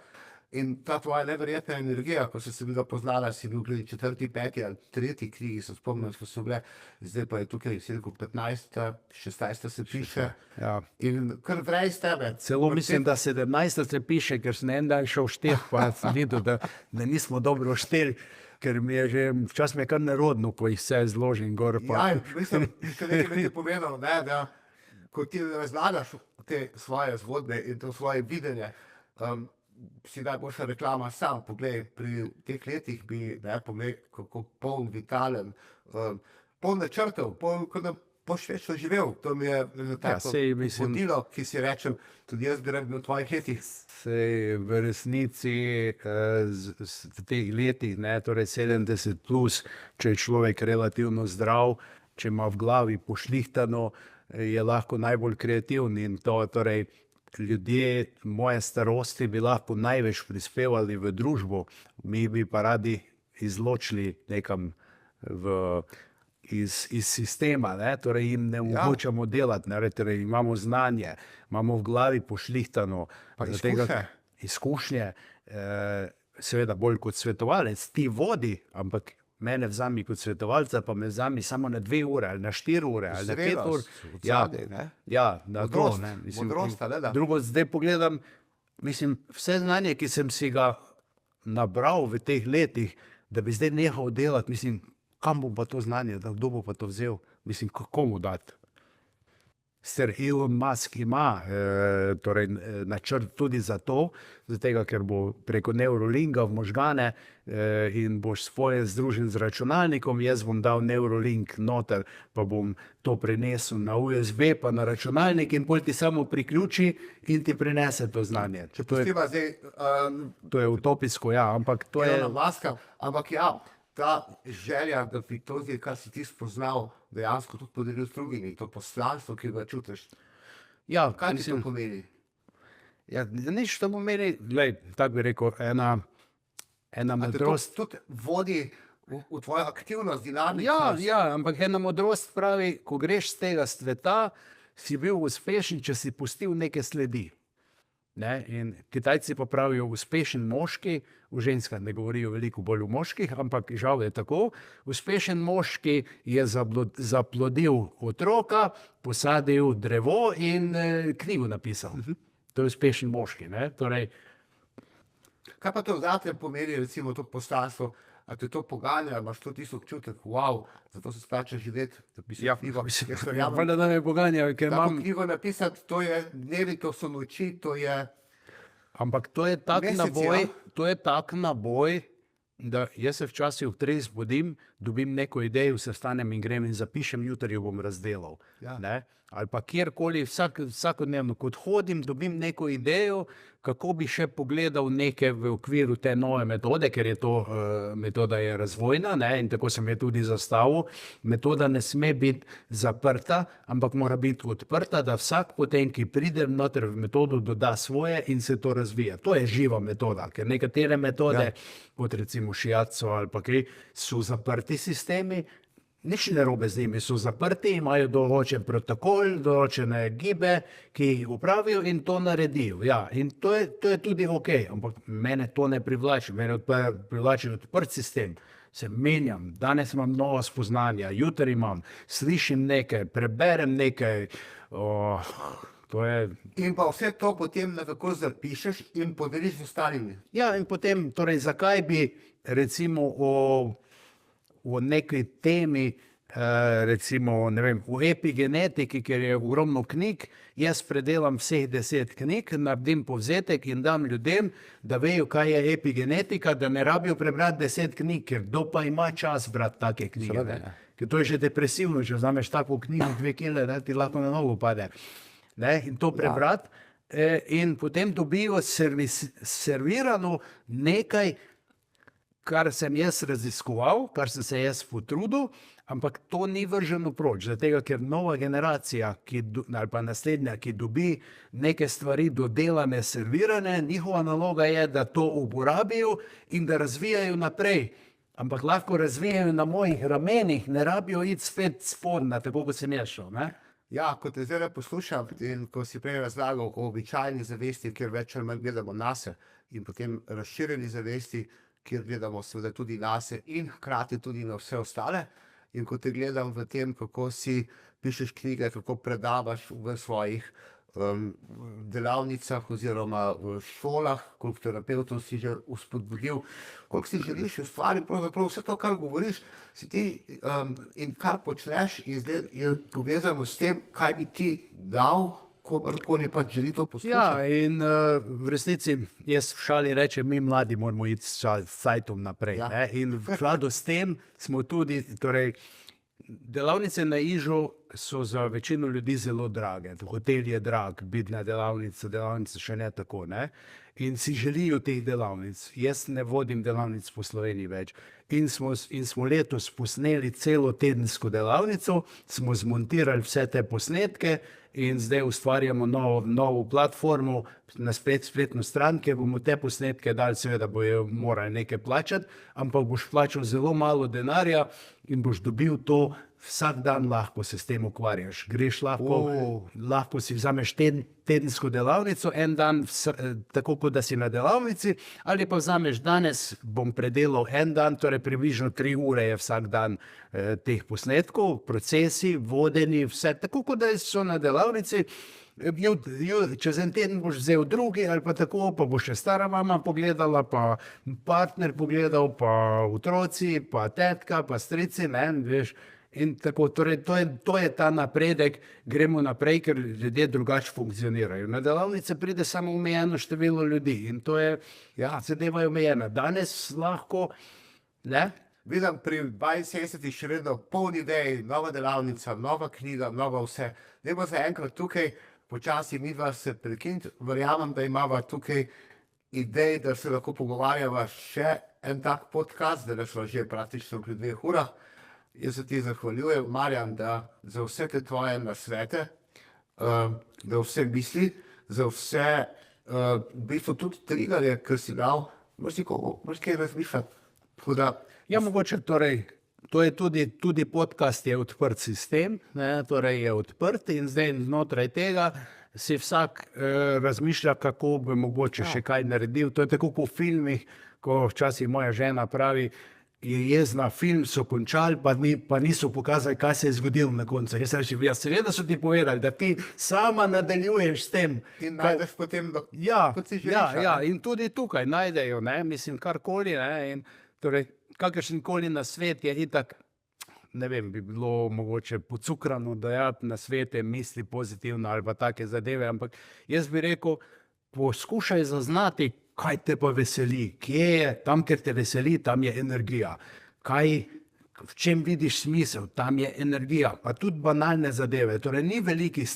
In ta tvoja neverjetna energija, ko si se ga poznala, si bil glede 4., 5. ali 3. knjigi, se spomnim, ko so bile, zdaj pa je tukaj vse 15., 16. se piše. Ja. In kar vrej s tebe. Celo mislim, da 17. se piše, ker sem en dan šel šteti, pa sem videl, da nismo dobro šteli, ker mi je že včasih mi je kar nerodno, ko jih vse zložim gor. Pa. Ja, mislim, še nekaj bi ti povedal, ne, da ko ti razlagaš te svoje zgodbe in to svoje videnje, si najboljša reklama sam, poglej, pri teh letih bi, ne, poglej, kako poln, vitalen, poln načrtov, kot da boš večno živel. To mi je tako vodilo, ki si rečem, tudi jaz bi rad bil v tvojih letih. Sej v resnici v teh letih, ne, torej 70 plus, če je človek relativno zdrav, če ima v glavi pošlihtano, je lahko najbolj kreativen in to, torej, ljudje moje starosti bi lahko največ prispevali v družbo, mi bi pa radi izločili nekam iz sistema, ne? Torej jim ne omogočamo delati, ne? Torej imamo znanje, imamo v glavi pošlihtano, pa izkušnje, seveda bolj kot svetovalec, ti vodi, ampak mene vzami kot svetovalca, pa me vzami samo na 2 ure, ali na 4 ure, ali na 5 ur. Na to, ne. Drugo, zdaj pogledam, mislim, vse znanje, ki sem si ga nabral v teh letih, da bi zdaj nehal delati, mislim, kam bo pa to znanje, kdo bo pa to vzel, mislim, komu dati. Sicer Elon Musk ima torej, načrt tudi za to, zato ker bo preko Neuralinka v možgane in boš svoje združen z računalnikom, jaz bom dal Neuralink noter, pa bom to prenesel na USB, pa na računalnik in pol ti samo priključi in ti prenese to znanje. To je utopijsko, ja, ampak to je... Elon Muska, ampak ja, ta želja, da bi to zdaj, kar si ti spoznal, dejansko tudi podelil s drugimi, to poslanstvo, ki ga čutiš. Ja, kaj ti to pomeni? Ja, nič to pomeni, glej, tako bi rekel, ena modrost. To tudi vodi v tvojo aktivnost, dinamičnost. Ja, ampak ena modrost pravi, ko greš z tega sveta, si bil uspešen, če si pustil neke sledi. Ne? In Kitajci pa pravijo uspešen moški, v ženskah ne govorijo veliko bolj o moških, ampak žal je tako, uspešen moški je zaplodil otroka, posadil drevo in knjigo napisal. To je uspešen moški. Ne? Torej, kaj pa to zate pomeni, recimo to poslanstvo, a te to poganja, imaš to tisto občutek, wow, zato se splača živeti, da bi si knjigo. Hvala, da me poganja, ker imam... Tako knjigo napisati, to je dnevi, to so noči, to je... Ampak to je tak naboj, da jaz se včasih v 3 zbudim, dobim neko idejo, se vstanem in grem in zapišem, jutri jo bom razdelal. Ja. Ne? Ali pa kjerkoli, vsakodnevno, kot hodim, dobim neko idejo, kako bi še pogledal nekaj v okviru te nove metode, ker je to metoda je razvojna, ne? In tako sem je tudi zastavil. Metoda ne sme biti zaprta, ampak mora biti odprta, da vsak potem, ki pride noter v metodo, doda svoje in se to razvija. To je živa metoda, ker nekatere metode, kot recimo šiaco ali pa kaj, so zaprti sistemi. Nič ne robe z njimi, so zaprti, imajo določen protokol, določene gibe, ki jih upravijo in to naredijo. Ja, in to je tudi ok, ampak mene to ne privlači, mene privlači odprt sistem. Se menjam, danes imam nova spoznanja, jutri imam, slišim nekaj, preberem nekaj, to je... In pa vse to potem nekako zapišeš in podeliš z ostalimi. Ja, in potem, torej, zakaj bi recimo o neki temi, recimo, ne vem, o epigenetiki, ker je ogromno knjig, jaz predelam vseh 10 knjig, naredim povzetek in dam ljudem, da vejo, kaj je epigenetika, da ne rabijo prebrati 10 knjig, ker kdo pa ima čas brati take knjige. Seveda, ja. Ker to je že depresivno, če vzameš tako knjigo 2 kile, da ti lahko na novo pade. Ne? In to prebrati, in potem dobijo servirano nekaj, kar sem jaz raziskoval, kar sem se jaz potrudil, ampak to ni vrženo proč, zato ker nova generacija, ali pa naslednja, ki dobi neke stvari dodelane, servirane, njihova naloga je, da to uporabijo in da razvijajo naprej. Ampak lahko razvijajo na mojih ramenih, ne rabijo iti spet spodna, tako kot sem jaz šel. Ne? Ja, kot te zdaj poslušam in ko si prej razlagal o običajni zavesti, kjer več ali manj gledamo nase, in potem razširjeni zavesti, kjer gledamo seveda tudi nase in hkrati tudi na vse ostale. In ko te gledam v tem, kako si pišeš knjige, kako predavaš v svojih delavnicah oziroma v šolah, koliko terapevtov si že uspodbudil, koliko si želiš ustvariti, pravzaprav vse to, kar govoriš, si ti in kar počneš, je povezano s tem, kaj bi ti dal, kogarkoli pa želi to poslušati. Ja, in v resnici jaz v šali rečem, mi mladi moramo iti s cajtom naprej. Ja. Ne? In v skladu s tem smo tudi, torej, delavnice na Ižu so za večino ljudi zelo drage. Hotel je drag, biti na delavnice še ne tako. Ne? In si želijo teh delavnic. Jaz ne vodim delavnic po Sloveniji več. In smo letos posneli celo tedensko delavnico, smo zmontirali vse te posnetke in zdaj ustvarjamo novo platformo na spletno stran, kjer bomo te posnetke dali, seveda bojo morali nekaj plačati, ampak boš plačal zelo malo denarja in boš dobil to, vsak dan lahko se s tem ukvarjaš. Greš lahko si vzameš tedensko delavnico, en dan, tako kot da si na delavnici, ali pa vzameš danes, bom predelal en dan, torej približno 3 ure je vsak dan teh posnetkov, procesi, vodeni, vse, tako kot da so na delavnici. Čez en teden boš vzel drugi ali pa tako, pa bo še stara mama pogledala, pa partner pogledal, pa otroci, pa tetka, pa strici, ne, veš. In tako, torej, to je ta napredek, gremo naprej, ker ljudje drugače funkcionirajo. Na delavnice pride samo omejeno število ljudi in to je, ja, zadeva je omejena. Danes lahko, ne? Vidim pri 72 še vedno polni idej, nova delavnica, nova knjiga, nova vse. Dajmo za enkrat tukaj, počasi midva se prekiniti, verjamem, da imava tukaj idej, da se lahko pogovarjava še en tak podcast, da smo že praktično pri 2 urah. Jaz se ti zahvaljujem, Marjan, za vse te tvoje nasvete, za vse misli, za vse, v bistvu tudi triggerje, ker si dal, moraš kaj razmišljati. Ja, mogoče, torej, to je tudi podcast je odprt sistem, ne, torej je odprt in zdaj znotraj tega si vsak razmišlja, kako bi mogoče še kaj naredil. To je tako kot v filmih, ko včasih moja žena pravi, je jezna, film so končali, pa niso pokazali, kaj se je zgodilo na koncu. Jaz rečem, ja, seveda so ti povedali, da ti sama nadaljuješ s tem. In najdeš potem, kot si želiš. Ja, in tudi tukaj najdejo, ne, mislim, karkoli, ne, in torej, kakršenkoli na svet je itak, ne vem, bi bilo mogoče pocukrano dajati na svete misli pozitivno ali pa take zadeve, ampak jaz bi rekel, poskušaj zaznati, kaj te pa veseli, kje je, tam, ker te veseli, tam je energija. v čem vidiš smisel, tam je energija, pa tudi banalne zadeve. Torej, ni velikih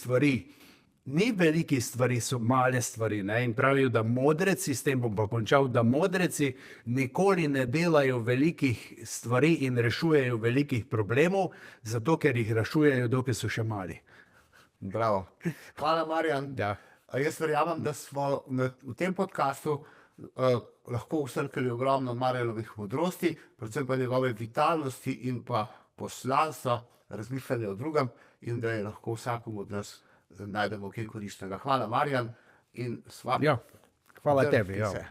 stvari, so male stvari. Ne? In pravijo, da modreci, s tem bom pa končal, da modreci nikoli ne delajo velikih stvari in rešujejo velikih problemov, zato ker jih rešujejo, dokler so še mali. Bravo. Hvala, Marjan. Ja. Jaz verjamem, da smo v tem podkastu lahko usrkali ogromno Marjanovih modrosti, predvsem pa njegove vitalnosti in pa poslanstva, razmišljanja o drugem in da je lahko vsakom od nas najdemo kaj koristnega. Hvala, Marjan. In sva. Ja. Hvala Zdravite tebi. Ja. se.